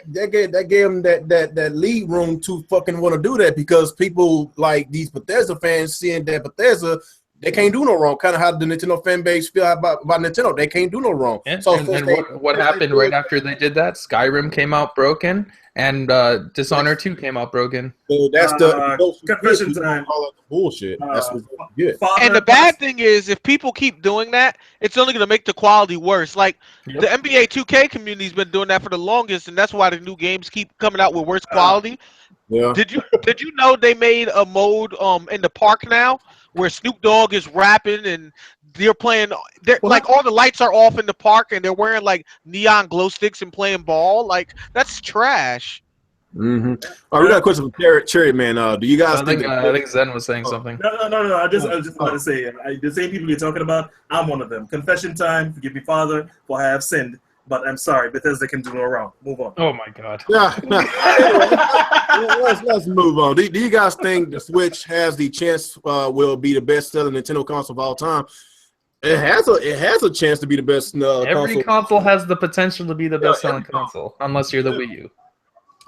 That gave them that lead room to fucking want to do that because people like these Bethesda fans seeing that Bethesda. They can't do no wrong. Kind of how the Nintendo fan base feel about Nintendo. They can't do no wrong. Yeah. So and what happened right after they did that? Skyrim came out broken, and Dishonored 2 came out broken. So that's the confession time. All that bullshit. That's what's good. And the bad thing is, if people keep doing that, it's only going to make the quality worse. Like the NBA 2K community's been doing that for the longest, and that's why the new games keep coming out with worse quality. Yeah. Did you know they made a mode in the park now where Snoop Dogg is rapping and they're playing? Like all the lights are off in the park and they're wearing like neon glow sticks and playing ball. Like that's trash. Mm-hmm. All right, we got a question from Cherry Man. Do you guys think? I think Zen was saying something. No. I was just about to say the same people you're talking about. I'm one of them. Confession time. Forgive me, Father, for I have sinned. But I'm sorry, Bethesda can do no wrong. Move on. Oh my God. Yeah. Let's move on. Do you guys think the Switch has the chance will be the best-selling Nintendo console of all time? It has a chance to be the best Every console has the potential to be the best-selling console, unless you're the Wii U.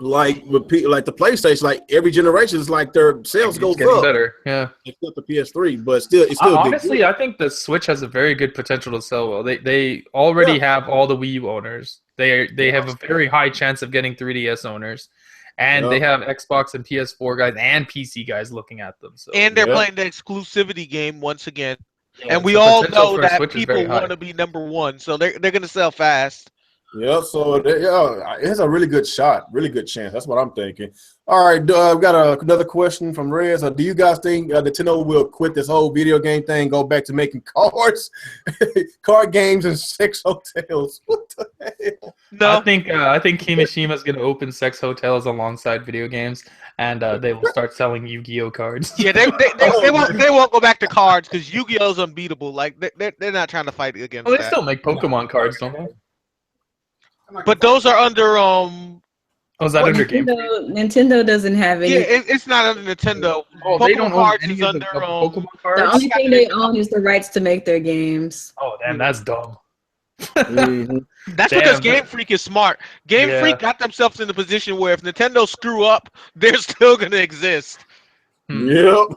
Like the PlayStation, like every generation is like their sales goes getting up. Better, yeah. Except the PS3, but it's still honestly, I think the Switch has a very good potential to sell well. They already have all the Wii U owners. They have a very high chance of getting 3DS owners, and they have Xbox and PS4 guys and PC guys looking at them. So and they're playing the exclusivity game once again. Yeah, and we all know that people want to be number one, so they're going to sell fast. Yeah, so it has a really good shot, really good chance. That's what I'm thinking. All right, we got another question from Rez. Do you guys think Nintendo will quit this whole video game thing, go back to making cards, card games, and sex hotels? What the hell? No, I think Kimishima's going to open sex hotels alongside video games, and they will start selling Yu-Gi-Oh cards. Yeah, they won't go back to cards because Yu-Gi-Oh's unbeatable. Like they're not trying to fight against. Well, they still make Pokemon cards, don't they? But those are under is that under Game Freak? Nintendo doesn't have any. Yeah, it's not under Nintendo. Oh, they don't own any of the Pokemon cards. The only thing they own is the rights to make their games. Oh, damn, that's dumb. That's because Game Freak is smart. Game Freak got themselves in a position where if Nintendo screw up, they're still gonna exist. Yep.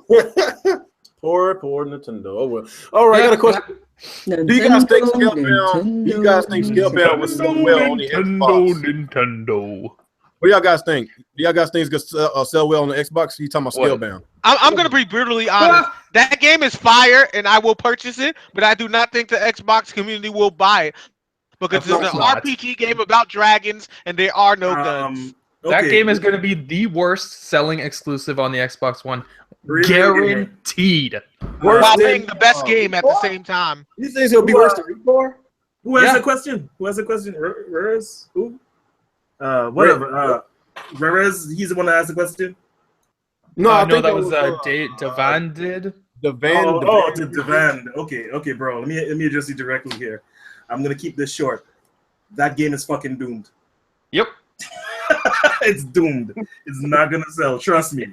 Poor Nintendo. Oh well. All right, I got a question. Do you guys think Scalebound was so well on the Xbox? Nintendo. What do y'all guys think? Do y'all guys think it's gonna sell well on the Xbox? You talking about Scalebound? I'm gonna be brutally honest. That game is fire, and I will purchase it, but I do not think the Xbox community will buy it because it's an RPG game about dragons, and there are no guns. That game is going to be the worst selling exclusive on the Xbox One. Guaranteed. While being the best game at the same time. You think it'll be worse than Recore? Who has the question? Rez? Who? Whatever. Rez, he's the one that asked the question? No, I think that was Devan did. Devan. Okay, bro. Let me address you directly here. I'm going to keep this short. That game is fucking doomed. Yep. It's doomed. It's not gonna sell. Trust me.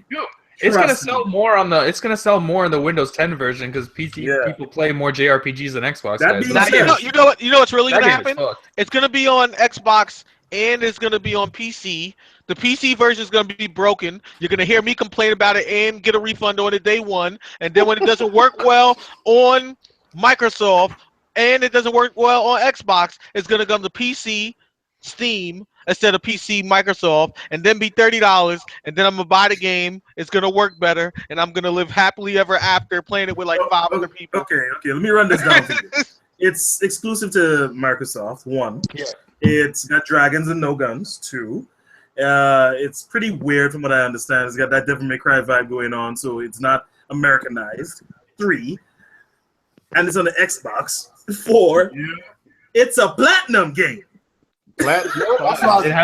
It's gonna sell more on the. It's gonna sell more in the Windows 10 version because PC people play more JRPGs than Xbox. That guys. being said, You know what's really That gonna game is happen? fucked. It's gonna be on Xbox and it's gonna be on PC. The PC version is gonna be broken. You're gonna hear me complain about it and get a refund on it day one. And then when it doesn't work well on Microsoft and it doesn't work well on Xbox, it's gonna come to PC, Steam instead of PC, Microsoft, and then be $30. And then I'm gonna buy the game. It's gonna work better, and I'm gonna live happily ever after playing it with like 5 other people. Okay. Let me run this down for you. It's exclusive to Microsoft. 1. Yeah. It's got dragons and no guns. 2. It's pretty weird from what I understand. It's got that Devil May Cry vibe going on, so it's not Americanized. 3. And it's on the Xbox. 4. Yeah. It's a platinum game. It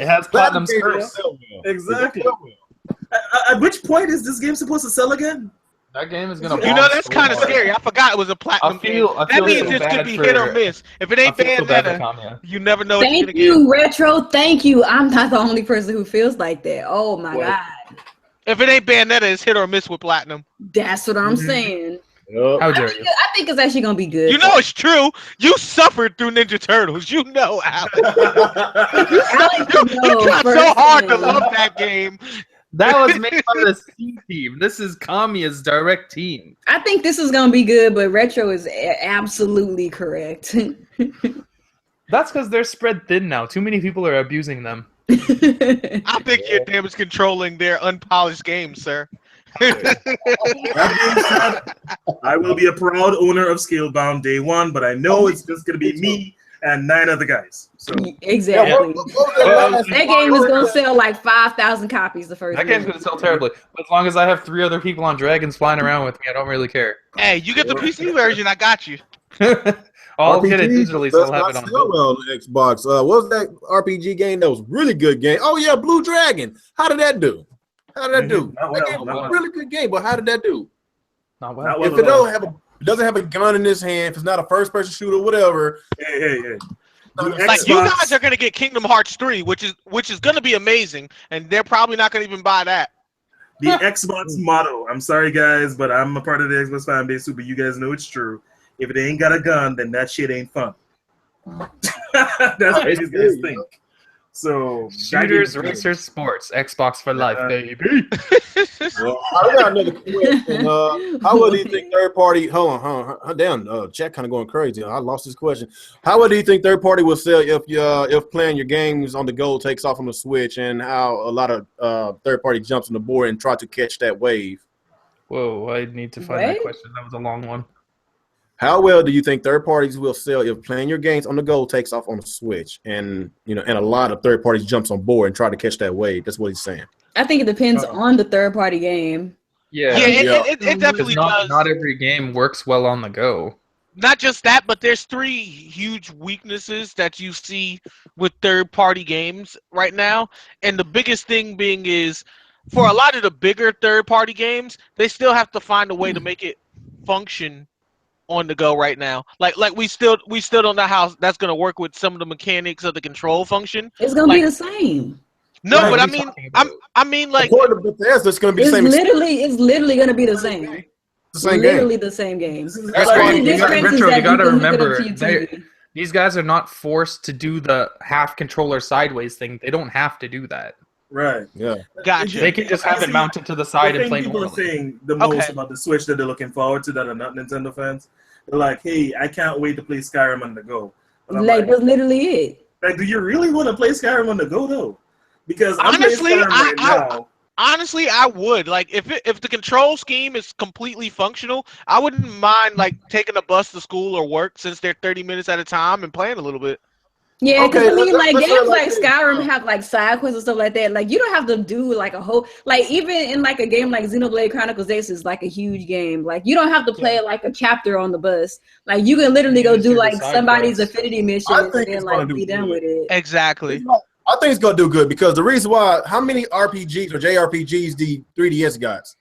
has platinum skirts. Exactly. At which point is this game supposed to sell again? That game is gonna. You know, that's kind of scary. I forgot it was a platinum game. That means it could be hit or miss. If it ain't Bayonetta, you never know. Thank you, Retro. Thank you. I'm not the only person who feels like that. Oh my god. If it ain't Bayonetta, it's hit or miss with platinum. That's what I'm saying. How dare you? I think it's actually gonna be good. You know it's true. You suffered through Ninja Turtles. You know, Alex. you tried so hard to love that game. That was made by the C team. This is Kamiya's direct team. I think this is gonna be good, but Retro is absolutely correct. That's because they're spread thin now. Too many people are abusing them. I think you're damage controlling their unpolished games, sir. I will be a proud owner of Scalebound day one, but I know it's just going to be me and 9 other guys. So. Exactly. That game is going to sell like 5,000 copies the first That game's going to sell terribly. But as long as I have 3 other people on dragons flying around with me, I don't really care. Hey, you get the PC version, I got you. I'll get it digitally, so I'll have it on the Xbox. What was that RPG game that was really good game? Oh yeah, Blue Dragon. How did that do? How did that do? That game was a really good game, but how did that do? Not well. If it doesn't have a gun in his hand, if it's not a first-person shooter, whatever. Hey. Like you guys are gonna get Kingdom Hearts 3, which is gonna be amazing, and they're probably not gonna even buy that. The Xbox motto. I'm sorry, guys, but I'm a part of the Xbox fan base too. But you guys know it's true. If it ain't got a gun, then that shit ain't fun. That's what these guys think. So shooters, racers, sports, Xbox for life, baby. Well, I got another question. How would you think third party? Hold on. Damn, Jack kind of going crazy. I lost this question. How would you think third party will sell if playing your games on the go takes off on the Switch, and how a lot of third party jumps on the board and try to catch that wave? Whoa, I need to find that question. That was a long one. How well do you think third parties will sell if playing your games on the go takes off on the Switch, and and a lot of third parties jumps on board and try to catch that wave? That's what he's saying. I think it depends on the third party game. It definitely does. Not every game works well on the go. Not just that, but there's 3 huge weaknesses that you see with third party games right now, and the biggest thing being is for a lot of the bigger third party games, they still have to find a way to make it function on the go right now. Like we still don't know how that's gonna work with some of the mechanics of the control function. It's gonna be the same. No, but I mean like according to Bethesda, it's gonna be the same. It's literally gonna be the same. The same literally game. The same game. Retro, you gotta remember these guys are not forced to do the half controller sideways thing. They don't have to do that. Right. Yeah. Gotcha. They can just have it mounted to the side and play people normally. Are saying the most about the Switch that they're looking forward to that are not Nintendo fans. They're like, hey, I can't wait to play Skyrim on the go. Like that's literally it. Like, do you really want to play Skyrim on the go though? Because honestly, honestly, I would. Like, if the control scheme is completely functional, I wouldn't mind like taking a bus to school or work since they're 30 minutes at a time and playing a little bit. Yeah, because I mean, like games like Skyrim have like side quests and stuff like that. Like you don't have to do like a whole even in like a game like Xenoblade Chronicles X is like a huge game. Like you don't have to play like a chapter on the bus. Like you can literally go do like somebody's affinity mission and then like be done with it. Exactly. I think it's gonna do good because the reason why, how many RPGs or JRPGs the 3DS got?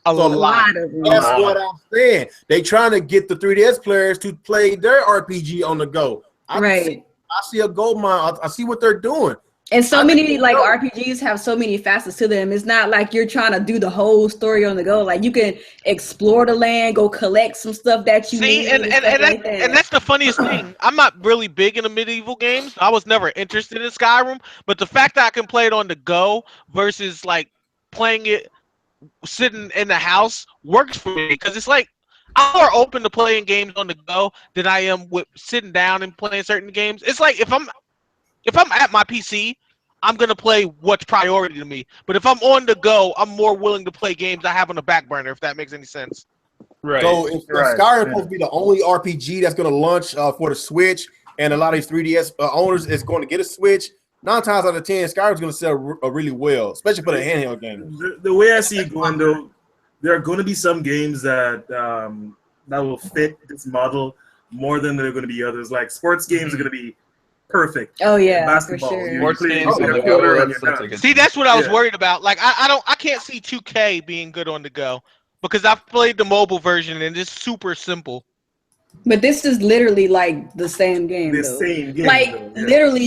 A lot of them. That's what I'm saying. They trying to get the 3DS players to play their RPG on the go. I see a gold mine. I see what they're doing. And so many like RPGs have so many facets to them. It's not like you're trying to do the whole story on the go. Like you can explore the land, go collect some stuff that you need. And that's the funniest thing. I'm not really big into medieval games. I was never interested in Skyrim, but the fact that I can play it on the go versus like playing it sitting in the house works for me because it's like I'm more open to playing games on the go than I am with sitting down and playing certain games. It's like if I'm at my PC, I'm gonna play what's priority to me. But if I'm on the go, I'm more willing to play games I have on the back burner. If that makes any sense. Right. So if Skyrim is supposed to be the only RPG that's going to launch for the Switch, and a lot of these 3DS owners is going to get a Switch, 9 times out of 10, Skyrim's going to sell really well, especially for the handheld game. The way I see it going, though, there are going to be some games that that will fit this model more than there are going to be others. Like sports games are going to be perfect. Oh yeah, basketball. for sure. Sports games on the go. See, that's what I was worried about. Like I can't see 2K being good on the go because I've played the mobile version and it's super simple. But this is literally like the same game. Literally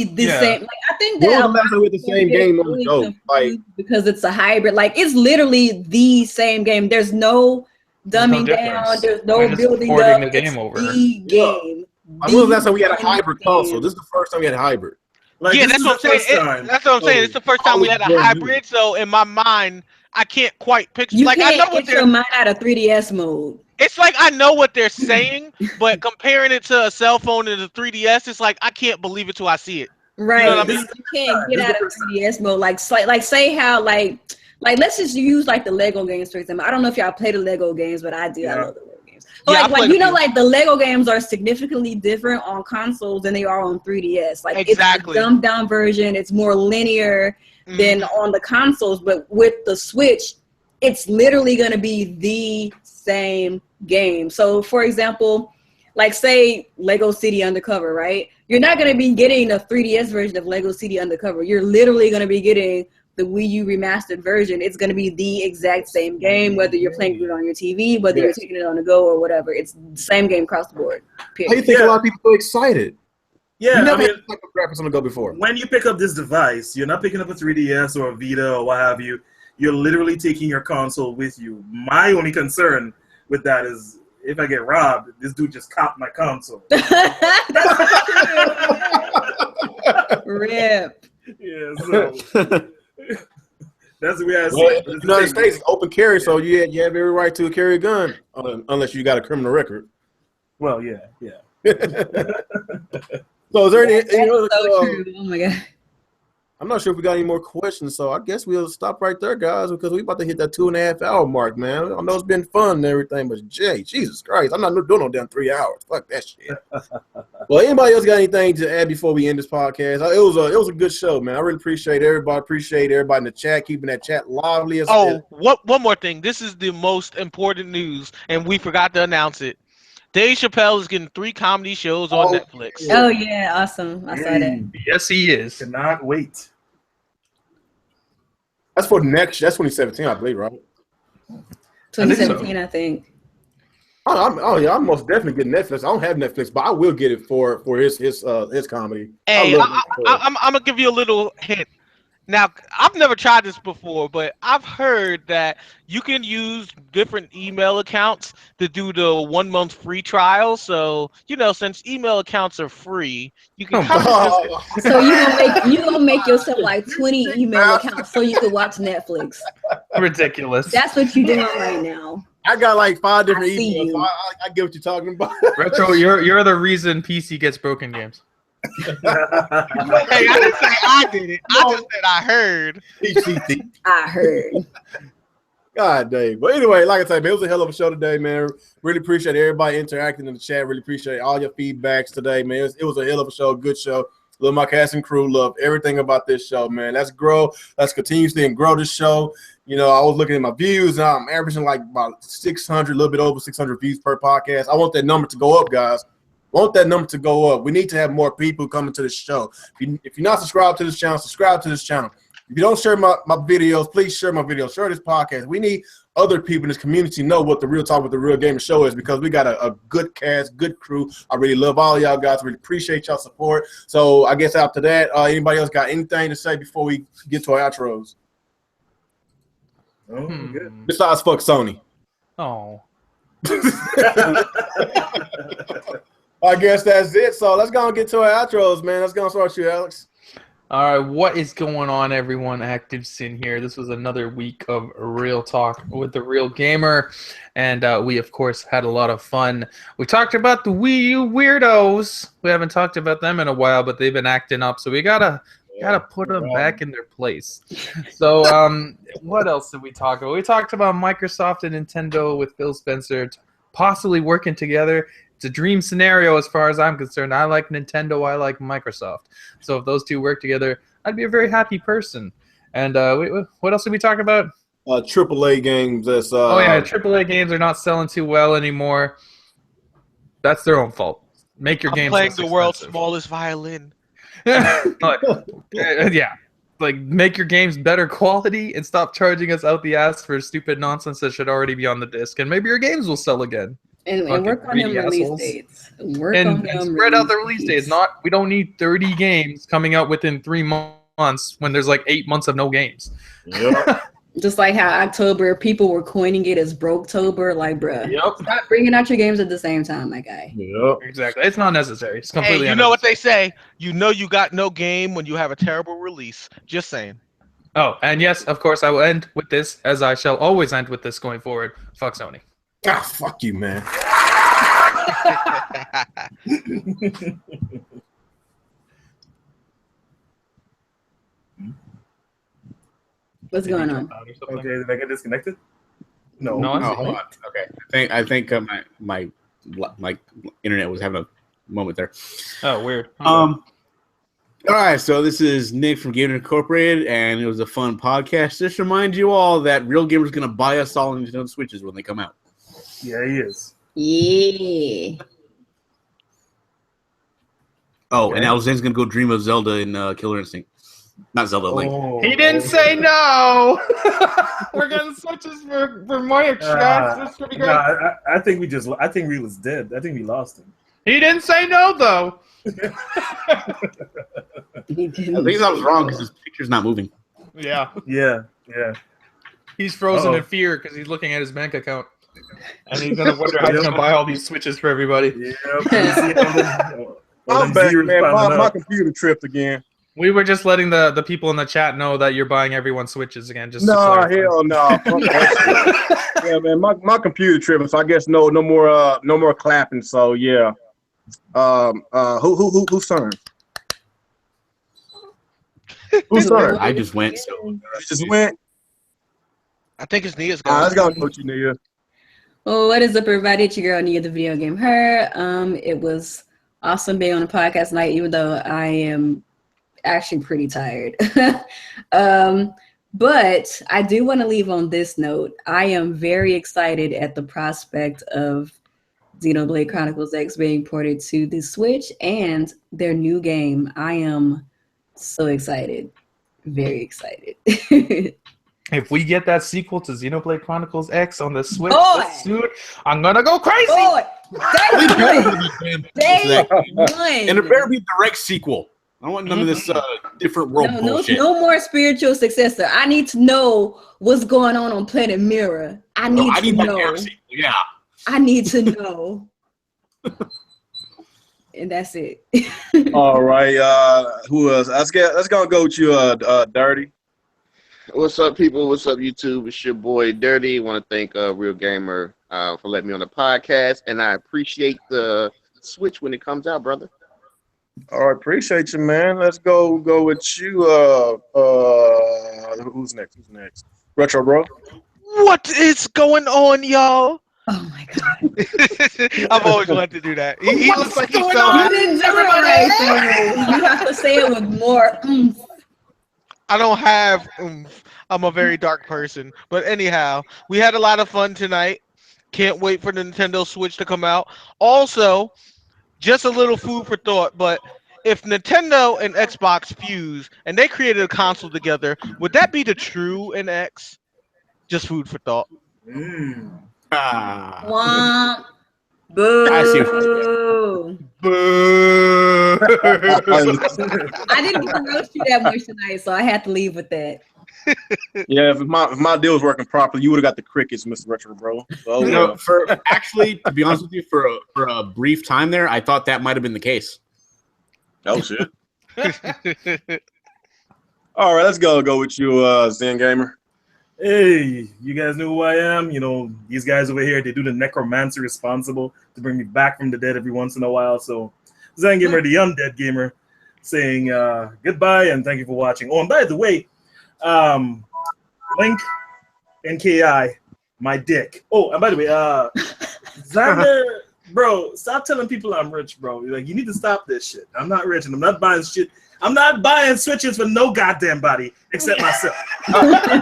the same. Like I think that with the same game on the go, like because it's a hybrid. Like it's literally the same game. There's no dumbing down. There's no building up. The game over. The game. I believe that's when we had a hybrid console. This is the first time we had a hybrid. Like, yeah, that's what I'm saying. That's what I'm saying. It's the first time we had a hybrid. So in my mind, I can't quite picture. You can't get your mind out of 3DS mode. It's like I know what they're saying, but comparing it to a cell phone and a 3DS, it's like I can't believe it till I see it. Right. You know what I mean? You can't get out of 3DS mode. Like say how like let's just use like the Lego games for example. I don't know if y'all play the Lego games, but I do. Yeah. I love the Lego games. But like you know, like the Lego games are significantly different on consoles than they are on 3DS. Like exactly. It's a dumbed down version. It's more linear than on the consoles. But with the Switch, it's literally going to be the same game. So for example, like say Lego City Undercover, right? You're not going to be getting a 3DS version of Lego City Undercover. You're literally going to be getting the Wii U remastered version. It's going to be the exact same game, whether you're playing it on your TV, whether you're taking it on the go or whatever. It's the same game across the board. Period. How do you think a lot of people are excited? Yeah, you never had graphics on the go before. When you pick up this device, you're not picking up a 3DS or a Vita or what have you. You're literally taking your console with you. My only concern with that is if I get robbed, this dude just copped my console. Rip. Yeah, so that's the way I see it. The United States is open carry, so you have every right to carry a gun, unless you got a criminal record. Well, yeah. So is there any so true. Oh my god. I'm not sure if we got any more questions, so I guess we'll stop right there, guys, because we're about to hit that 2.5 hour mark, man. I know it's been fun and everything, but Jesus Christ, I'm not doing no damn 3 hours. Fuck that shit. Well, anybody else got anything to add before we end this podcast? It was a good show, man. I really appreciate everybody. Appreciate everybody in the chat, keeping that chat lively. One more thing. This is the most important news, and we forgot to announce it. Dave Chappelle is getting 3 comedy shows on Netflix. Oh yeah, awesome! I saw that. Yes, he is. Cannot wait. That's for next. That's 2017, I believe, right? 2017, I think. I'm most definitely getting Netflix. I don't have Netflix, but I will get it for his comedy. Hey, I'm gonna give you a little hint. Now, I've never tried this before, but I've heard that you can use different email accounts to do the 1 month free trial. So, since email accounts are free, you can So you gonna make yourself like 20 email accounts so you can watch Netflix. Ridiculous. That's what you're doing right now. I got like 5 different emails. So I get what you're talking about. Retro, you're the reason PC gets broken games. Hey, I didn't say I did it. I just said I heard. I heard. God dang. But anyway, like I said, man, it was a hell of a show today, man. Really appreciate everybody interacting in the chat. Really appreciate all your feedbacks today, man. It was a hell of a show, good show. Love my cast and crew. Love everything about this show, man. Let's grow. Let's continuously grow this show. I was looking at my views, and I'm averaging like about 600, a little bit over 600 views per podcast. I want that number to go up, guys. Want that number to go up. We need to have more people coming to the show. If you're not subscribed to this channel, subscribe to this channel. If you don't share my videos, please share my videos. Share this podcast. We need other people in this community to know what the Real Talk with the Real Gamer show is, because we got a good cast, good crew. I really love all y'all guys. Really appreciate y'all support. So I guess after that, anybody else got anything to say before we get to our outros? Oh, good. Besides, fuck Sony. Oh. I guess that's it. So let's go and get to our outros, man. Let's go and start you, Alex. All right, what is going on, everyone? ActivesIN here. This was another week of Real Talk with the Real Gamer, and we, of course, had a lot of fun. We talked about the Wii U Weirdos. We haven't talked about them in a while, but they've been acting up, so we gotta put them back in their place. So, what else did we talk about? We talked about Microsoft and Nintendo with Phil Spencer possibly working together. It's a dream scenario as far as I'm concerned. I like Nintendo. I like Microsoft. So if those two work together, I'd be a very happy person. And what else did we talk about? AAA games. AAA games are not selling too well anymore. That's their own fault. Make your games playing less the expensive. world's smallest violin. Yeah. Like, make your games better quality and stop charging us out the ass for stupid nonsense that should already be on the disc. And maybe your games will sell again. And work on them release dates. And spread out the release dates. We don't need 30 games coming out within 3 months when there's like 8 months of no games. Yep. Just like how October, people were coining it as Broketober. Like, bruh, Yep. stop bringing out your games at the same time, my guy. Yep. Exactly. It's not necessary. It's completely Hey, you know what they say? You know you got no game when you have a terrible release. Just saying. Oh, and yes, of course, I will end with this, as I shall always end with this going forward. Fuck Sony. Ah, fuck you, man. What's going on? Okay, did I get disconnected? No, Oh, hold on. Okay, I think my internet was having a moment there. Oh, weird. All right, so this is Nick from Gamer Incorporated, and it was a fun podcast. Just remind you all that Real Gamer's going to buy us all Nintendo Switches when they come out. Yeah, he is. Yeah. Oh, and Alexander's going to go dream of Zelda and Killer Instinct. Not Zelda, Link. Oh, He didn't say no. We're getting switches for Mike. That's pretty great. I think we was dead. I think we lost him. He didn't say no though. I think I was wrong because his picture's not moving. Yeah. Yeah. He's frozen Uh-oh. in fear because he's looking at his bank account. And he's going to wonder how he's going to buy all these switches for everybody. I'm back, man. My computer tripped again. We were just letting the people in the chat know that you're buying everyone switches again. Just to No, clarify. hell no. Fuck that shit. Yeah, man. My computer tripping, so I guess no more clapping. So yeah. Who's turn? Who's turn? I just went. So You just went. I think it's Nia's Let's going. go with you, Nia. Well, what is up, everybody? It's your girl, Nia, the video game her. It was awesome being on the podcast tonight, even though I am actually pretty tired. But I do want to leave on this note. I am very excited at the prospect of Xenoblade Chronicles X being ported to the Switch and their new game. I am so excited. Very excited. If we get that sequel to Xenoblade Chronicles X on the Switch, Boy! dude, I'm going to go crazy. Boy, day one. And it better be a direct sequel. I don't want none of this different world bullshit. No more spiritual successor. I need to know what's going on Planet Mirror. I need to know. Yeah. I need to know. And that's it. All right. Who else? Let's go with you, Dirty. What's up, people? What's up, YouTube? It's your boy Dirty. Want to thank Real Gamer for letting me on the podcast, and I appreciate the Switch when it comes out, brother. All right, appreciate you, man. Let's go with you. Who's next? Retro Bro. What is going on, y'all? Oh my god. I've always wanted to do that. He looks like he's so You happy. didn't do it right. You have to say it with more. I don't have I'm a very dark person. But anyhow, we had a lot of fun tonight. Can't wait for the Nintendo Switch to come out. Also, just a little food for thought, but if Nintendo and Xbox fuse and they created a console together, would that be the true NX? Just food for thought. Womp. I see. Boo. Boo. I didn't get to roast you that much tonight, so I had to leave with that. Yeah, if my deal was working properly, you would have got the crickets, Mr. Retro Bro. So, You know, to be honest with you, for a brief time there, I thought that might have been the case. oh shit. All right, let's go with you, Zen Gamer. Hey, you guys know who I am? You know, these guys over here, they do the necromancer responsible to bring me back from the dead every once in a while. So, Zen Gamer, the undead gamer, saying goodbye and thank you for watching. Oh, and by the way, Link and KI, my dick. Oh, and by the way, Xander, bro, stop telling people I'm rich, bro. Like, you need to stop this shit. I'm not rich and I'm not buying shit. I'm not buying Switches for no goddamn body except myself. No, you're not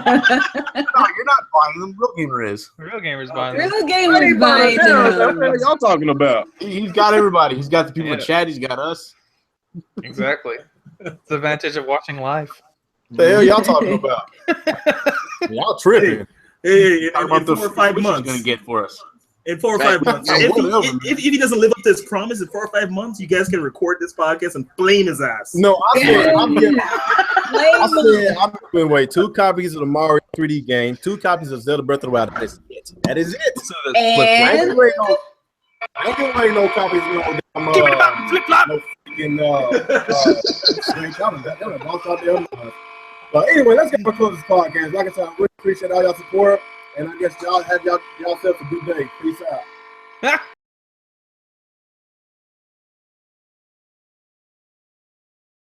buying them. Real Gamer is. Real gamers buying them. Real gamers buying them. What are y'all talking about? He's got everybody. He's got the people in chat. He's got us. Exactly. It's the advantage of watching live. The hell y'all talking about? Y'all tripping. Hey, in About 4 or 5 months. Going to get for us. In 4 or 5 months. If he doesn't live up to his promise in 4 or 5 months, you guys can record this podcast and flame his ass. No, I said I'm giving away 2 copies of the Mario 3D game, 2 copies of Zelda Breath of the Wild. That is it. I ain't giving away no copies of no flip-flop. No freaking But anyway, let's get to close this podcast. Like I said, I really appreciate all y'all support, and I guess y'all have yourself a good day. Peace out.